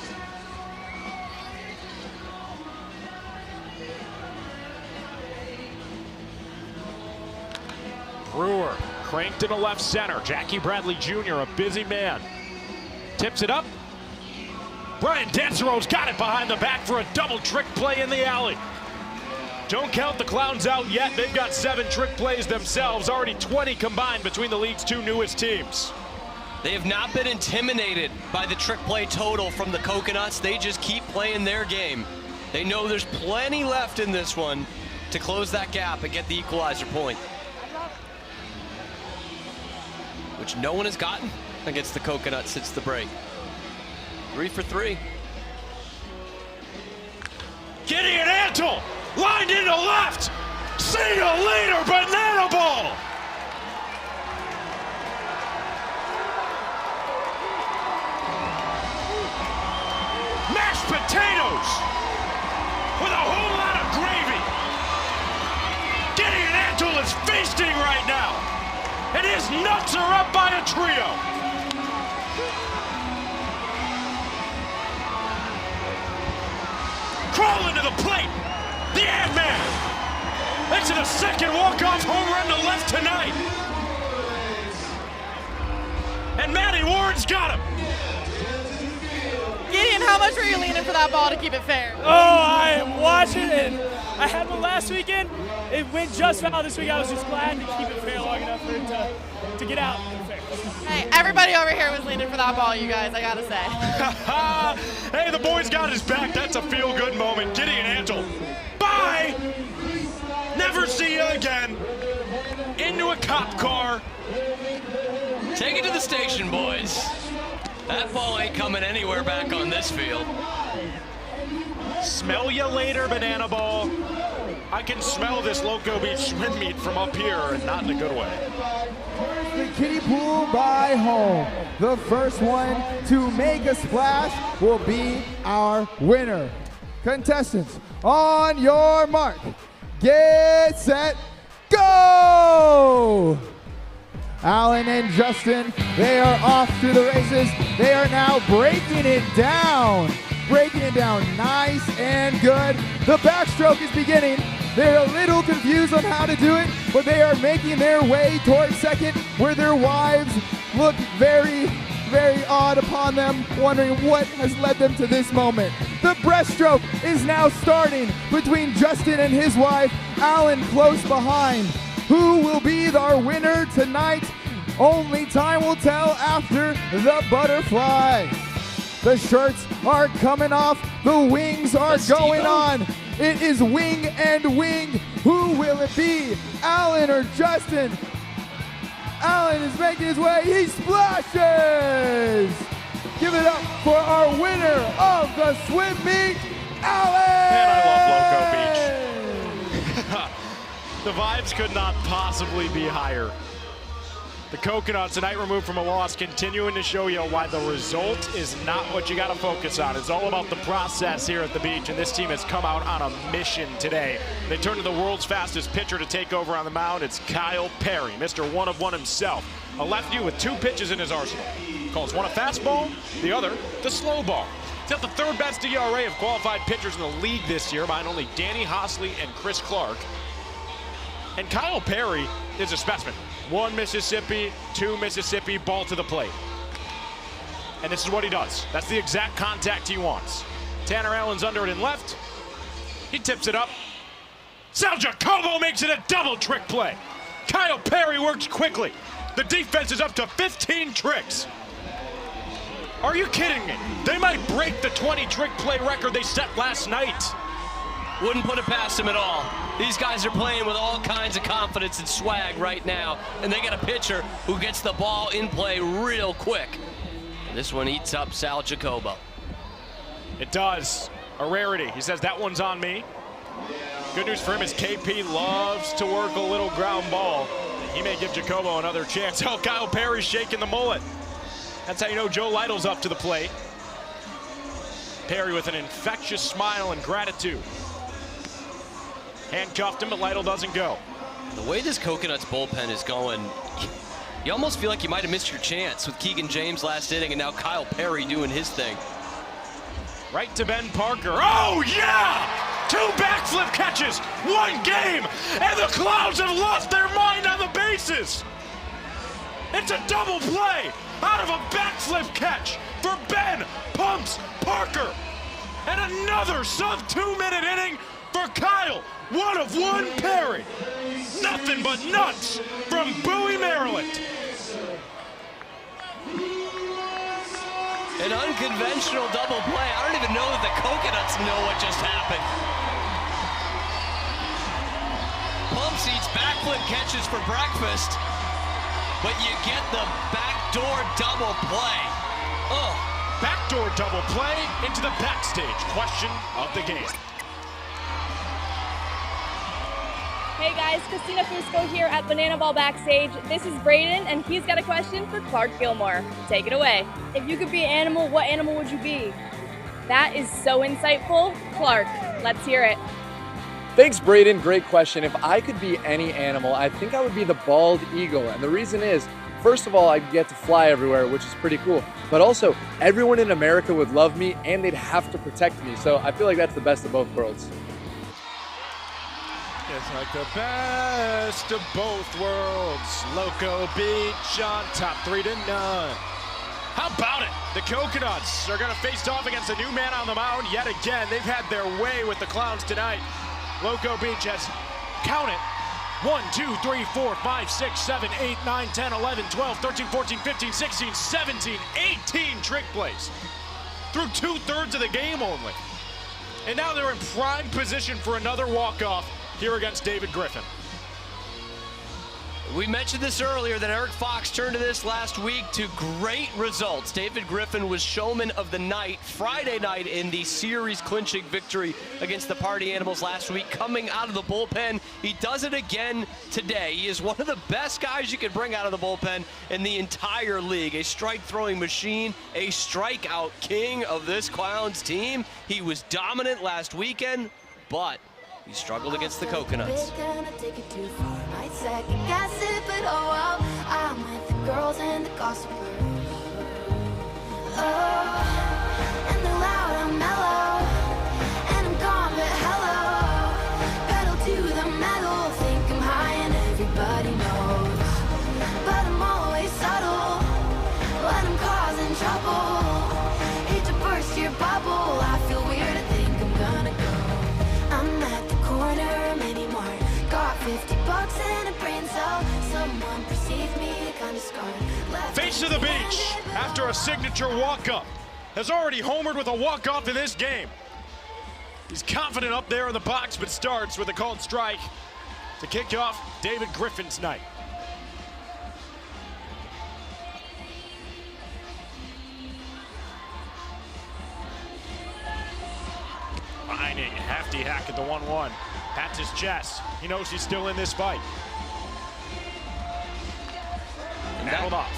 Brewer cranked into left center. Jackie Bradley Jr., a busy man. Tips it up. Brian Dansero's got it behind the back for a double trick play in the alley. Don't count the Clowns out yet. They've got 7 trick plays themselves, already 20 combined between the league's 2 newest teams. They have not been intimidated by the trick play total from the Coconuts. They just keep playing their game. They know there's plenty left in this one to close that gap and get the equalizer point, which no one has gotten against the Coconuts since the break. 3 for 3. Gideon Antle lined into left. See you later, banana ball. Mashed potatoes with a whole lot of gravy. Gideon Antle is feasting right now, and his nuts are up by a trio. Crawling to the plate, the Ant-Man. Makes it a second walk-off home run to left tonight. And Matty Ward's got him. Gideon, how much were you leaning for that ball to keep it fair? Oh, I am watching it. I had one last weekend. It went just foul this week. I was just glad to keep it fair long enough for it to get out fair. Hey, everybody over here was leaning for that ball, you guys, I gotta say. Hey, the boy's got his back. That's a feel-good moment. Gideon Antle. Bye! Never see you again. Into a cop car. Take it to the station, boys. That ball ain't coming anywhere back on this field. Smell you later, banana ball. I can smell this Loco Beach swim meet from up here, and not in a good way. The kiddie pool by home. The first one to make a splash will be our winner. Contestants, on your mark, get set, go! Alan and Justin, they are off to the races. They are now breaking it down. Breaking it down nice and good. The backstroke is beginning. They're a little confused on how to do it, but they are making their way towards second, where their wives look very, very odd upon them, wondering what has led them to this moment. The breaststroke is now starting between Justin and his wife, Alan close behind. Who will be our winner tonight? Only time will tell after the butterfly. The shirts are coming off. The wings are going on. It is wing and wing. Who will it be? Alan or Justin? Alan is making his way. He splashes. Give it up for our winner of the swim meet, Alan. Man, I love Loco Beach. The vibes could not possibly be higher. The Coconuts, a night removed from a loss, continuing to show you why the result is not what you got to focus on. It's all about the process here at the beach, and this team has come out on a mission today. They turn to the world's fastest pitcher to take over on the mound. It's Kyle Perry, Mr. One of One himself. A lefty with 2 pitches in his arsenal. Calls one a fastball, the other the slow ball. He's got the 3rd best ERA of qualified pitchers in the league this year, behind only Danny Hosley and Chris Clark. And Kyle Perry is a specimen. 1 Mississippi, 2 Mississippi, ball to the plate. And this is what he does. That's the exact contact he wants. Tanner Allen's under it in left. He tips it up. Sal Jacobo makes it a double trick play. Kyle Perry works quickly. The defense is up to 15 tricks. Are you kidding me? They might break the 20 trick play record they set last night. Wouldn't put it past them at all. These guys are playing with all kinds of confidence and swag right now, and they got a pitcher who gets the ball in play real quick. And this one eats up Sal Jacobo. It does. A rarity. He says that one's on me. Good news for him is KP loves to work a little ground ball. He may give Jacobo another chance. Oh, Kyle Perry's shaking the mullet. That's how you know Joe Lytle's up to the plate. Perry with an infectious smile and gratitude. Handcuffed him, but Lytle doesn't go. The way this Coconuts bullpen is going, you almost feel like you might have missed your chance with Keegan James last inning and now Kyle Perry doing his thing. Right to Ben Parker. Oh, yeah! 2 backflip catches, 1 game, and the Clouds have lost their mind on the bases. It's a double play out of a backflip catch for Ben Pumps Parker. And another sub-2-minute inning for Kyle. 1 of 1 Perry. Nothing but nuts from Bowie, Maryland. An unconventional double play. I don't even know that the Coconuts know what just happened. Pumps eats backflip catches for breakfast, but you get the backdoor double play. Oh. Backdoor double play into the backstage question of the game. Hey guys, Christina Fusco here at Banana Ball Backstage. This is Braden, and he's got a question for Clark Gilmore. Take it away. If you could be an animal, what animal would you be? That is so insightful. Clark, let's hear it. Thanks, Braden. Great question. If I could be any animal, I think I would be the bald eagle. And the reason is, first of all, I get to fly everywhere, which is pretty cool. But also, everyone in America would love me, and they'd have to protect me. So I feel like that's the best of both worlds. It's like the best of both worlds. Loco Beach on top 3-0. How about it? The Coconuts are going to face off against a new man on the mound yet again. They've had their way with the Clowns tonight. Loco Beach has, count it, 1, 2, 3, 4, 5, 6, 7, 8, 9, 10, 11, 12, 13, 14, 15, 16, 17, 18 trick plays through 2/3 of the game only. And now they're in prime position for another walk-off here against David Griffin. We mentioned this earlier that Eric Fox turned to this last week to great results. David Griffin was showman of the night Friday night in the series clinching victory against the Party Animals last week. Coming out of the bullpen, he does it again today. He is one of the best guys you could bring out of the bullpen in the entire league. A strike throwing machine, a strikeout king of this Clowns team. He was dominant last weekend, but he struggled against the Coconuts. Second guess it, but oh well, I'm with the girls and the gossip girls. Oh, and they're loud, I'm mellow, and I'm gone, but hello. Pedal to the metal, think I'm high and everybody knows. But I'm always subtle, when I'm causing trouble. Hate to burst your bubble, I feel weird, I think I'm gonna go. I'm at the corner, mini mart. Got 50 bucks and a brain cell. Someone perceived me kind of scarred. Face of the beach after a signature walk-up. Has already homered with a walk-off in this game. He's confident up there in the box, but starts with a called strike to kick off David Griffin's night. Finding hefty hack at the 1-1. Pats his chest. He knows he's still in this fight. Nailed off.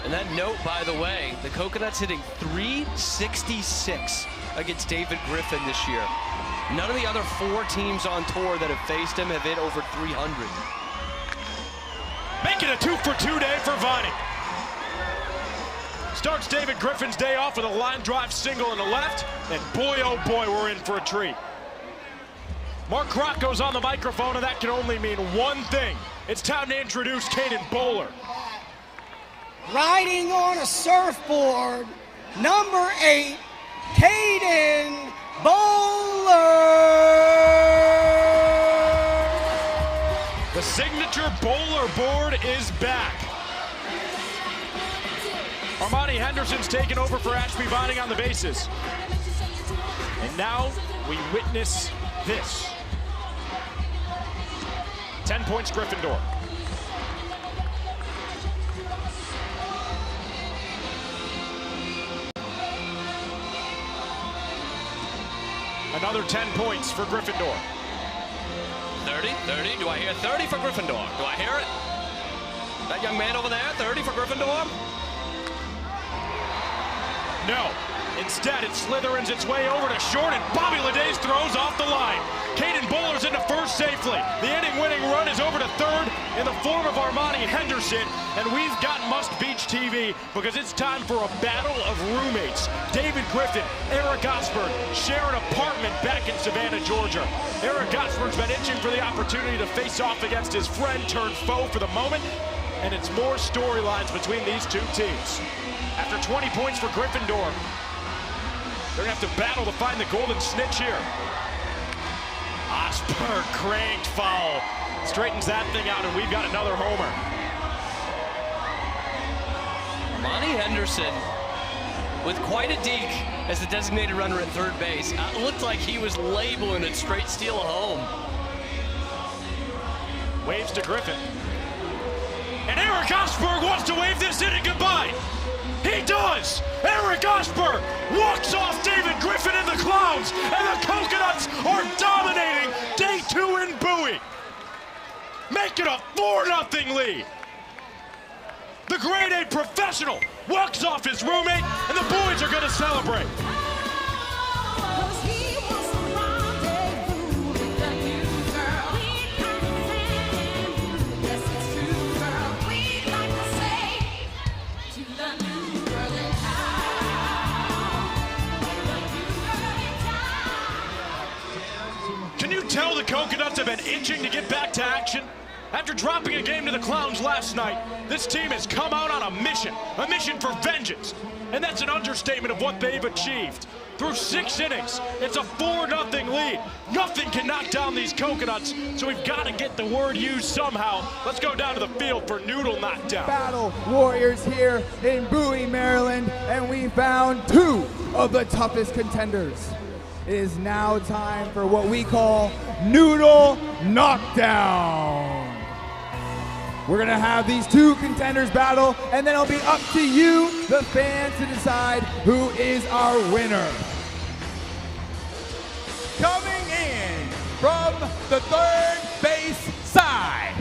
And that note, by the way, the Coconuts hitting .366 against David Griffin this year. None of the other 4 teams on tour that have faced him have hit over 300. Making a 2-for-2 day for Viney. Starts David Griffin's day off with a line drive single in the left, and boy, oh boy, we're in for a treat. Mark Crocco's on the microphone, and that can only mean one thing. It's time to introduce Caden Bowler. Riding on a surfboard, number 8, Caden Bowler. signature bowler board is back. Armani Henderson's taken over for Ashby Bunting on the bases. And now we witness this. 10 points Gryffindor. Another 10 points for Gryffindor. 30, 30. Do I hear 30 for Gryffindor? Do I hear it? That young man over there, 30 for Gryffindor? No. Instead, it slithers its way over to short, and Bobby Ledays throws off the line. Caden Bowler's into first safely. The inning-winning run is over to third in the form of Armani Henderson, and we've got Must Beach TV because it's time for a battle of roommates. David Griffin, Eric Osberg share an apartment back in Savannah, Georgia. Eric Osberg's been itching for the opportunity to face off against his friend turned foe for the moment, and it's more storylines between these two teams. After 20 points for Gryffindor, they're gonna have to battle to find the golden snitch here. Osberg cranked foul. Straightens that thing out, and we've got another homer. Armani Henderson with quite a deke as the designated runner at third base. It looked like he was labeling it straight steal of home. Waves to Griffin. And Eric Osberg wants to wave this inning goodbye. He does! Eric Osberg walks off David Griffin in the clouds, and the Coconuts are dominating day 2 in Bowie. Make it a 4-0 lead. The grade A professional walks off his roommate, and the boys are gonna celebrate. Can you tell the Coconuts have been itching to get back to action? After dropping a game to the Clowns last night, this team has come out on a mission for vengeance. And that's an understatement of what they've achieved. Through 6 innings, it's a 4-0 lead. Nothing can knock down these Coconuts, so we've got to get the word used somehow. Let's go down to the field for Noodle Knockdown. Battle Warriors here in Bowie, Maryland, and we found 2 of the toughest contenders. It is now time for what we call Noodle Knockdown. We're gonna have these 2 contenders battle, and then it'll be up to you, the fans, to decide who is our winner. Coming in from the third base side,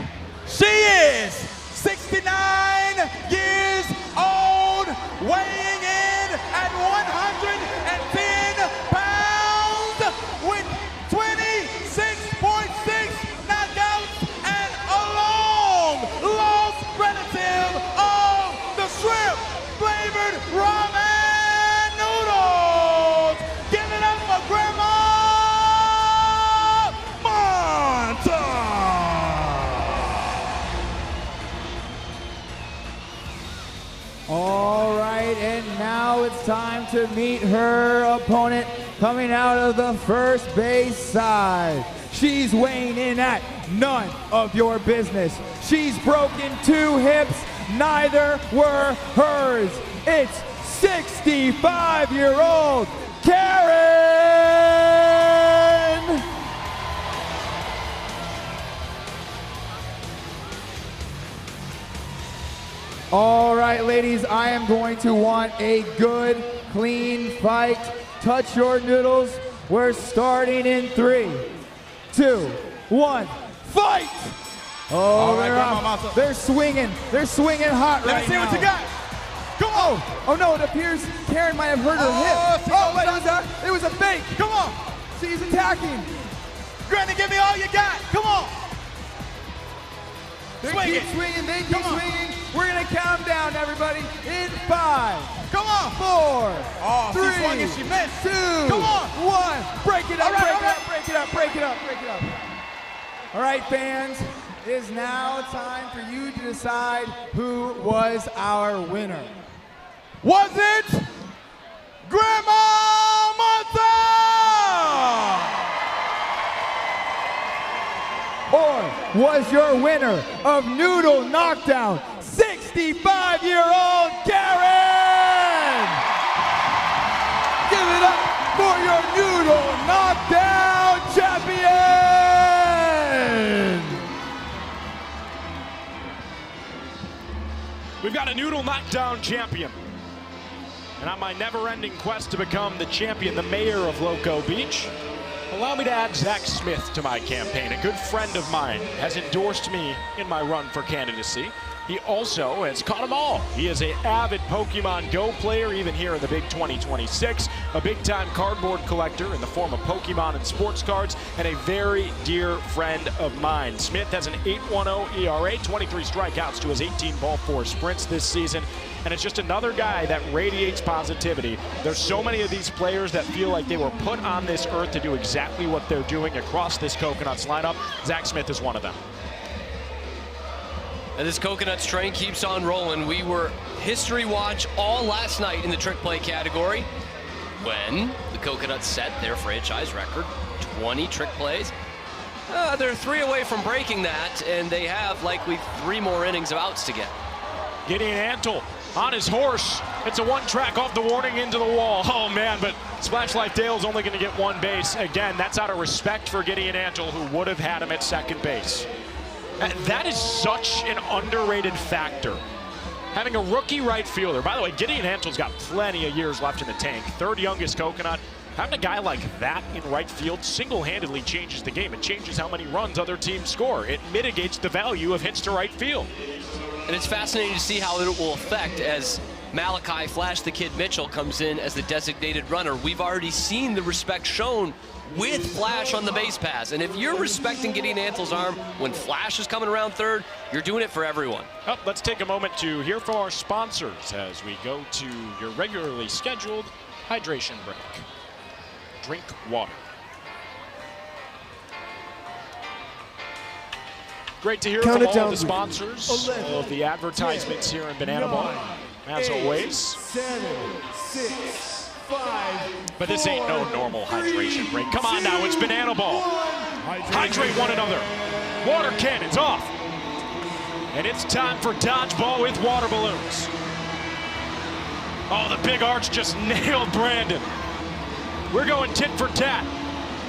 she is 69 years old, weighing in at 110 pounds with 26.6 knockouts and a long-lost relative of the shrimp-flavored ramen noodles. Give it up for Grandma All right, and now it's time to meet her opponent coming out of the first base side. She's weighing in at none of your business. She's broken 2 hips, neither were hers. It's 65-year-old Karen! All right, ladies, I am going to want a good, clean fight. Touch your noodles. We're starting in 3, 2, 1, fight! Oh, they're swinging. They're swinging hot right now. Let me see what you got. Come on. Oh, no, it appears Karen might have hurt her hip. Oh, wait, it was a fake. Come on. She's attacking. Granny, give me all you got. Come on. They keep swinging. They keep swinging. We're going to count them down, everybody, in 5. Come on. 4. Oh, 3. She swung and she missed. 2. Come on. 1. Break it up, break it up. All right, fans, it is now time for you to decide who was our winner. Was it Grandma Martha? Or was your winner of Noodle Knockdown, 65-year-old Karen! Give it up for your Noodle Knockdown champion! We've got a Noodle Knockdown champion. And on my never-ending quest to become the champion, the mayor of Loco Beach, allow me to add Zach Smith to my campaign. A good friend of mine has endorsed me in my run for candidacy. He also has caught them all. He is an avid Pokemon Go player, even here in the Big 2026, a big-time cardboard collector in the form of Pokemon and sports cards, and a very dear friend of mine. Smith has an 8.10 ERA, 23 strikeouts to his 18 ball 4 sprints this season, and it's just another guy that radiates positivity. There's so many of these players that feel like they were put on this earth to do exactly what they're doing across this Coconuts lineup. Zach Smith is one of them. And this Coconuts train keeps on rolling. We were history watch all last night in the trick play category when the Coconuts set their franchise record, 20 trick plays. They're 3 away from breaking that, and they have likely 3 more innings of outs to get. Gideon Antle on his horse. It's a one-track off the warning into the wall. Oh, man, but Splash Life Dale's only going to get 1 base. Again, that's out of respect for Gideon Antle, who would have had him at second base. That is such an underrated factor. Having a rookie right fielder. By the way, Gideon Antle's got plenty of years left in the tank. 3rd youngest Coconut. Having a guy like that in right field single-handedly changes the game. It changes how many runs other teams score. It mitigates the value of hits to right field. And it's fascinating to see how it will affect as Malachi Flash the Kid Mitchell comes in as the designated runner. We've already seen the respect shown with Flash on the base pass. And if you're respecting Gideon Antle's arm when Flash is coming around 3rd, you're doing it for everyone. Oh, let's take a moment to hear from our sponsors as we go to your regularly scheduled hydration break. Drink water. Great to hear from all of the sponsors, all of the advertisements here in Banana Ball, as always. 7, 6, 5. But this ain't no normal hydration break. Come on now, it's Banana Ball. Hydrate one another. Water cannons off. And it's time for dodgeball with water balloons. Oh, the big arch just nailed Brandon. We're going tit for tat,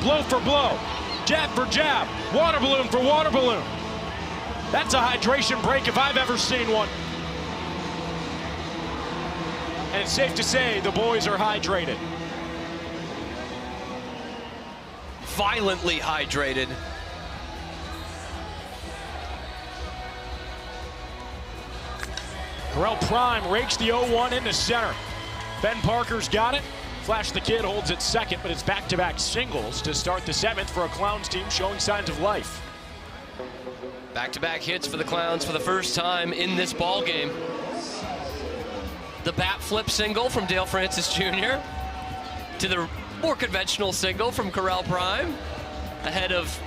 blow for blow, jab for jab, water balloon for water balloon. That's a hydration break if I've ever seen one. And it's safe to say the boys are hydrated. Violently hydrated. Corral Prime rakes the 0-1 into center. Ben Parker's got it. Flash the Kid holds it second, but it's back-to-back singles to start the 7th for a Clowns team showing signs of life. Back-to-back hits for the Clowns for the first time in this ball game. The bat flip single from Dale Francis Jr. to the more conventional single from Corral Prime, ahead of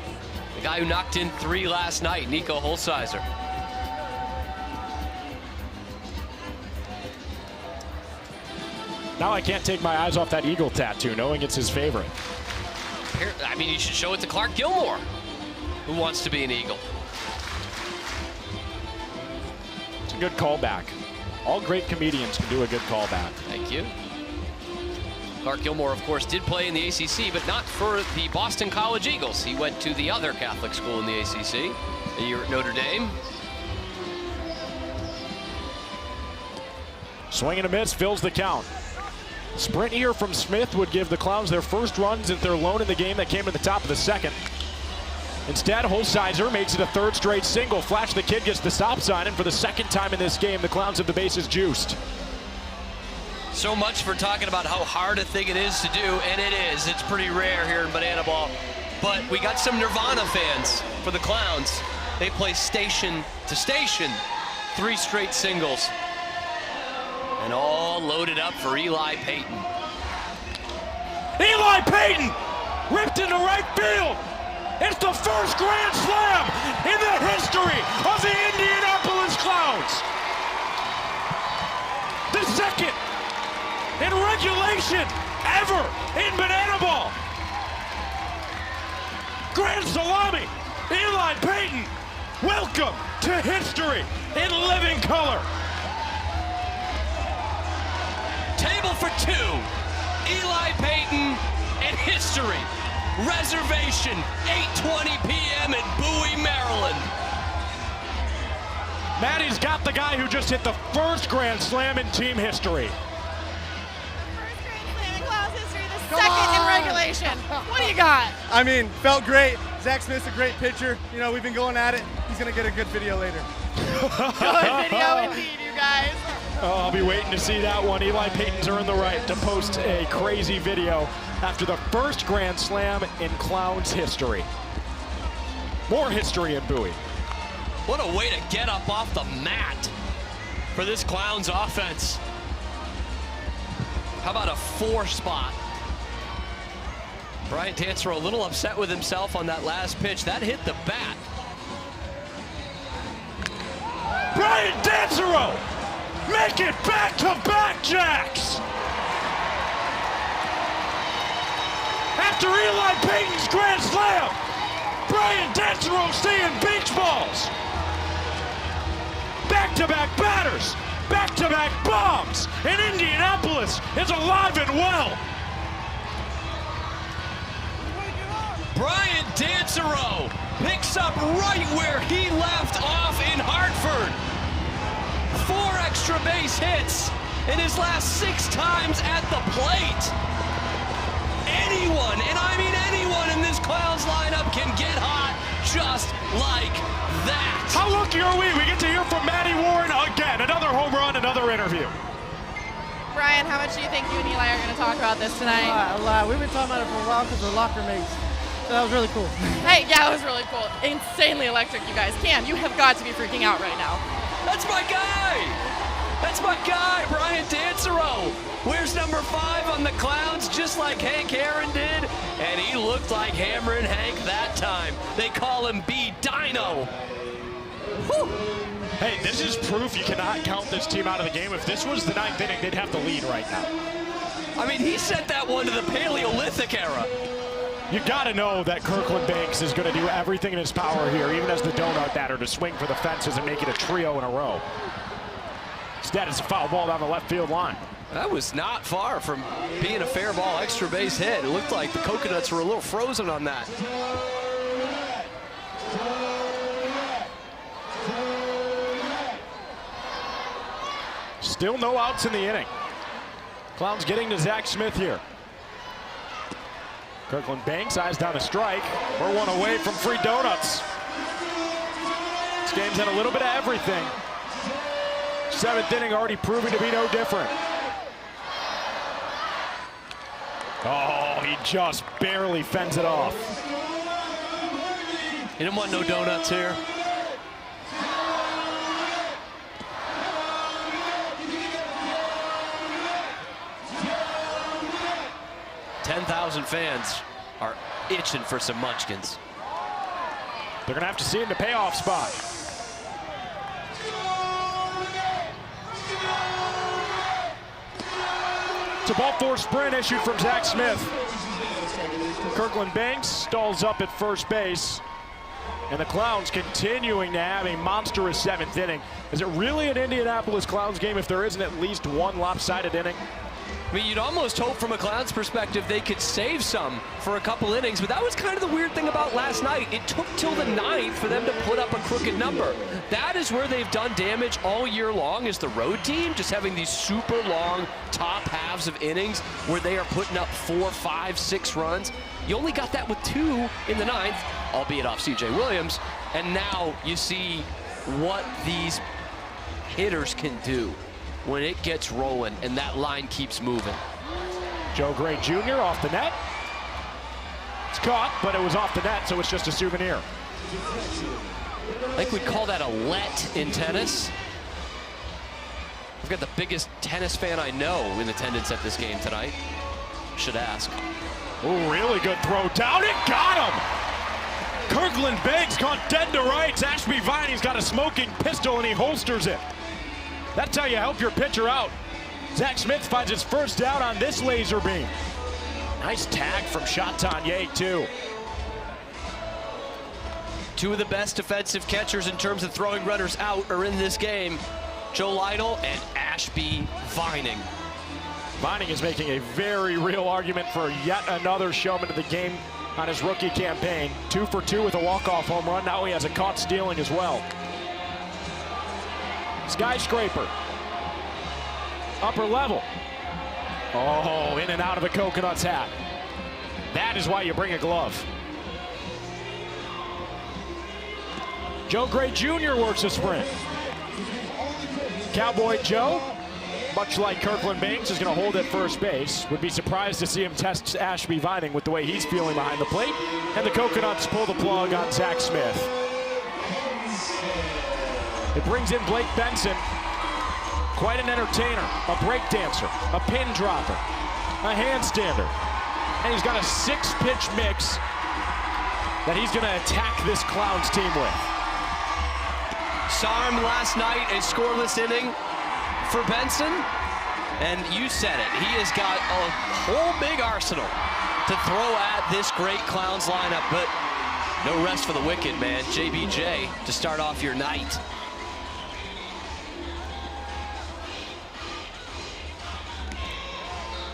the guy who knocked in 3 last night, Nico Holsizer. Now I can't take my eyes off that eagle tattoo, knowing it's his favorite. I mean, you should show it to Clark Gilmore, who wants to be an Eagle. It's a good callback. All great comedians can do a good callback. Thank you. Clark Gilmore, of course, did play in the ACC, but not for the Boston College Eagles. He went to the other Catholic school in the ACC, a year at Notre Dame. Swing and a miss, fills the count. Sprint here from Smith would give the Clowns their first runs at their lone in the game that came in the top of the 2nd. Instead, Holsizer makes it a 3rd straight single. Flash the Kid gets the stop sign, and for the 2nd time in this game, the Clowns have the bases juiced. So much for talking about how hard a thing it is to do, and it is. It's pretty rare here in Banana Ball. But we got some Nirvana fans for the Clowns. They play station to station, 3 straight singles. And all loaded up for Eli Payton. Eli Payton ripped into right field. It's the first grand slam in the history of the Indianapolis Clowns. The 2nd in regulation ever in Banana Ball. Grand salami. Eli Payton Welcome to history in living color. Table for two. Eli Payton and history. Reservation, 8:20 p.m. in Bowie, Maryland. Maddie's got the guy who just hit the first Grand Slam in team history. Second in regulation. What do you got? I mean, felt great. Zach Smith's a great pitcher. You know, we've been going at it. He's going to get a good video later. Good video indeed, you guys. Oh, I'll be waiting to see that one. Eli Payton's earned the right to post a crazy video after the first Grand Slam in Clowns history. More history in Bowie. What a way to get up off the mat for this Clowns offense. How about a 4 spot? Brian Dancero a little upset with himself on that last pitch. That hit the bat. Brian Dancero make it back-to-back jacks. After Eli Payton's Grand Slam, Brian Dancero seeing beach balls. Back-to-back batters, back-to-back bombs, and Indianapolis is alive and well. Brian Dancero picks up right where he left off in Hartford. 4 extra base hits in his last 6 times at the plate. Anyone, and I mean anyone in this Clowns lineup can get hot just like that. How lucky are we? We get to hear from Matty Warren again. Another home run, another interview. Brian, how much do you think you and Eli are going to talk about this tonight? A lot. We've been talking about it for a while because we're locker mates. So that was really cool. Hey, yeah, it was really cool. Insanely electric, you guys. Cam, you have got to be freaking out right now. That's my guy! That's my guy, Brian Dancero. Wears number 5 on the Clowns, just like Hank Aaron did, and he looked like Hammerin' Hank that time. They call him B-Dino. Whew. Hey, this is proof you cannot count this team out of the game. If this was the 9th inning, they'd have the lead right now. I mean, he sent that one to the Paleolithic era. You got to know that Kirkland Banks is going to do everything in his power here, even as the donut batter, to swing for the fences and make it a trio in a row. Instead, it's a foul ball down the left field line. That was not far from being a fair ball extra base hit. It looked like the Coconuts were a little frozen on that. Still no outs in the inning. Clowns getting to Zach Smith here. Kirkland Banks eyes down a strike. We're one away from free donuts. This game's had a little bit of everything. 7th inning already proving to be no different. Oh, he just barely fends it off. You didn't want no donuts here. $10,000 fans are itching for some munchkins. They're gonna have to see it in the payoff spot. It's a ball 4 sprint issued from Zach Smith. Kirkland Banks stalls up at first base. And the Clowns continuing to have a monstrous 7th inning. Is it really an Indianapolis Clowns game if there isn't at least one lopsided inning? I mean, you'd almost hope from a Clowns perspective they could save some for a couple innings, but that was kind of the weird thing about last night. It took till the 9th for them to put up a crooked number. That is where they've done damage all year long, is the road team, just having these super long top halves of innings where they are putting up 4, 5, 6 runs. You only got that with 2 in the 9th, albeit off C.J. Williams, and now you see what these hitters can do when it gets rolling and that line keeps moving. Joe Gray Jr. off the net. It's caught, but it was off the net, so it's just a souvenir. I think we'd call that a let in tennis. I've got the biggest tennis fan I know in attendance at this game tonight. Should ask. Oh, really good throw down. It got him! Kirkland Banks gone dead to rights. Ashby Viney's got a smoking pistol and he holsters it. That's how you help your pitcher out. Zach Smith finds his first down on this laser beam. Nice tag from Chatanier, too. Two of the best defensive catchers in terms of throwing runners out are in this game. Joe Lytle and Ashby Vining. Vining is making a very real argument for yet another showman of the game on his rookie campaign. 2 for 2 with a walk-off home run. Now he has a caught stealing as well. Skyscraper. Upper level. Oh, in and out of the Coconuts hat. That is why you bring a glove. Joe Gray Jr. works a sprint. Cowboy Joe, much like Kirkland Banks, is going to hold at first base. Would be surprised to see him test Ashby Vining with the way he's feeling behind the plate. And the Coconuts pull the plug on Zach Smith. It brings in Blake Benson. Quite an entertainer, a break dancer, a pin dropper, a handstander. And he's got a 6-pitch mix that he's going to attack this Clowns team with. Saw him last night, a scoreless inning for Benson. And you said it, he has got a whole big arsenal to throw at this great Clowns lineup, but no rest for the wicked, man. JBJ to start off your night.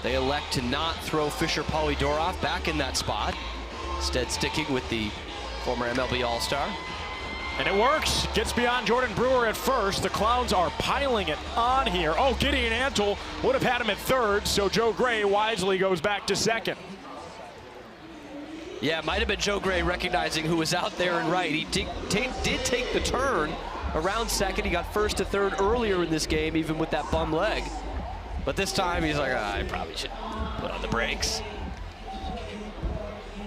They elect to not throw Fisher Polydorov back in that spot, instead sticking with the former MLB All-Star. And it works. Gets beyond Jordan Brewer at first. The Clowns are piling it on here. Oh, Gideon Antle would have had him at third, so Joe Gray wisely goes back to second. Yeah, it might have been Joe Gray recognizing who was out there and right. He did take the turn around second. He got first to third earlier in this game, even with that bum leg. But this time he's like, I probably should put on the brakes.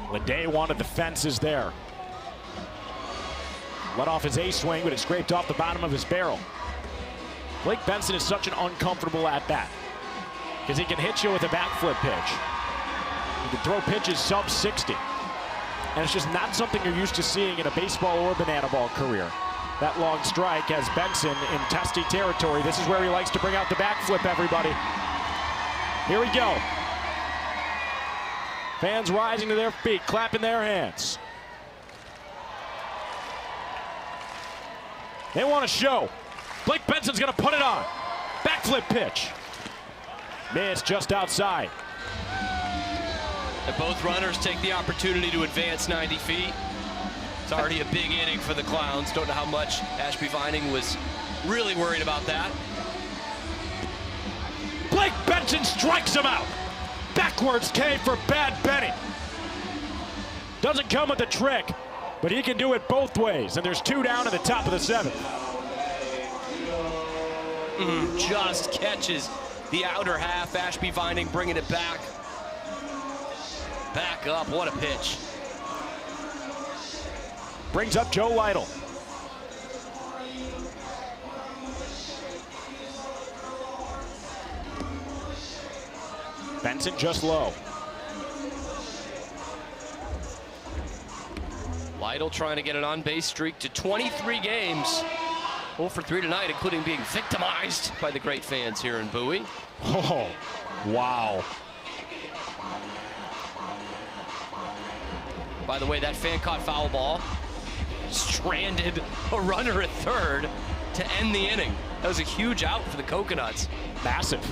Leday wanted the fences there. Let off his A swing, but it scraped off the bottom of his barrel. Blake Benson is such an uncomfortable at-bat because he can hit you with a backflip pitch. He can throw pitches sub 60. And it's just not something you're used to seeing in a baseball or banana ball career. That long strike has Benson in testy territory. This is where he likes to bring out the backflip, everybody. Here we go. Fans rising to their feet, clapping their hands. They want a show. Blake Benson's going to put it on. Backflip pitch. Missed just outside. And both runners take the opportunity to advance 90 feet. It's already a big inning for the Clowns. Don't know how much Ashby Vining was really worried about that. Blake Benson strikes him out. Backwards K for Bad Benny. Doesn't come with a trick, but he can do it both ways. And there's 2 down at the top of the 7th. Just catches the outer half. Ashby Vining bringing it back. Back up, what a pitch. Brings up Joe Lytle. Benson just low. Lytle trying to get an on-base streak to 23 games. 0 for 3 tonight, including being victimized by the great fans here in Bowie. Oh, wow. By the way, that fan caught foul ball. Stranded a runner at third to end the inning. That was a huge out for the Coconuts. Massive.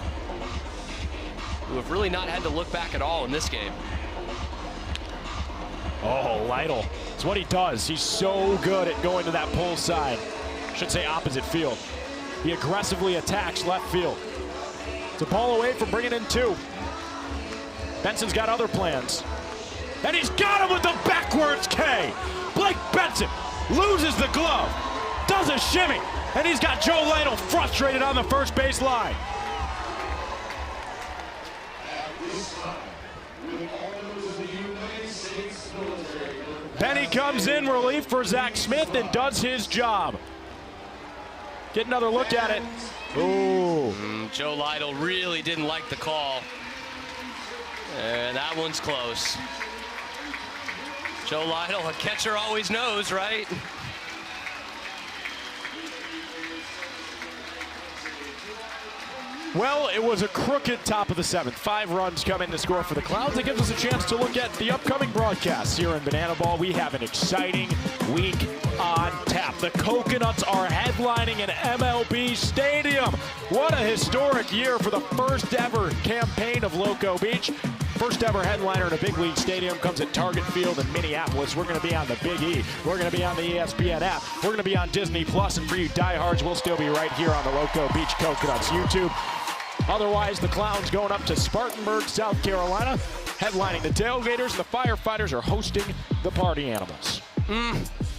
Who have really not had to look back at all in this game. Oh, Lytle. It's what he does. He's so good at going to that pull side. Should say opposite field. He aggressively attacks left field. It's a ball away from bringing in 2. Benson's got other plans. And he's got him with the backwards K. Blake Benson loses the glove, does a shimmy, and he's got Joe Lytle frustrated on the first base line. Benny comes in relief for Zach Smith and does his job. Get another look at it. Ooh. Joe Lytle really didn't like the call. And that one's close. Joe Lytle, a catcher always knows, right? Well, it was a crooked top of the 7th. 5 runs come in to score for the Clowns. It gives us a chance to look at the upcoming broadcasts here in Banana Ball. We have an exciting week on tap. The Coconuts are headlining an MLB stadium. What a historic year for the first ever campaign of Loco Beach. First ever headliner in a big league stadium comes at Target Field in Minneapolis. We're going to be on the Big E. We're going to be on the ESPN app. We're going to be on Disney Plus, and for you diehards, we'll still be right here on the Loco Beach Coconuts YouTube. Otherwise, the Clowns going up to Spartanburg, South Carolina, headlining the Tailgaters. The Firefighters are hosting the Party Animals.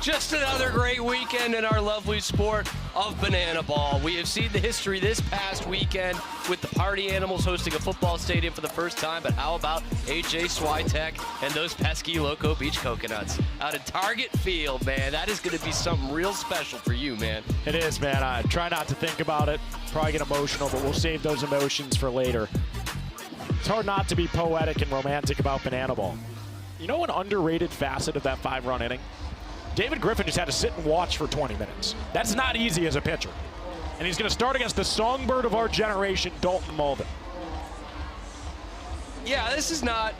Just another great weekend in our lovely sport of Banana Ball. We have seen the history this past weekend with the Party Animals hosting a football stadium for the first time, but how about AJ Switek and those pesky Loco Beach Coconuts out at Target Field, man? That is going to be something real special for you, man. It is, man. I try not to think about it. Probably get emotional, but we'll save those emotions for later. It's hard not to be poetic and romantic about Banana Ball. You know an underrated facet of that 5-run inning? David Griffin just had to sit and watch for 20 minutes. That's not easy as a pitcher. And he's going to start against the songbird of our generation, Dalton Malden. Yeah, this is not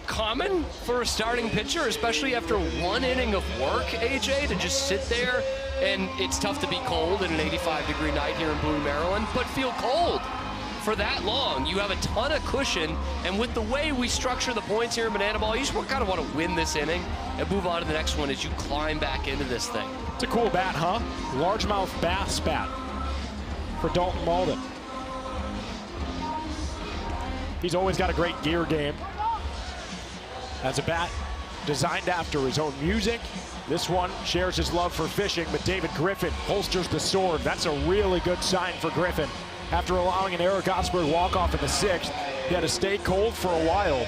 common for a starting pitcher, especially after 1 inning of work, AJ, to just sit there. And it's tough to be cold in an 85-degree night here in Bowie, Maryland, but feel cold for that long. You have a ton of cushion, and with the way we structure the points here in Banana Ball, you just kind of want to win this inning and move on to the next one as you climb back into this thing. It's a cool bat, huh? Largemouth bass bat for Dalton Malden. He's always got a great gear game. As a bat designed after his own music, this one shares his love for fishing, but David Griffin holsters the sword. That's a really good sign for Griffin. After allowing an Eric Osberg walk-off in the 6th, he had to stay cold for a while.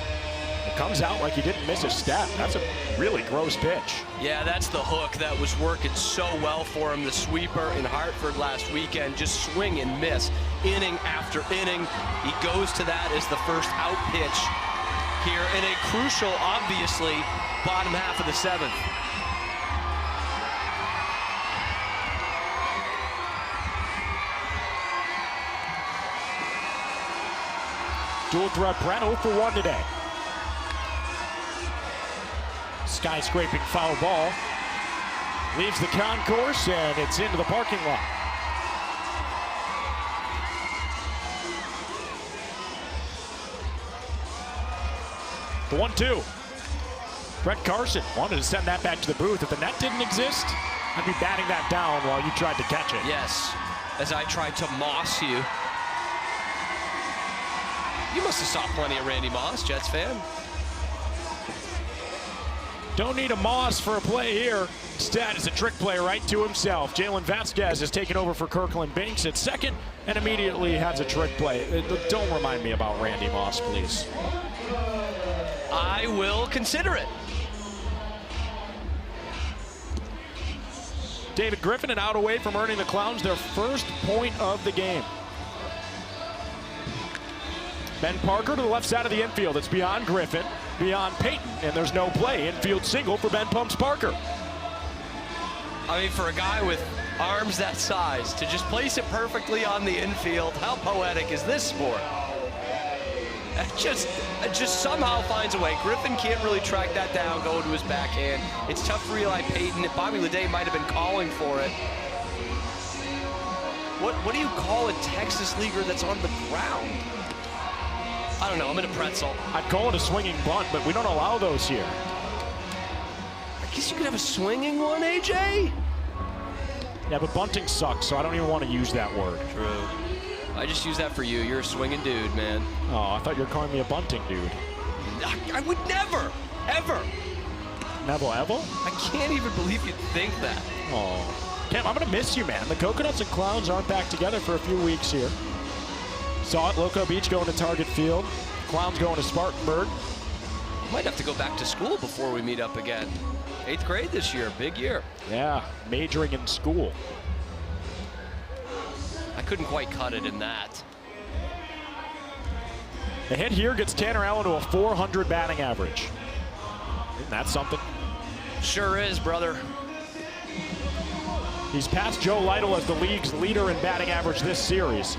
It comes out like he didn't miss a step. That's a really gross pitch. Yeah, that's the hook that was working so well for him. The sweeper in Hartford last weekend, just swing and miss, inning after inning. He goes to that as the first out pitch here in a crucial, obviously, bottom half of the 7th. Dual threat Brent 0 for 1 today. Skyscraping foul ball. Leaves the concourse and it's into the parking lot. The 1-2. Brett Carson wanted to send that back to the booth. If the net didn't exist, I'd be batting that down while you tried to catch it. Yes, as I tried to moss you. You must have saw plenty of Randy Moss, Jets fan. Don't need a Moss for a play here. Instead, it's a trick play right to himself. Jalen Vasquez has taken over for Kirkland Banks at second and immediately has a trick play. Don't remind me about Randy Moss, please. I will consider it. David Griffin and out away from earning the Clowns their first point of the game. Ben Parker to the left side of the infield. It's beyond Griffin, beyond Peyton, and there's no play. Infield single for Ben Pumps Parker. I mean, for a guy with arms that size, to just place it perfectly on the infield, how poetic is this sport? It just somehow finds a way. Griffin can't really track that down, go to his backhand. It's tough to Eli Peyton. Bobby Leday might have been calling for it. What do you call a Texas leaguer that's on the ground? I don't know, I'm in a pretzel. I'd call it a swinging bunt, but we don't allow those here. I guess you could have a swinging one, AJ? Yeah, but bunting sucks, so I don't even want to use that word. True. I just use that for you. You're a swinging dude, man. Oh, I thought you were calling me a bunting dude. I would never, ever. Never, ever? I can't even believe you'd think that. Oh. Cam, I'm going to miss you, man. The Coconuts and Clowns aren't back together for a few weeks here. Saw it, Loco Beach going to Target Field. Clowns going to Spartanburg. Might have to go back to school before we meet up again. 8th grade this year, big year. Yeah, majoring in school. I couldn't quite cut it in that. The hit here gets Tanner Allen to a .400 batting average. Isn't that something? Sure is, brother. He's passed Joe Lytle as the league's leader in batting average this series.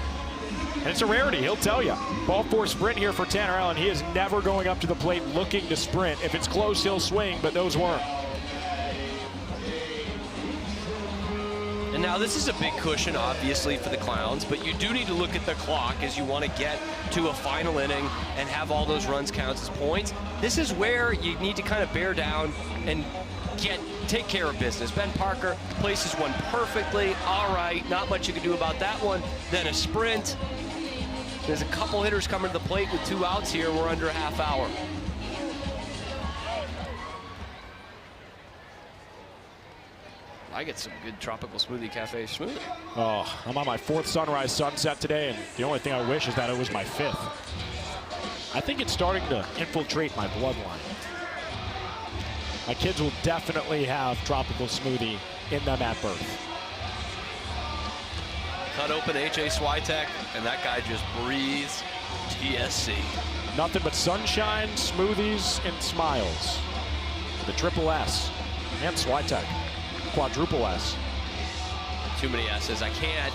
And it's a rarity, he'll tell you. Ball four sprint here for Tanner Allen. He is never going up to the plate looking to sprint. If it's close, he'll swing, but those weren't. And now this is a big cushion, obviously, for the Clowns, but you do need to look at the clock as you want to get to a final inning and have all those runs count as points. This is where you need to kind of bear down and take care of business. Ben Parker places one perfectly. All right, not much you can do about that one. Then a sprint. There's a couple hitters coming to the plate with 2 outs here. We're under a half hour. I get some good Tropical Smoothie Cafe smoothie. Oh, I'm on my 4th sunrise sunset today, and the only thing I wish is that it was my 5th. I think it's starting to infiltrate my bloodline. My kids will definitely have Tropical Smoothie in them at birth. Cut open H.A. Switek, and that guy just breathes TSC. Nothing but sunshine, smoothies, and smiles. The triple S and Switek. Quadruple S. Too many S's. I can't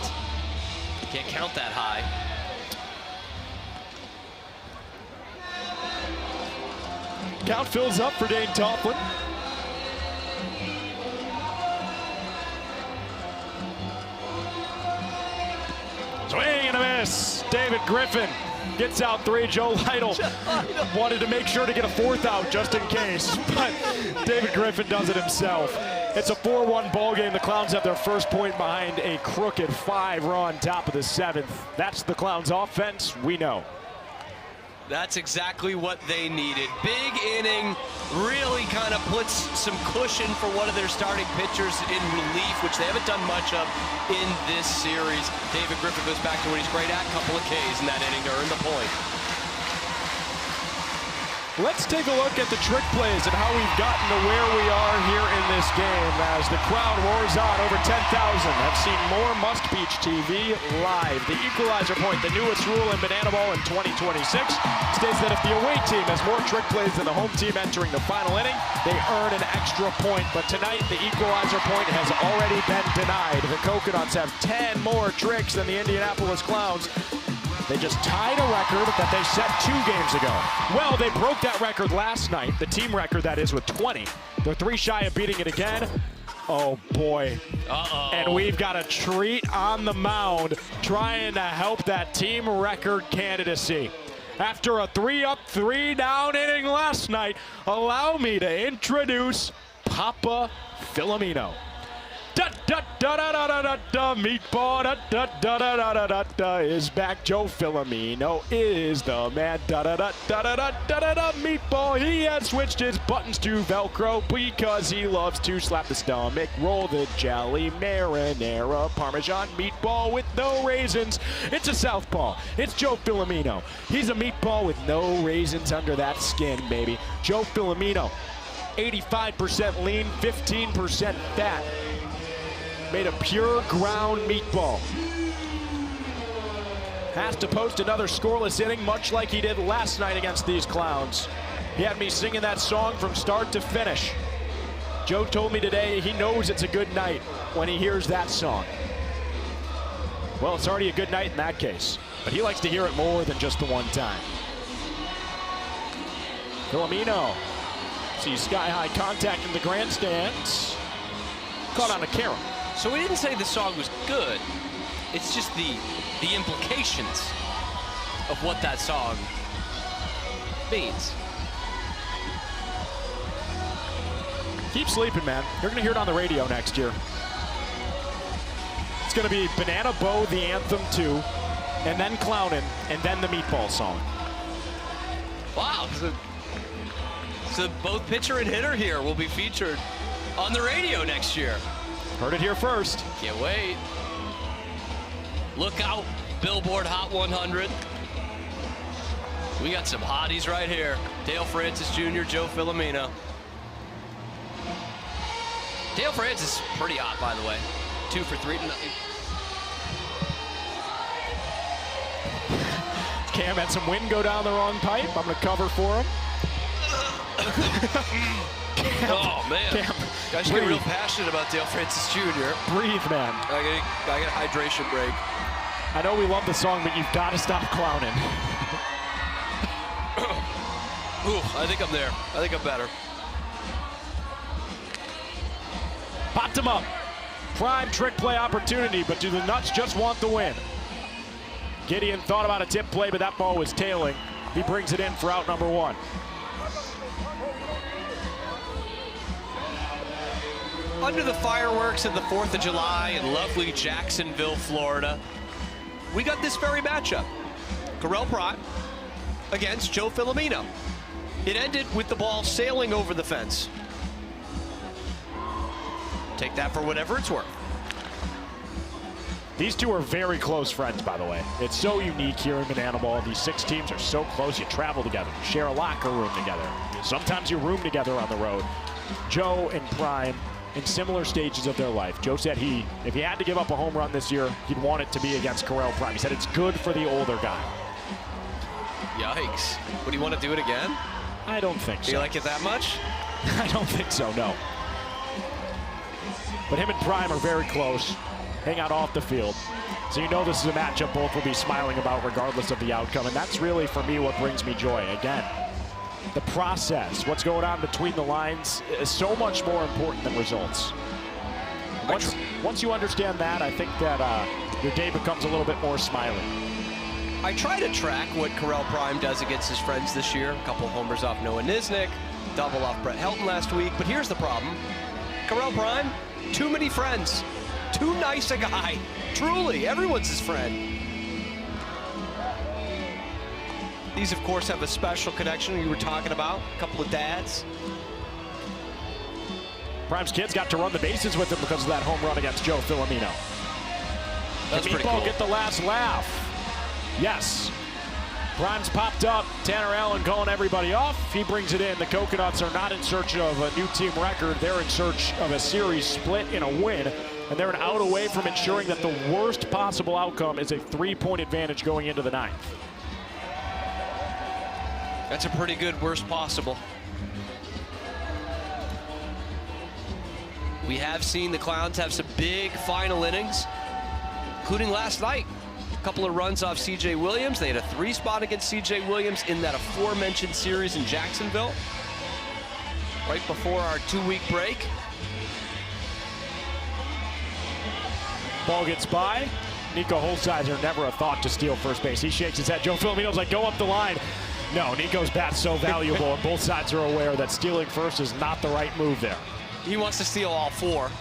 count that high. Count fills up for Dane Tofflin. Swing and a miss. David Griffin gets out 3. Joe Lytle wanted to make sure to get a 4th out just in case, but David Griffin does it himself. It's a 4-1 ball game. The Clowns have their first point behind a crooked 5-run top of the 7th. That's the Clowns offense, we know. That's exactly what they needed. Big inning, really kind of puts some cushion for one of their starting pitchers in relief, which they haven't done much of in this series. David Griffin goes back to what he's great at, couple of Ks in that inning to earn the point. Let's take a look at the trick plays and how we've gotten to where we are here in this game as the crowd roars on. Over 10,000 have seen more Must Beach TV live. The Equalizer Point, the newest rule in Banana Ball in 2026, states that if the away team has more trick plays than the home team entering the final inning, they earn an extra point. But tonight, the Equalizer Point has already been denied. The Coconuts have 10 more tricks than the Indianapolis Clowns. They just tied a record that they set 2 games ago. Well, they broke that record last night, the team record that is, with 20. They're 3 shy of beating it again. Oh boy. Uh-oh. And we've got a treat on the mound trying to help that team record candidacy. After a 3-up, 3-down inning last night, allow me to introduce Papa Filomeno. Da-da-da-da-da-da-da, meatball, da-da-da-da-da-da-da, is back. Joe Filomeno is the man. Da-da-da-da-da-da-da-da, meatball. He has switched his buttons to Velcro because he loves to slap the stomach, roll the jelly, marinara, Parmesan meatball with no raisins. It's a southpaw. It's Joe Filomeno. He's a meatball with no raisins under that skin, baby. Joe Filomeno, 85% lean, 15% fat. Made a pure ground meatball. Has to post another scoreless inning, much like he did last night against these Clowns. He had me singing that song from start to finish. Joe told me today he knows it's a good night when he hears that song. Well, it's already a good night in that case, but he likes to hear it more than just the one time. Filomeno sees sky-high contact in the grandstands. Caught on a camera. So we didn't say the song was good. It's just the implications of what that song means. Keep sleeping, man. You're going to hear it on the radio next year. It's going to be Banana Bow, the anthem 2, and then Clownin', and then the meatball song. Wow. So both pitcher and hitter here will be featured on the radio next year. Heard it here first. Can't wait. Look out, Billboard Hot 100. We got some hotties right here. Dale Francis Jr., Joe Filomeno. Dale Francis, pretty hot, by the way. 2 for 3 tonight. Cam had some wind go down the wrong pipe. I'm going to cover for him. Oh, man. Cam, guys get real passionate about Dale Francis Jr. Breathe, man. I get a hydration break. I know we love the song, but you've got to stop clowning. Ooh, I think I'm there. I think I'm better. Popped him up. Prime trick play opportunity, but do the Nuts just want the win? Gideon thought about a tip play, but that ball was tailing. He brings it in for out number 1. Under the fireworks of the 4th of July in lovely Jacksonville, Florida, we got this very matchup. Correll Prime against Joe Filomeno. It ended with the ball sailing over the fence. Take that for whatever it's worth. These two are very close friends, by the way. It's so unique here in Banana Ball. These 6 teams are so close. You travel together, you share a locker room together. Sometimes you room together on the road. Joe and Prime in similar stages of their life. Joe said if he had to give up a home run this year, he'd want it to be against Correll Prime. He said it's good for the older guy. Yikes. Would he want to do it again? I don't think so. Do you like it that much? I don't think so, no. But him and Prime are very close. Hang out off the field. So you know this is a matchup both will be smiling about regardless of the outcome. And that's really, for me, what brings me joy. Again, the process, what's going on between the lines is so much more important than results. Once you understand that, I think that your day becomes a little bit more smiling. I try to track what Correll Prime does against his friends this year. A couple homers off Noah Nisnik, double off Brett Helton last week. But here's the problem. Correll Prime, too many friends. Too nice a guy. Truly, everyone's his friend. These, of course, have a special connection you were talking about. A couple of dads. Prime's kids got to run the bases with him because of that home run against Joe Filomeno. That's pretty Meatball cool. Get the last laugh. Yes. Prime's popped up. Tanner Allen calling everybody off. He brings it in. The Coconuts are not in search of a new team record. They're in search of a series split in a win. And they're an out away from ensuring that the worst possible outcome is a 3-point advantage going into the 9th. That's a pretty good worst possible. We have seen the Clowns have some big final innings, including last night. A couple of runs off C.J. Williams. They had a 3 spot against C.J. Williams in that aforementioned series in Jacksonville, right before our 2-week break. Ball gets by. Nico Holsizer, never a thought to steal first base. He shakes his head. Joe Filomeno's like, go up the line. No, Nico's bat's so valuable, and both sides are aware that stealing first is not the right move there. He wants to steal all 4.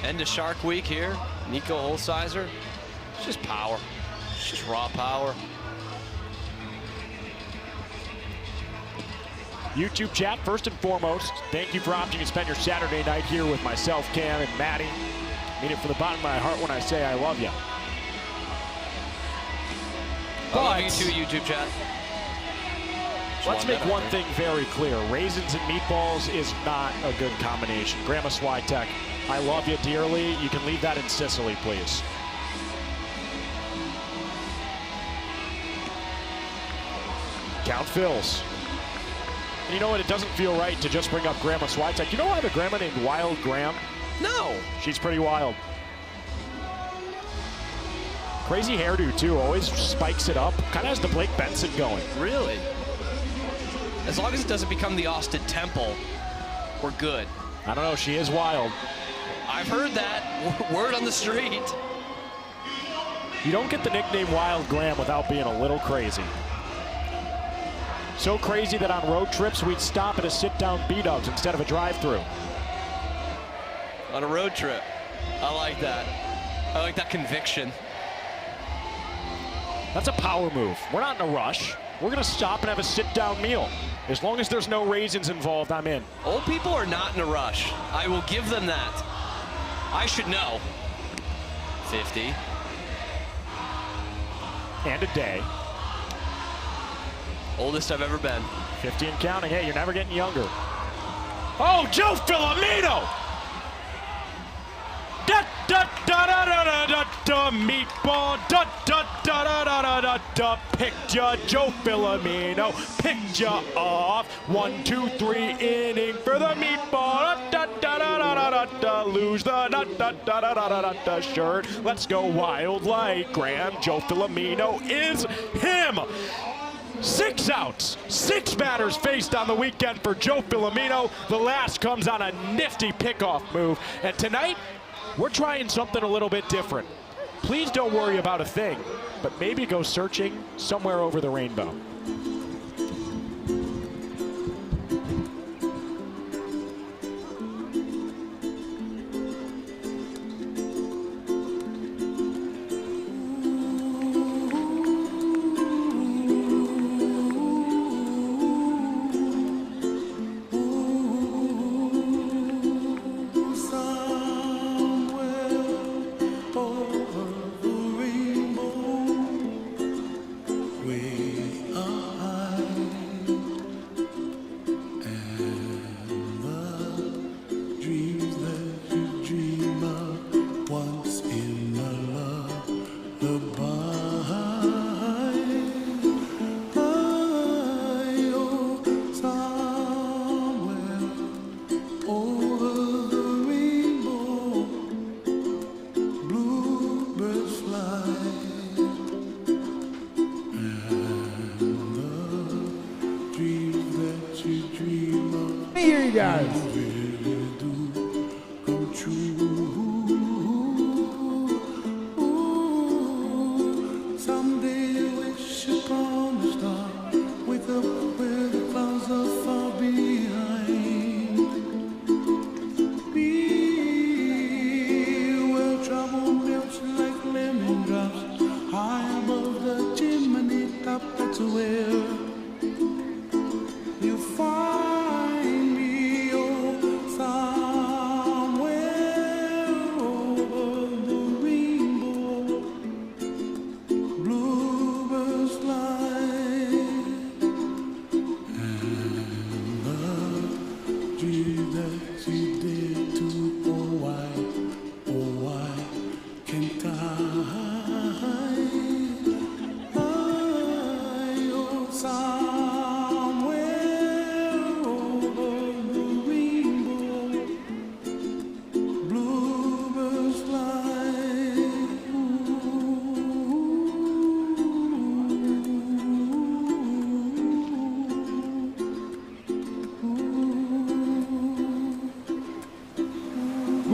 End of Shark Week here. Nico Holsizer. It's just power. It's just raw power. YouTube chat, first and foremost, thank you for opting to spend your Saturday night here with myself, Cam, and Maddie. I mean it from the bottom of my heart when I say I love you. I love you too, YouTube chat. Let's make one thing very clear. Raisins and meatballs is not a good combination. Grandma Switek, I love you dearly. You can leave that in Sicily, please. Count fills. And you know what? It doesn't feel right to just bring up Grandma Switek. You know I have a grandma named Wild Graham? No. She's pretty wild. Crazy hairdo, too. Always spikes it up. Kind of has the Blake Benson going. Really? As long as it doesn't become the Austin Temple, we're good. I don't know. She is wild. I've heard that. Word on the street. You don't get the nickname Wild Graham without being a little crazy. So crazy that on road trips, we'd stop at a sit-down B-Dubs instead of a drive-thru. On a road trip. I like that. I like that conviction. That's a power move. We're not in a rush. We're going to stop and have a sit-down meal. As long as there's no raisins involved, I'm in. Old people are not in a rush. I will give them that. I should know. 50. And a day. Oldest I've ever been. 50 and counting. Hey, you're never getting younger. Oh, Joe Filomeno! Da da da da da da da da meatball da Da-da-da-da-da-da-da, picked ya, Joe Filomeno, picked ya off. 1, 2, 3 inning for the meatball. Da-da-da-da-da-da, lose the da-da-da-da-da-da shirt. Let's go wild like Graham. Joe Filomeno is him. 6 outs, 6 batters faced on the weekend for Joe Filomeno. The last comes on a nifty pickoff move. And tonight, we're trying something a little bit different. Please don't worry about a thing, but maybe go searching somewhere over the rainbow.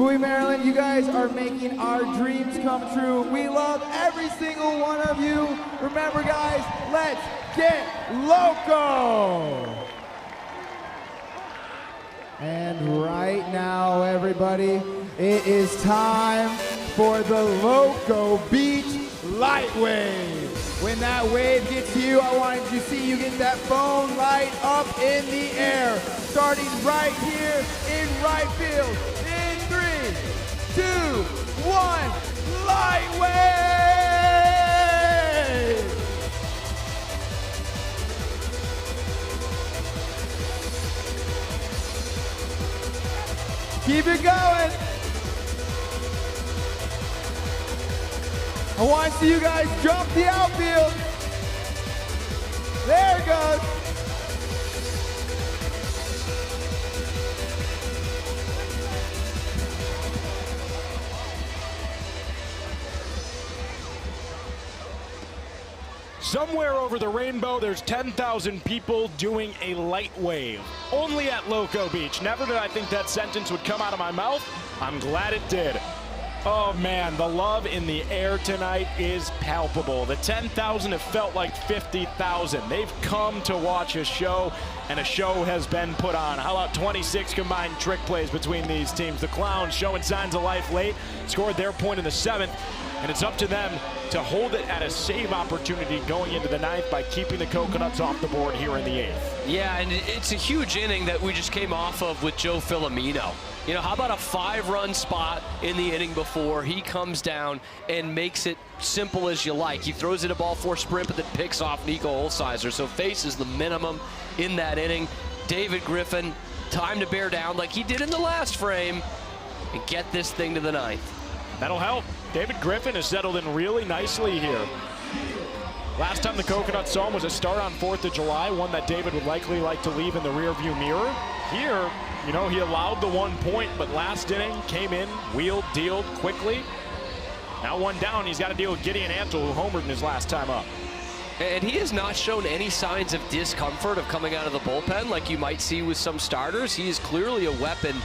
Bowie, Maryland, you guys are making our dreams come true. We love every single one of you. Remember, guys, let's get loco! And right now, everybody, it is time for the Loco Beach Light Wave. When that wave gets to you, I want to see you get that phone light up in the air. Starting right here in right field. In 3, 2, 1, light wave! Keep it going. I want to see you guys jump the outfield. There it goes. Somewhere over the rainbow, there's 10,000 people doing a light wave. Only at Loco Beach. Never did I think that sentence would come out of my mouth. I'm glad it did. Oh man, the love in the air tonight is palpable. The 10,000 have felt like 50,000. They've come to watch a show, and a show has been put on. How about 26 combined trick plays between these teams? The Clowns showing signs of life late, scored their point in the 7th, and it's up to them to hold it at a save opportunity going into the 9th by keeping the Coconuts off the board here in the 8th. Yeah, and it's a huge inning that we just came off of with Joe Filomeno. You know, how about a 5-run spot in the inning before he comes down and makes it simple as you like. He throws it a ball 4 sprint, but then picks off Nico Holsizer. So faces the minimum in that inning. David Griffin, time to bear down like he did in the last frame and get this thing to the 9th. That'll help. David Griffin has settled in really nicely here. Last time the Coconuts saw him was a start on 4th of July, one that David would likely like to leave in the rearview mirror. Here, you know, he allowed the 1 point, but last inning came in, wheeled, dealed quickly. Now one down, he's got to deal with Gideon Antle, who homered in his last time up. And he has not shown any signs of discomfort of coming out of the bullpen like you might see with some starters. He is clearly a weapon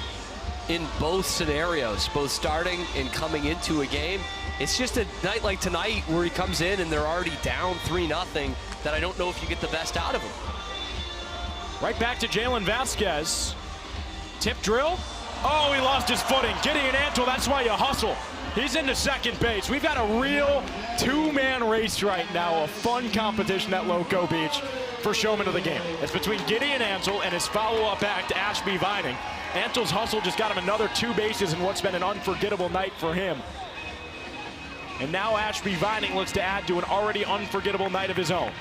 in both scenarios, both starting and coming into a game. It's just a night like tonight where he comes in and they're already down 3-0 that I don't know if you get the best out of him. Right back to Jalen Vasquez. Tip drill. Oh, he lost his footing. Gideon Antle, that's why you hustle. He's into second base. We've got a real two-man race right now, a fun competition at Loco Beach for showman of the game. It's between Gideon Antle and his follow-up act, Ashby Vining. Antle's hustle just got him another 2 bases in what's been an unforgettable night for him. And now Ashby Vining looks to add to an already unforgettable night of his own.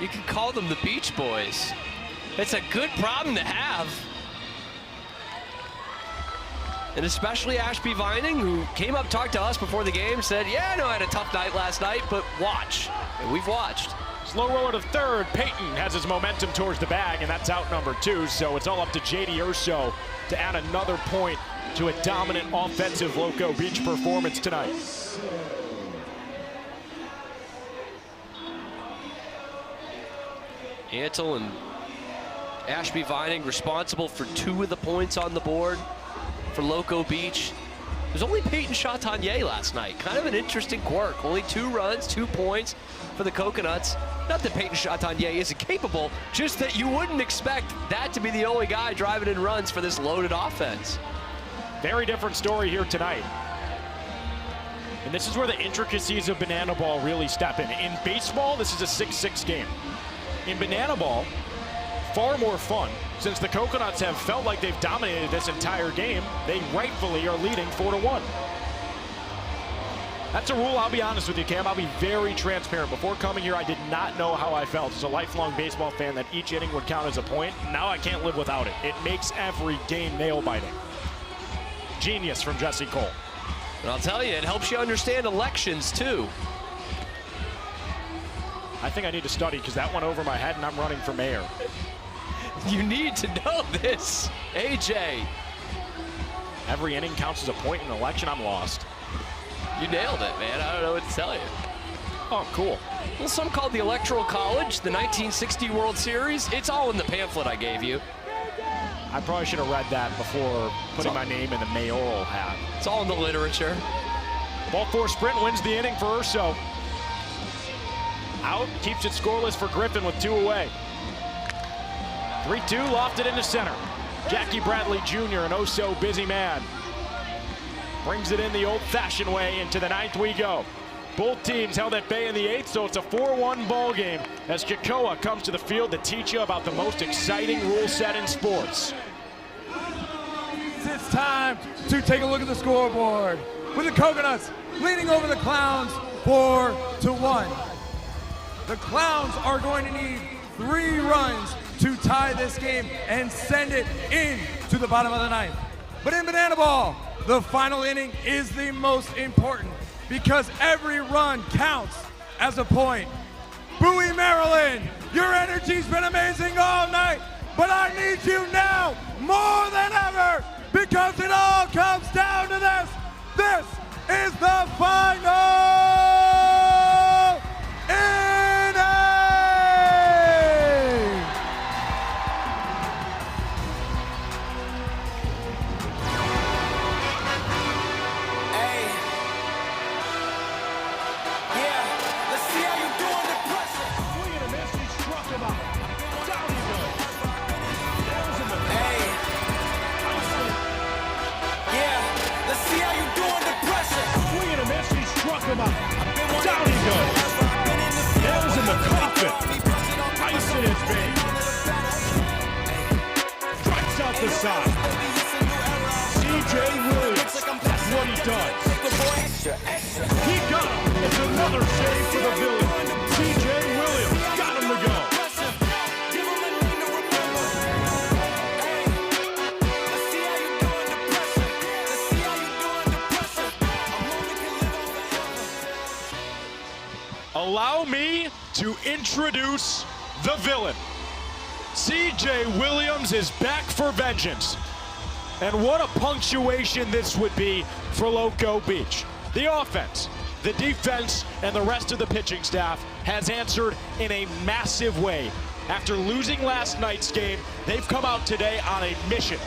You can call them the Beach Boys. It's a good problem to have. And especially Ashby Vining, who came up, talked to us before the game, said, yeah, I know I had a tough night last night, but watch. And we've watched. Slow roller to third. Peyton has his momentum towards the bag, and that's out number 2. So it's all up to J.D. Urso to add another point to a dominant offensive Loco Beach performance tonight. Antle and Ashby Vining responsible for 2 of the points on the board for Loco Beach. There's only Peyton Chatagnier last night. Kind of an interesting quirk. Only 2 runs, 2 points for the Coconuts. Not that Peyton Chatagnier isn't capable, just that you wouldn't expect that to be the only guy driving in runs for this loaded offense. Very different story here tonight. And this is where the intricacies of banana ball really step in. In baseball, this is a 6-6 game. In banana ball, far more fun. Since the Coconuts have felt like they've dominated this entire game, they rightfully are leading 4-1. That's a rule, I'll be honest with you, Cam. I'll be very transparent. Before coming here, I did not know how I felt as a lifelong baseball fan that each inning would count as a point. Now I can't live without it. It makes every game nail-biting. Genius from Jesse Cole. And I'll tell you, it helps you understand elections, too. I think I need to study because that went over my head and I'm running for mayor. You need to know this, AJ. Every inning counts as a point in an election. I'm lost. You nailed it, man. I don't know what to tell you. Oh, cool. Well, some call the Electoral College, the 1960 World Series. It's all in the pamphlet I gave you. I probably should have read that before putting my name in the mayoral hat. It's all in the literature. Ball 4 sprint wins the inning for Urso. Out, keeps it scoreless for Griffin with 2 away. 3-2, lofted into center. Jackie Bradley Jr., an oh-so busy man. Brings it in the old-fashioned way. Into the 9th we go. Both teams held at bay in the 8th, so it's a 4-1 ball game as Kakoa comes to the field to teach you about the most exciting rule set in sports. It's time to take a look at the scoreboard. With the Coconuts leading over the Clowns 4-1. The Clowns are going to need 3 runs to tie this game and send it in to the bottom of the 9th. But in banana ball, the final inning is the most important because every run counts as a point. Bowie, Maryland, your energy's been amazing all night, but I need you now more than ever because it all comes down to this. This is the final inning! Hey. Yeah, let's see how you do under pressure. Swing and a miss, he struck him out. Down he goes. Hey. Yeah, let's see how you do under pressure. Swing and a miss, he struck him out. Down he goes. Nails in the coffin. Ice in his veins. Strikes out the side. C.J. Williams, that's what he does. He got him. It's another save for the Billions. C.J. Williams got him to go. allow me to introduce the villain. C.J. Williams is back for vengeance. And what a punctuation this would be for Loco Beach. The offense, the defense, and the rest of the pitching staff has answered in a massive way. After losing last night's game, they've come out today on a mission.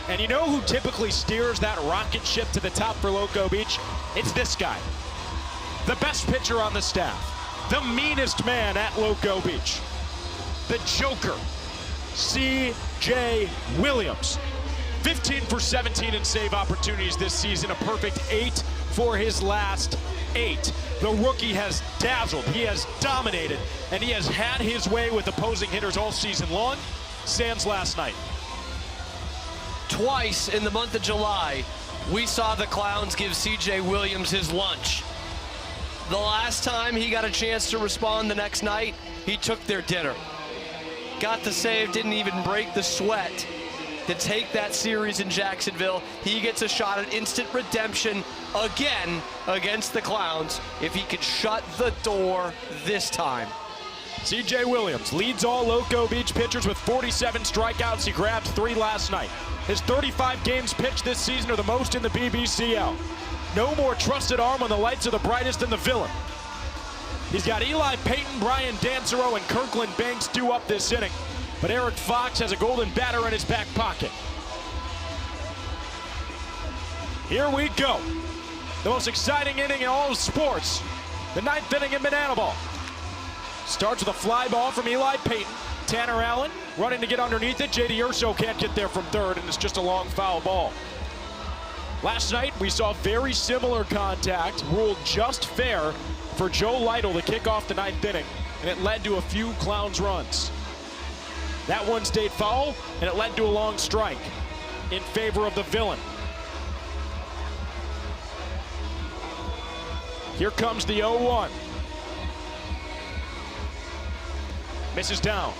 And you know who typically steers that rocket ship to the top for Loco Beach? It's this guy. The best pitcher on the staff. The meanest man at Loco Beach. The Joker, C.J. Williams. 15 for 17 in save opportunities this season, a perfect 8 for his last 8. The rookie has dazzled, he has dominated, and he has had his way with opposing hitters all season long, sans last night. Twice in the month of July, we saw the Clowns give C.J. Williams his lunch. The last time he got a chance to respond the next night, he took their dinner. Got the save, didn't even break the sweat to take that series in Jacksonville. He gets a shot at instant redemption again against the Clowns if he could shut the door this time. C.J. Williams leads all Loco Beach pitchers with 47 strikeouts. He grabbed 3 last night. His 35 games pitched this season are the most in the BBCL. No more trusted arm when the lights are the brightest than the villain. He's got Eli Payton, Brian Dancero, and Kirkland Banks due up this inning. But Eric Fox has a golden batter in his back pocket. Here we go. The most exciting inning in all of sports. The 9th inning in Banana Ball. Starts with a fly ball from Eli Payton. Tanner Allen running to get underneath it. J.D. Urso can't get there from third, and it's just a long foul ball. Last night, we saw very similar contact, ruled just fair for Joe Lytle to kick off the 9th inning, and it led to a few Clowns runs. That one stayed foul, and it led to a long strike in favor of the villain. Here comes the 0-1. Misses down.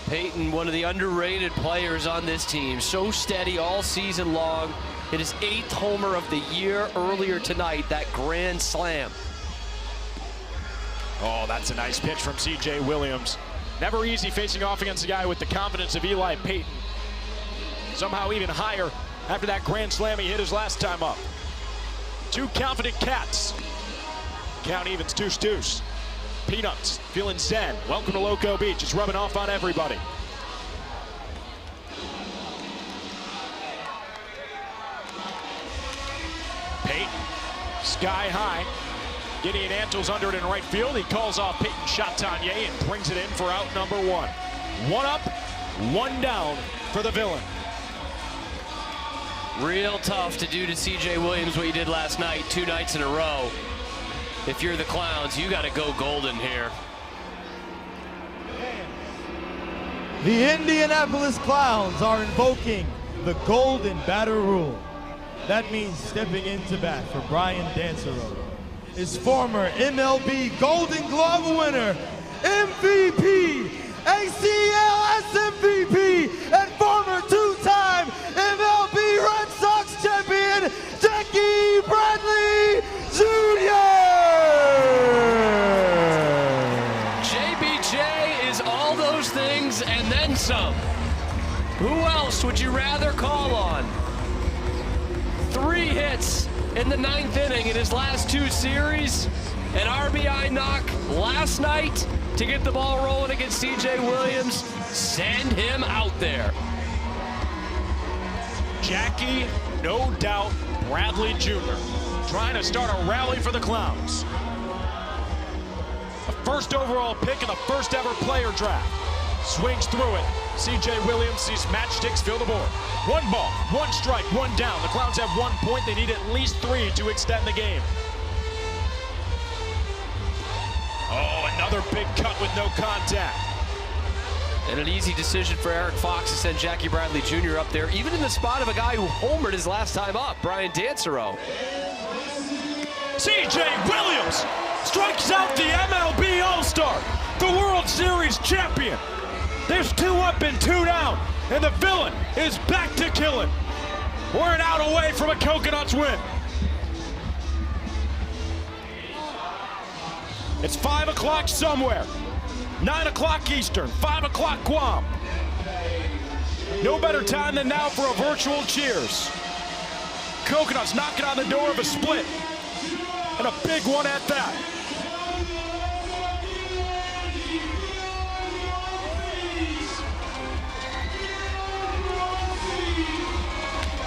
Payton, one of the underrated players on this team. So steady all season long. Hit his 8th homer of the year earlier tonight, that grand slam. Oh, that's a nice pitch from C.J. Williams. Never easy facing off against a guy with the confidence of Eli Payton. Somehow even higher after that grand slam he hit his last time up. 2 confident cats. Count evens, deuce. Peanuts feeling zen. Welcome to Loco Beach. It's rubbing off on everybody. Payton, sky high. Gideon Antles under it in right field. He calls off Peyton Chatagnier and brings it in for out number 1. 1 up, 1 down for the villain. Real tough to do to C.J. Williams what you did last night, 2 nights in a row. If you're the Clowns, you got to go golden here. The Indianapolis Clowns are invoking the golden batter rule. That means stepping into bat for Brian Dancero is former MLB Golden Glove winner, MVP, ACLS MVP, and former 2-time MLB Red Sox champion, Jackie Bradley Jr. JBJ is all those things and then some. Who else would you rather call on? 3 hits in the 9th inning in his last 2 series. An RBI knock last night to get the ball rolling against C.J. Williams. Send him out there. Jackie, no doubt, Bradley Jr. trying to start a rally for the Clowns. A 1st overall pick in the 1st ever player draft. Swings through it. C.J. Williams sees matchsticks fill the board. 1 ball, 1 strike, 1 down. The Clowns have 1 point. They need at least 3 to extend the game. Oh, another big cut with no contact. And an easy decision for Eric Fox to send Jackie Bradley Jr. up there, even in the spot of a guy who homered his last time up, Brian Dancero. C.J. Williams strikes out the MLB All-Star, the World Series champion. There's 2 up and 2 down, and the villain is back to killing. We're an out away from a Coconuts win. It's 5 o'clock somewhere. 9 o'clock Eastern, 5 o'clock Guam. No better time than now for a virtual cheers. Coconuts knocking on the door of a split. And a big one at that.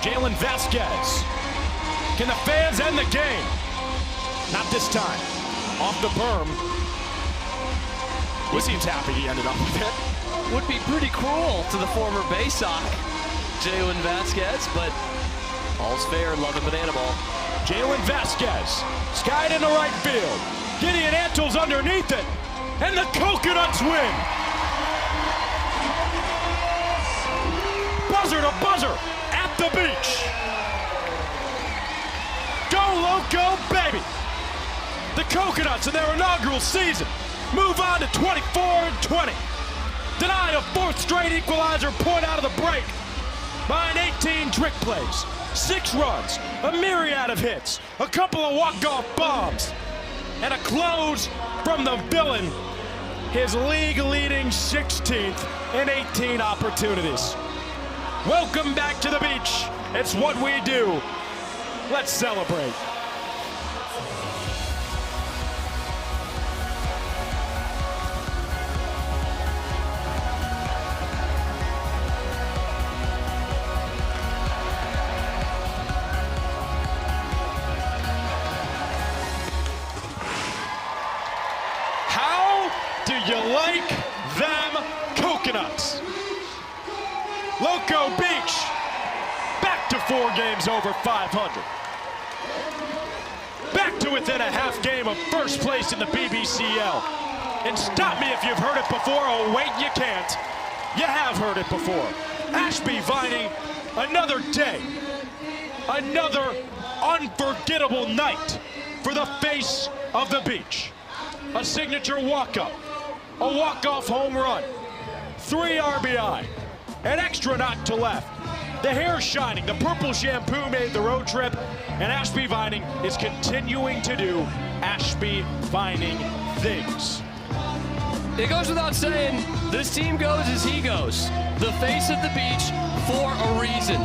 Jalen Vasquez. Can the fans end the game? Not this time. Off the berm. He seems happy he ended up with it. Would be pretty cruel to the former Baysock, Jalen Vasquez, but all's fair in love and banana ball. Jalen Vasquez, skied into right field. Gideon Antles underneath it, and the Coconuts win. Buzzer to buzzer at the beach. Go Loco, baby. The Coconuts in their inaugural season move on to 24-20. Deny a fourth straight equalizer point out of the break. Behind 18 trick plays, 6 runs, a myriad of hits, a couple of walk-off bombs, and a close from the villain. His league-leading 16th in 18 opportunities. Welcome back to the beach. It's what we do. Let's celebrate. You like them Coconuts? Loco Beach, back to 4 games over 500. Back to within a half game of first place in the BBCL. And stop me if you've heard it before. Oh, wait, you can't. You have heard it before. Ashby Vining, another day. Another unforgettable night for the face of the beach. A signature walk-up. A walk-off home run, 3 RBI, an extra knock to left. The hair shining, the purple shampoo made the road trip, and Ashby Vining is continuing to do Ashby Vining things. It goes without saying, this team goes as he goes. The face of the beach for a reason.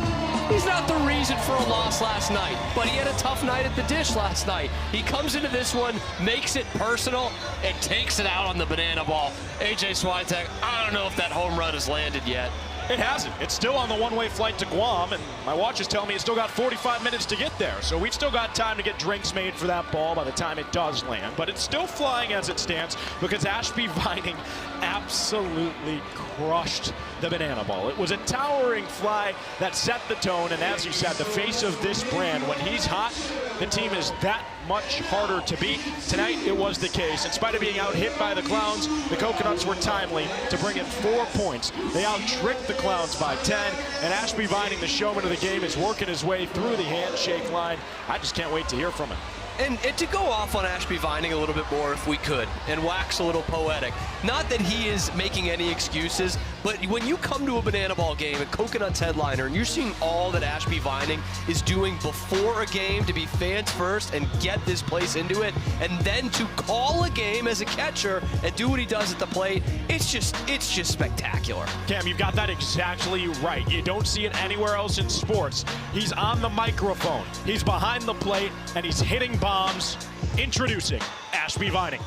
He's not the reason for a loss last night, but he had a tough night at the dish last night. He comes into this one, makes it personal, and takes it out on the banana ball. AJ Swiatek, I don't know if that home run has landed yet. It hasn't. It's still on the one-way flight to Guam, and my watch is telling me it's still got 45 minutes to get there. So we've still got time to get drinks made for that ball by the time it does land. But it's still flying as it stands because Ashby Vining absolutely crushed the banana ball. It was a towering fly that set the tone, and as you said, the face of this brand, when he's hot, the team is that much harder to beat. Tonight, it was the case. In spite of being out-hit by the Clowns, the Coconuts were timely to bring in 4 points. They out-tricked the Clowns by 10, and Ashby Vining, the showman of the game, is working his way through the handshake line. I just can't wait to hear from him. And to go off on Ashby Vining a little bit more if we could, and wax a little poetic. Not that he is making any excuses, but when you come to a banana ball game, a Coconuts headliner, and you're seeing all that Ashby Vining is doing before a game to be fans first and get this place into it, and then to call a game as a catcher and do what he does at the plate, it's just spectacular. Cam, you've got that exactly right. You don't see it anywhere else in sports. He's on the microphone, he's behind the plate, and he's hitting bombs. Introducing Ashby Vining.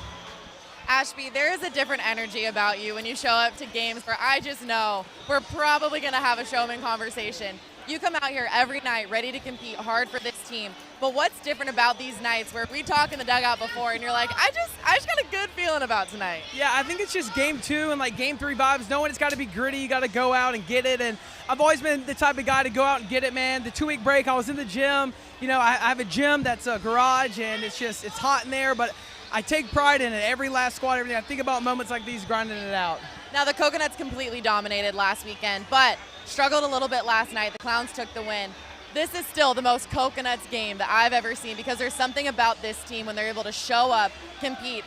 Ashby, there is a different energy about you when you show up to games where I just know we're probably going to have a showman conversation. You come out here every night ready to compete hard for this team. But what's different about these nights where we talk in the dugout before and you're like, I just got a good feeling about tonight? Yeah, I think it's just game 2 and like game 3 vibes, knowing it's got to be gritty. You got to go out and get it. And I've always been the type of guy to go out and get it, man. The 2-week break, I was in the gym. You know, I have a gym that's a garage, and it's hot in there, but I take pride in it. Every last squat, everything. I think about moments like these, grinding it out. Now, the Coconuts completely dominated last weekend, but struggled a little bit last night. The Clowns took the win. This is still the most Coconuts game that I've ever seen because there's something about this team when they're able to show up, compete,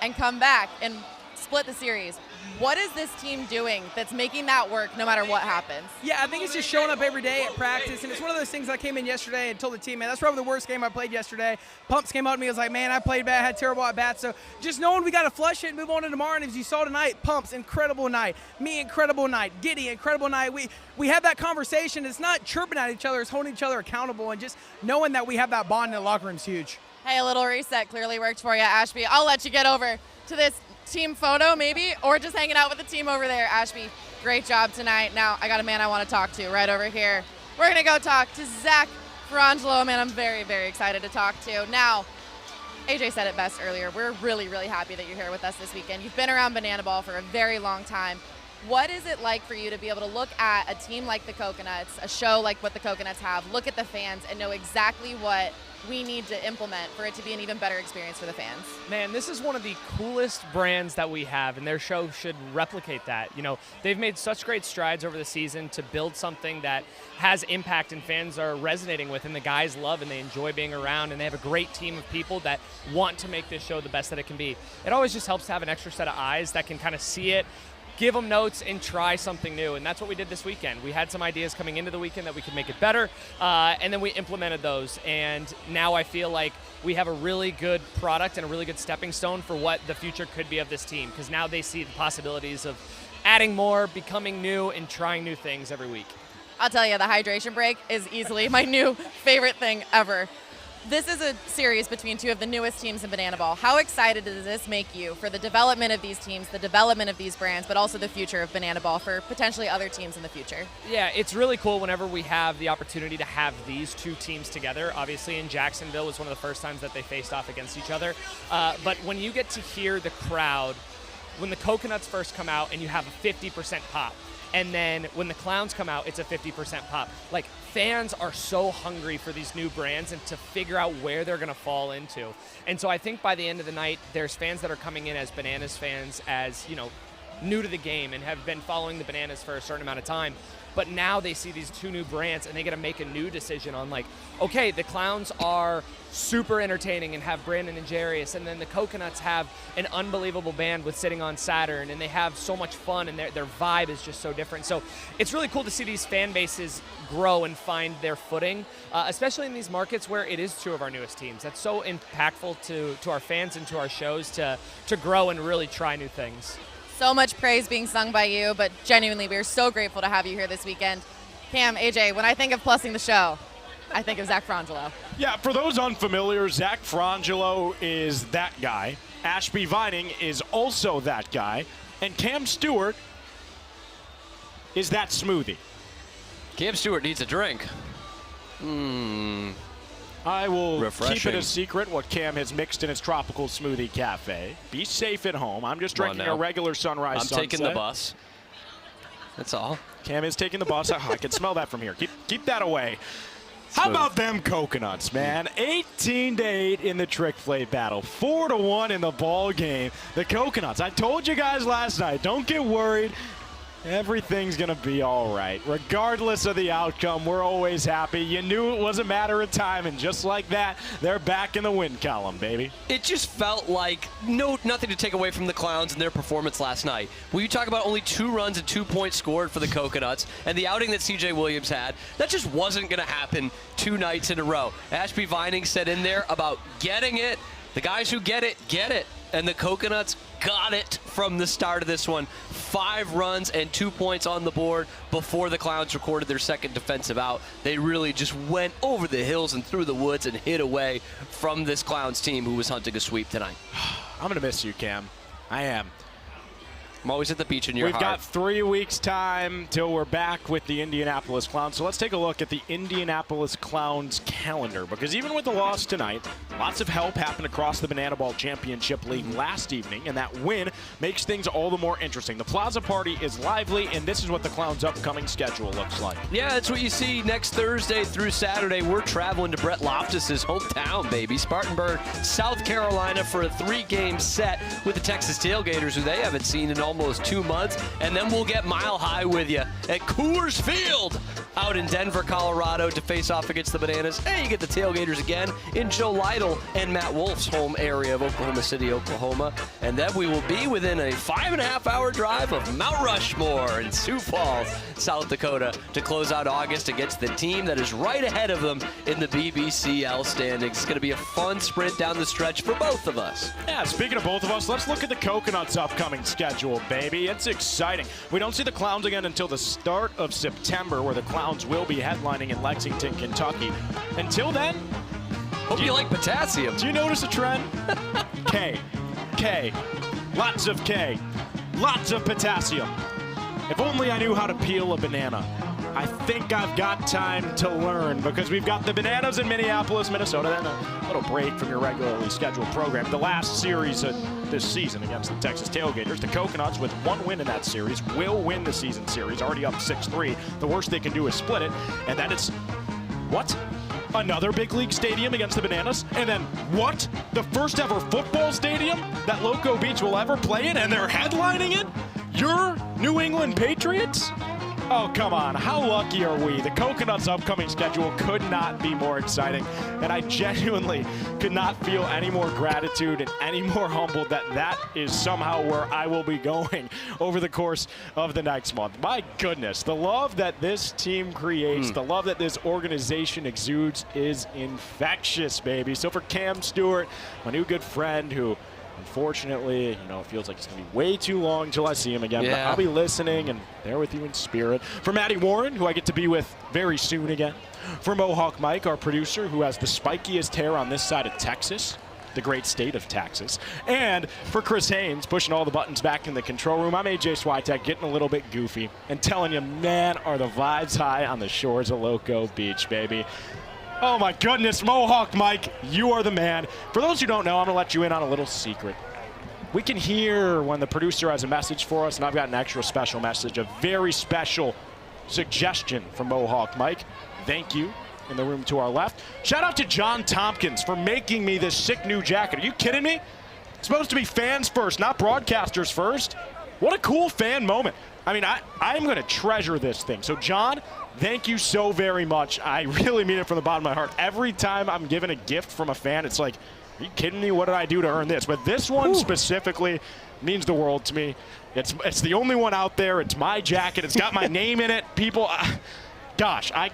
and come back and split the series. What is this team doing that's making that work no matter what happens? Yeah, I think it's just showing up every day at practice, and it's one of those things. I came in yesterday and told the team, man, that's probably the worst game I played yesterday. Pumps came out to me, was like, man, I played bad, had terrible at bats. So just knowing we got to flush it and move on to tomorrow. And as you saw tonight, Pumps, incredible night. Me, incredible night. Giddy, incredible night. We have that conversation. It's not chirping at each other, it's holding each other accountable, and just knowing that we have that bond in the locker room is huge. Hey, a little reset clearly worked for you, Ashby. I'll let you get over to this team photo maybe, or just hanging out with the team over there. Ashby, great job tonight. Now I got a man I want to talk to right over here. We're gonna go talk to Zach Frangelo, man I'm very, very excited to talk to. Now, AJ said it best earlier, we're really, really happy that you're here with us this weekend. You've been around Banana Ball for a very long time. What is it like for you to be able to look at a team like the Coconuts, a show like what the Coconuts have, look at the fans and know exactly what we need to implement for it to be an even better experience for the fans? Man, this is one of the coolest brands that we have, and their show should replicate that. You know, they've made such great strides over the season to build something that has impact and fans are resonating with, and the guys love and they enjoy being around, and they have a great team of people that want to make this show the best that it can be. It always just helps to have an extra set of eyes that can kind of see it, give them notes, and try something new. And that's what we did this weekend. We had some ideas coming into the weekend that we could make it better, and then we implemented those. And now I feel like we have a really good product and a really good stepping stone for what the future could be of this team, because now they see the possibilities of adding more, becoming new, and trying new things every week. I'll tell you, the hydration break is easily my new favorite thing ever. This is a series between two of the newest teams in Banana Ball. How excited does this make you for the development of these teams, the development of these brands, but also the future of Banana Ball for potentially other teams in the future? Yeah, it's really cool whenever we have the opportunity to have these two teams together. Obviously, in Jacksonville was one of the first times that they faced off against each other. But when you get to hear the crowd, when the Coconuts first come out and you have a 50% pop, and then when the Clowns come out, it's a 50% pop. Like, fans are so hungry for these new brands and to figure out where they're gonna fall into. And so I think by the end of the night, there's fans that are coming in as Bananas fans, as, you know, new to the game and have been following the Bananas for a certain amount of time. But now they see these two new brands and they get to make a new decision on, like, okay, the Clowns are super entertaining and have Brandon and Jarius, and then the Coconuts have an unbelievable band with Sitting on Saturn, and they have so much fun, and their vibe is just so different. So it's really cool to see these fan bases grow and find their footing, especially in these markets where it is two of our newest teams. That's so impactful to our fans and to our shows to grow and really try new things. So much praise being sung by you, but genuinely, we're so grateful to have you here this weekend. Cam, AJ, when I think of plussing the show, I think of Zach Frangelo. Yeah, for those unfamiliar, Zach Frangelo is that guy. Ashby Vining is also that guy. And Cam Stewart is that smoothie. Cam Stewart needs a drink. I will keep Refreshing. it a secret what Cam has mixed in his tropical smoothie cafe. Be safe at home. I'm just drinking a regular sunrise sunset. I'm taking the bus. That's all. Cam is taking the bus. I can smell that from here. Keep that away. How about them Coconuts, man? 18-8 in the trick play battle. 4-1 in the ball game. The Coconuts. I told you guys last night, don't get worried. Everything's going to be all right. Regardless of the outcome, we're always happy. You knew it was a matter of time, and just like that, they're back in the win column, baby. It just felt like nothing to take away from the Clowns and their performance last night. When you talk about only 2 runs and 2 points scored for the Coconuts and the outing that CJ Williams had, that just wasn't going to happen 2 nights in a row. Ashby Vining said in there about getting it. The guys who get it, get it. And the Coconuts got it from the start of this one. 5 runs and 2 points on the board before the Clowns recorded their second defensive out. They really just went over the hills and through the woods and hid away from this Clowns team who was hunting a sweep tonight. I'm going to miss you, Cam. I am. I'm always at the beach in your We've heart. got 3 weeks time till we're back with the Indianapolis Clowns. So let's take a look at the Indianapolis Clowns calendar, because even with the loss tonight, lots of help happened across the Banana Ball Championship League last evening, and that win makes things all the more interesting. The Plaza Party is lively, and this is what the Clowns' upcoming schedule looks like. Yeah, that's what you see next Thursday through Saturday. We're traveling to Brett Loftus's hometown, baby. Spartanburg, South Carolina, for a 3-game set with the Texas Tailgaters, who they haven't seen in almost 2 months. And then we'll get Mile High with you at Coors Field out in Denver, Colorado to face off against the Bananas. And you get the Tailgaters again in Joe Lytle and Matt Wolf's home area of Oklahoma City, Oklahoma. And then we will be within a 5.5-hour drive of Mount Rushmore in Sioux Falls, South Dakota, to close out August against the team that is right ahead of them in the BBCL standings. It's going to be a fun sprint down the stretch for both of us. Yeah, speaking of both of us, let's look at the Coconuts' upcoming schedule, baby. It's exciting. We don't see the Clowns again until the start of September, where the Clowns will be headlining in Lexington, Kentucky. Until then, hope you like potassium. Do you notice a trend? K, lots of K, lots of potassium. If only I knew how to peel a banana. I think I've got time to learn, because we've got the Bananas in Minneapolis, Minnesota, then a little break from your regularly scheduled program. The last series of this season against the Texas Tailgaters. The Coconuts, with one win in that series, will win the season series, already up 6-3. The worst they can do is split it, and then it's, what? Another big league stadium against the Bananas, and then what? The first ever football stadium that Loco Beach will ever play in, and they're headlining it? Your New England Patriots? Oh, come on. How lucky are we? The Coconuts' upcoming schedule could not be more exciting, and I genuinely could not feel any more gratitude and any more humbled that that is somehow where I will be going over the course of the next month. My goodness, the love that this team creates, the love that this organization exudes is infectious, baby. So for Cam Stewart, my new good friend who, unfortunately, you know, it feels like it's going to be way too long until I see him again. But I'll be listening and there with you in spirit. For Maddie Warren, who I get to be with very soon again. For Mohawk Mike, our producer, who has the spikiest hair on this side of Texas, the great state of Texas. And for Chris Haynes, pushing all the buttons back in the control room, I'm AJ Switek, getting a little bit goofy and telling you, man, are the vibes high on the shores of Loco Beach, baby. Oh my goodness, Mohawk Mike, you are the man. For those who don't know, I'm gonna let you in on a little secret. We can hear when the producer has a message for us, and I've got an extra special message, a very special suggestion from Mohawk Mike. Thank you. In the room to our left. Shout out to John Tompkins for making me this sick new jacket. Are you kidding me? It's supposed to be fans first, not broadcasters first. What a cool fan moment. I mean, I'm going to treasure this thing. So, John, thank you so very much. I really mean it from the bottom of my heart. Every time I'm given a gift from a fan, it's like, are you kidding me? What did I do to earn this? But this one specifically means the world to me. It's the only one out there. It's my jacket. It's got my name in it. People, gosh, I'm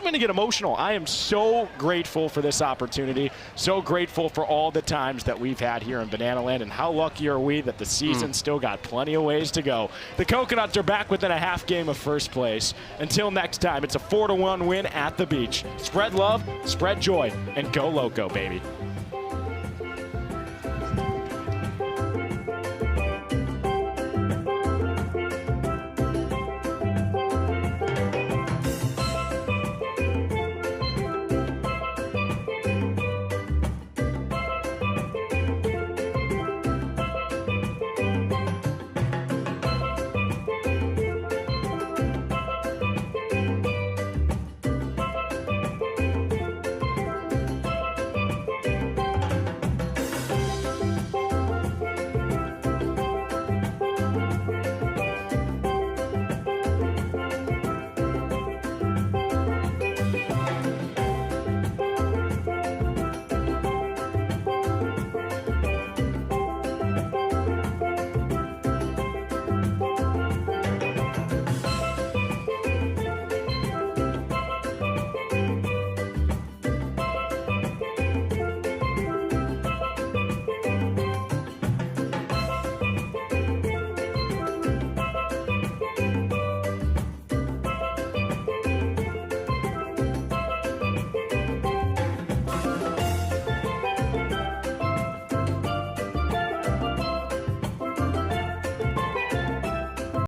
going to get emotional. I am so grateful for this opportunity. So grateful for all the times that we've had here in Banana Land. And how lucky are we that the season still got plenty of ways to go. The Coconuts are back within a half game of first place. Until next time, it's a 4-1 win at the beach. Spread love, spread joy, and go Loco, baby.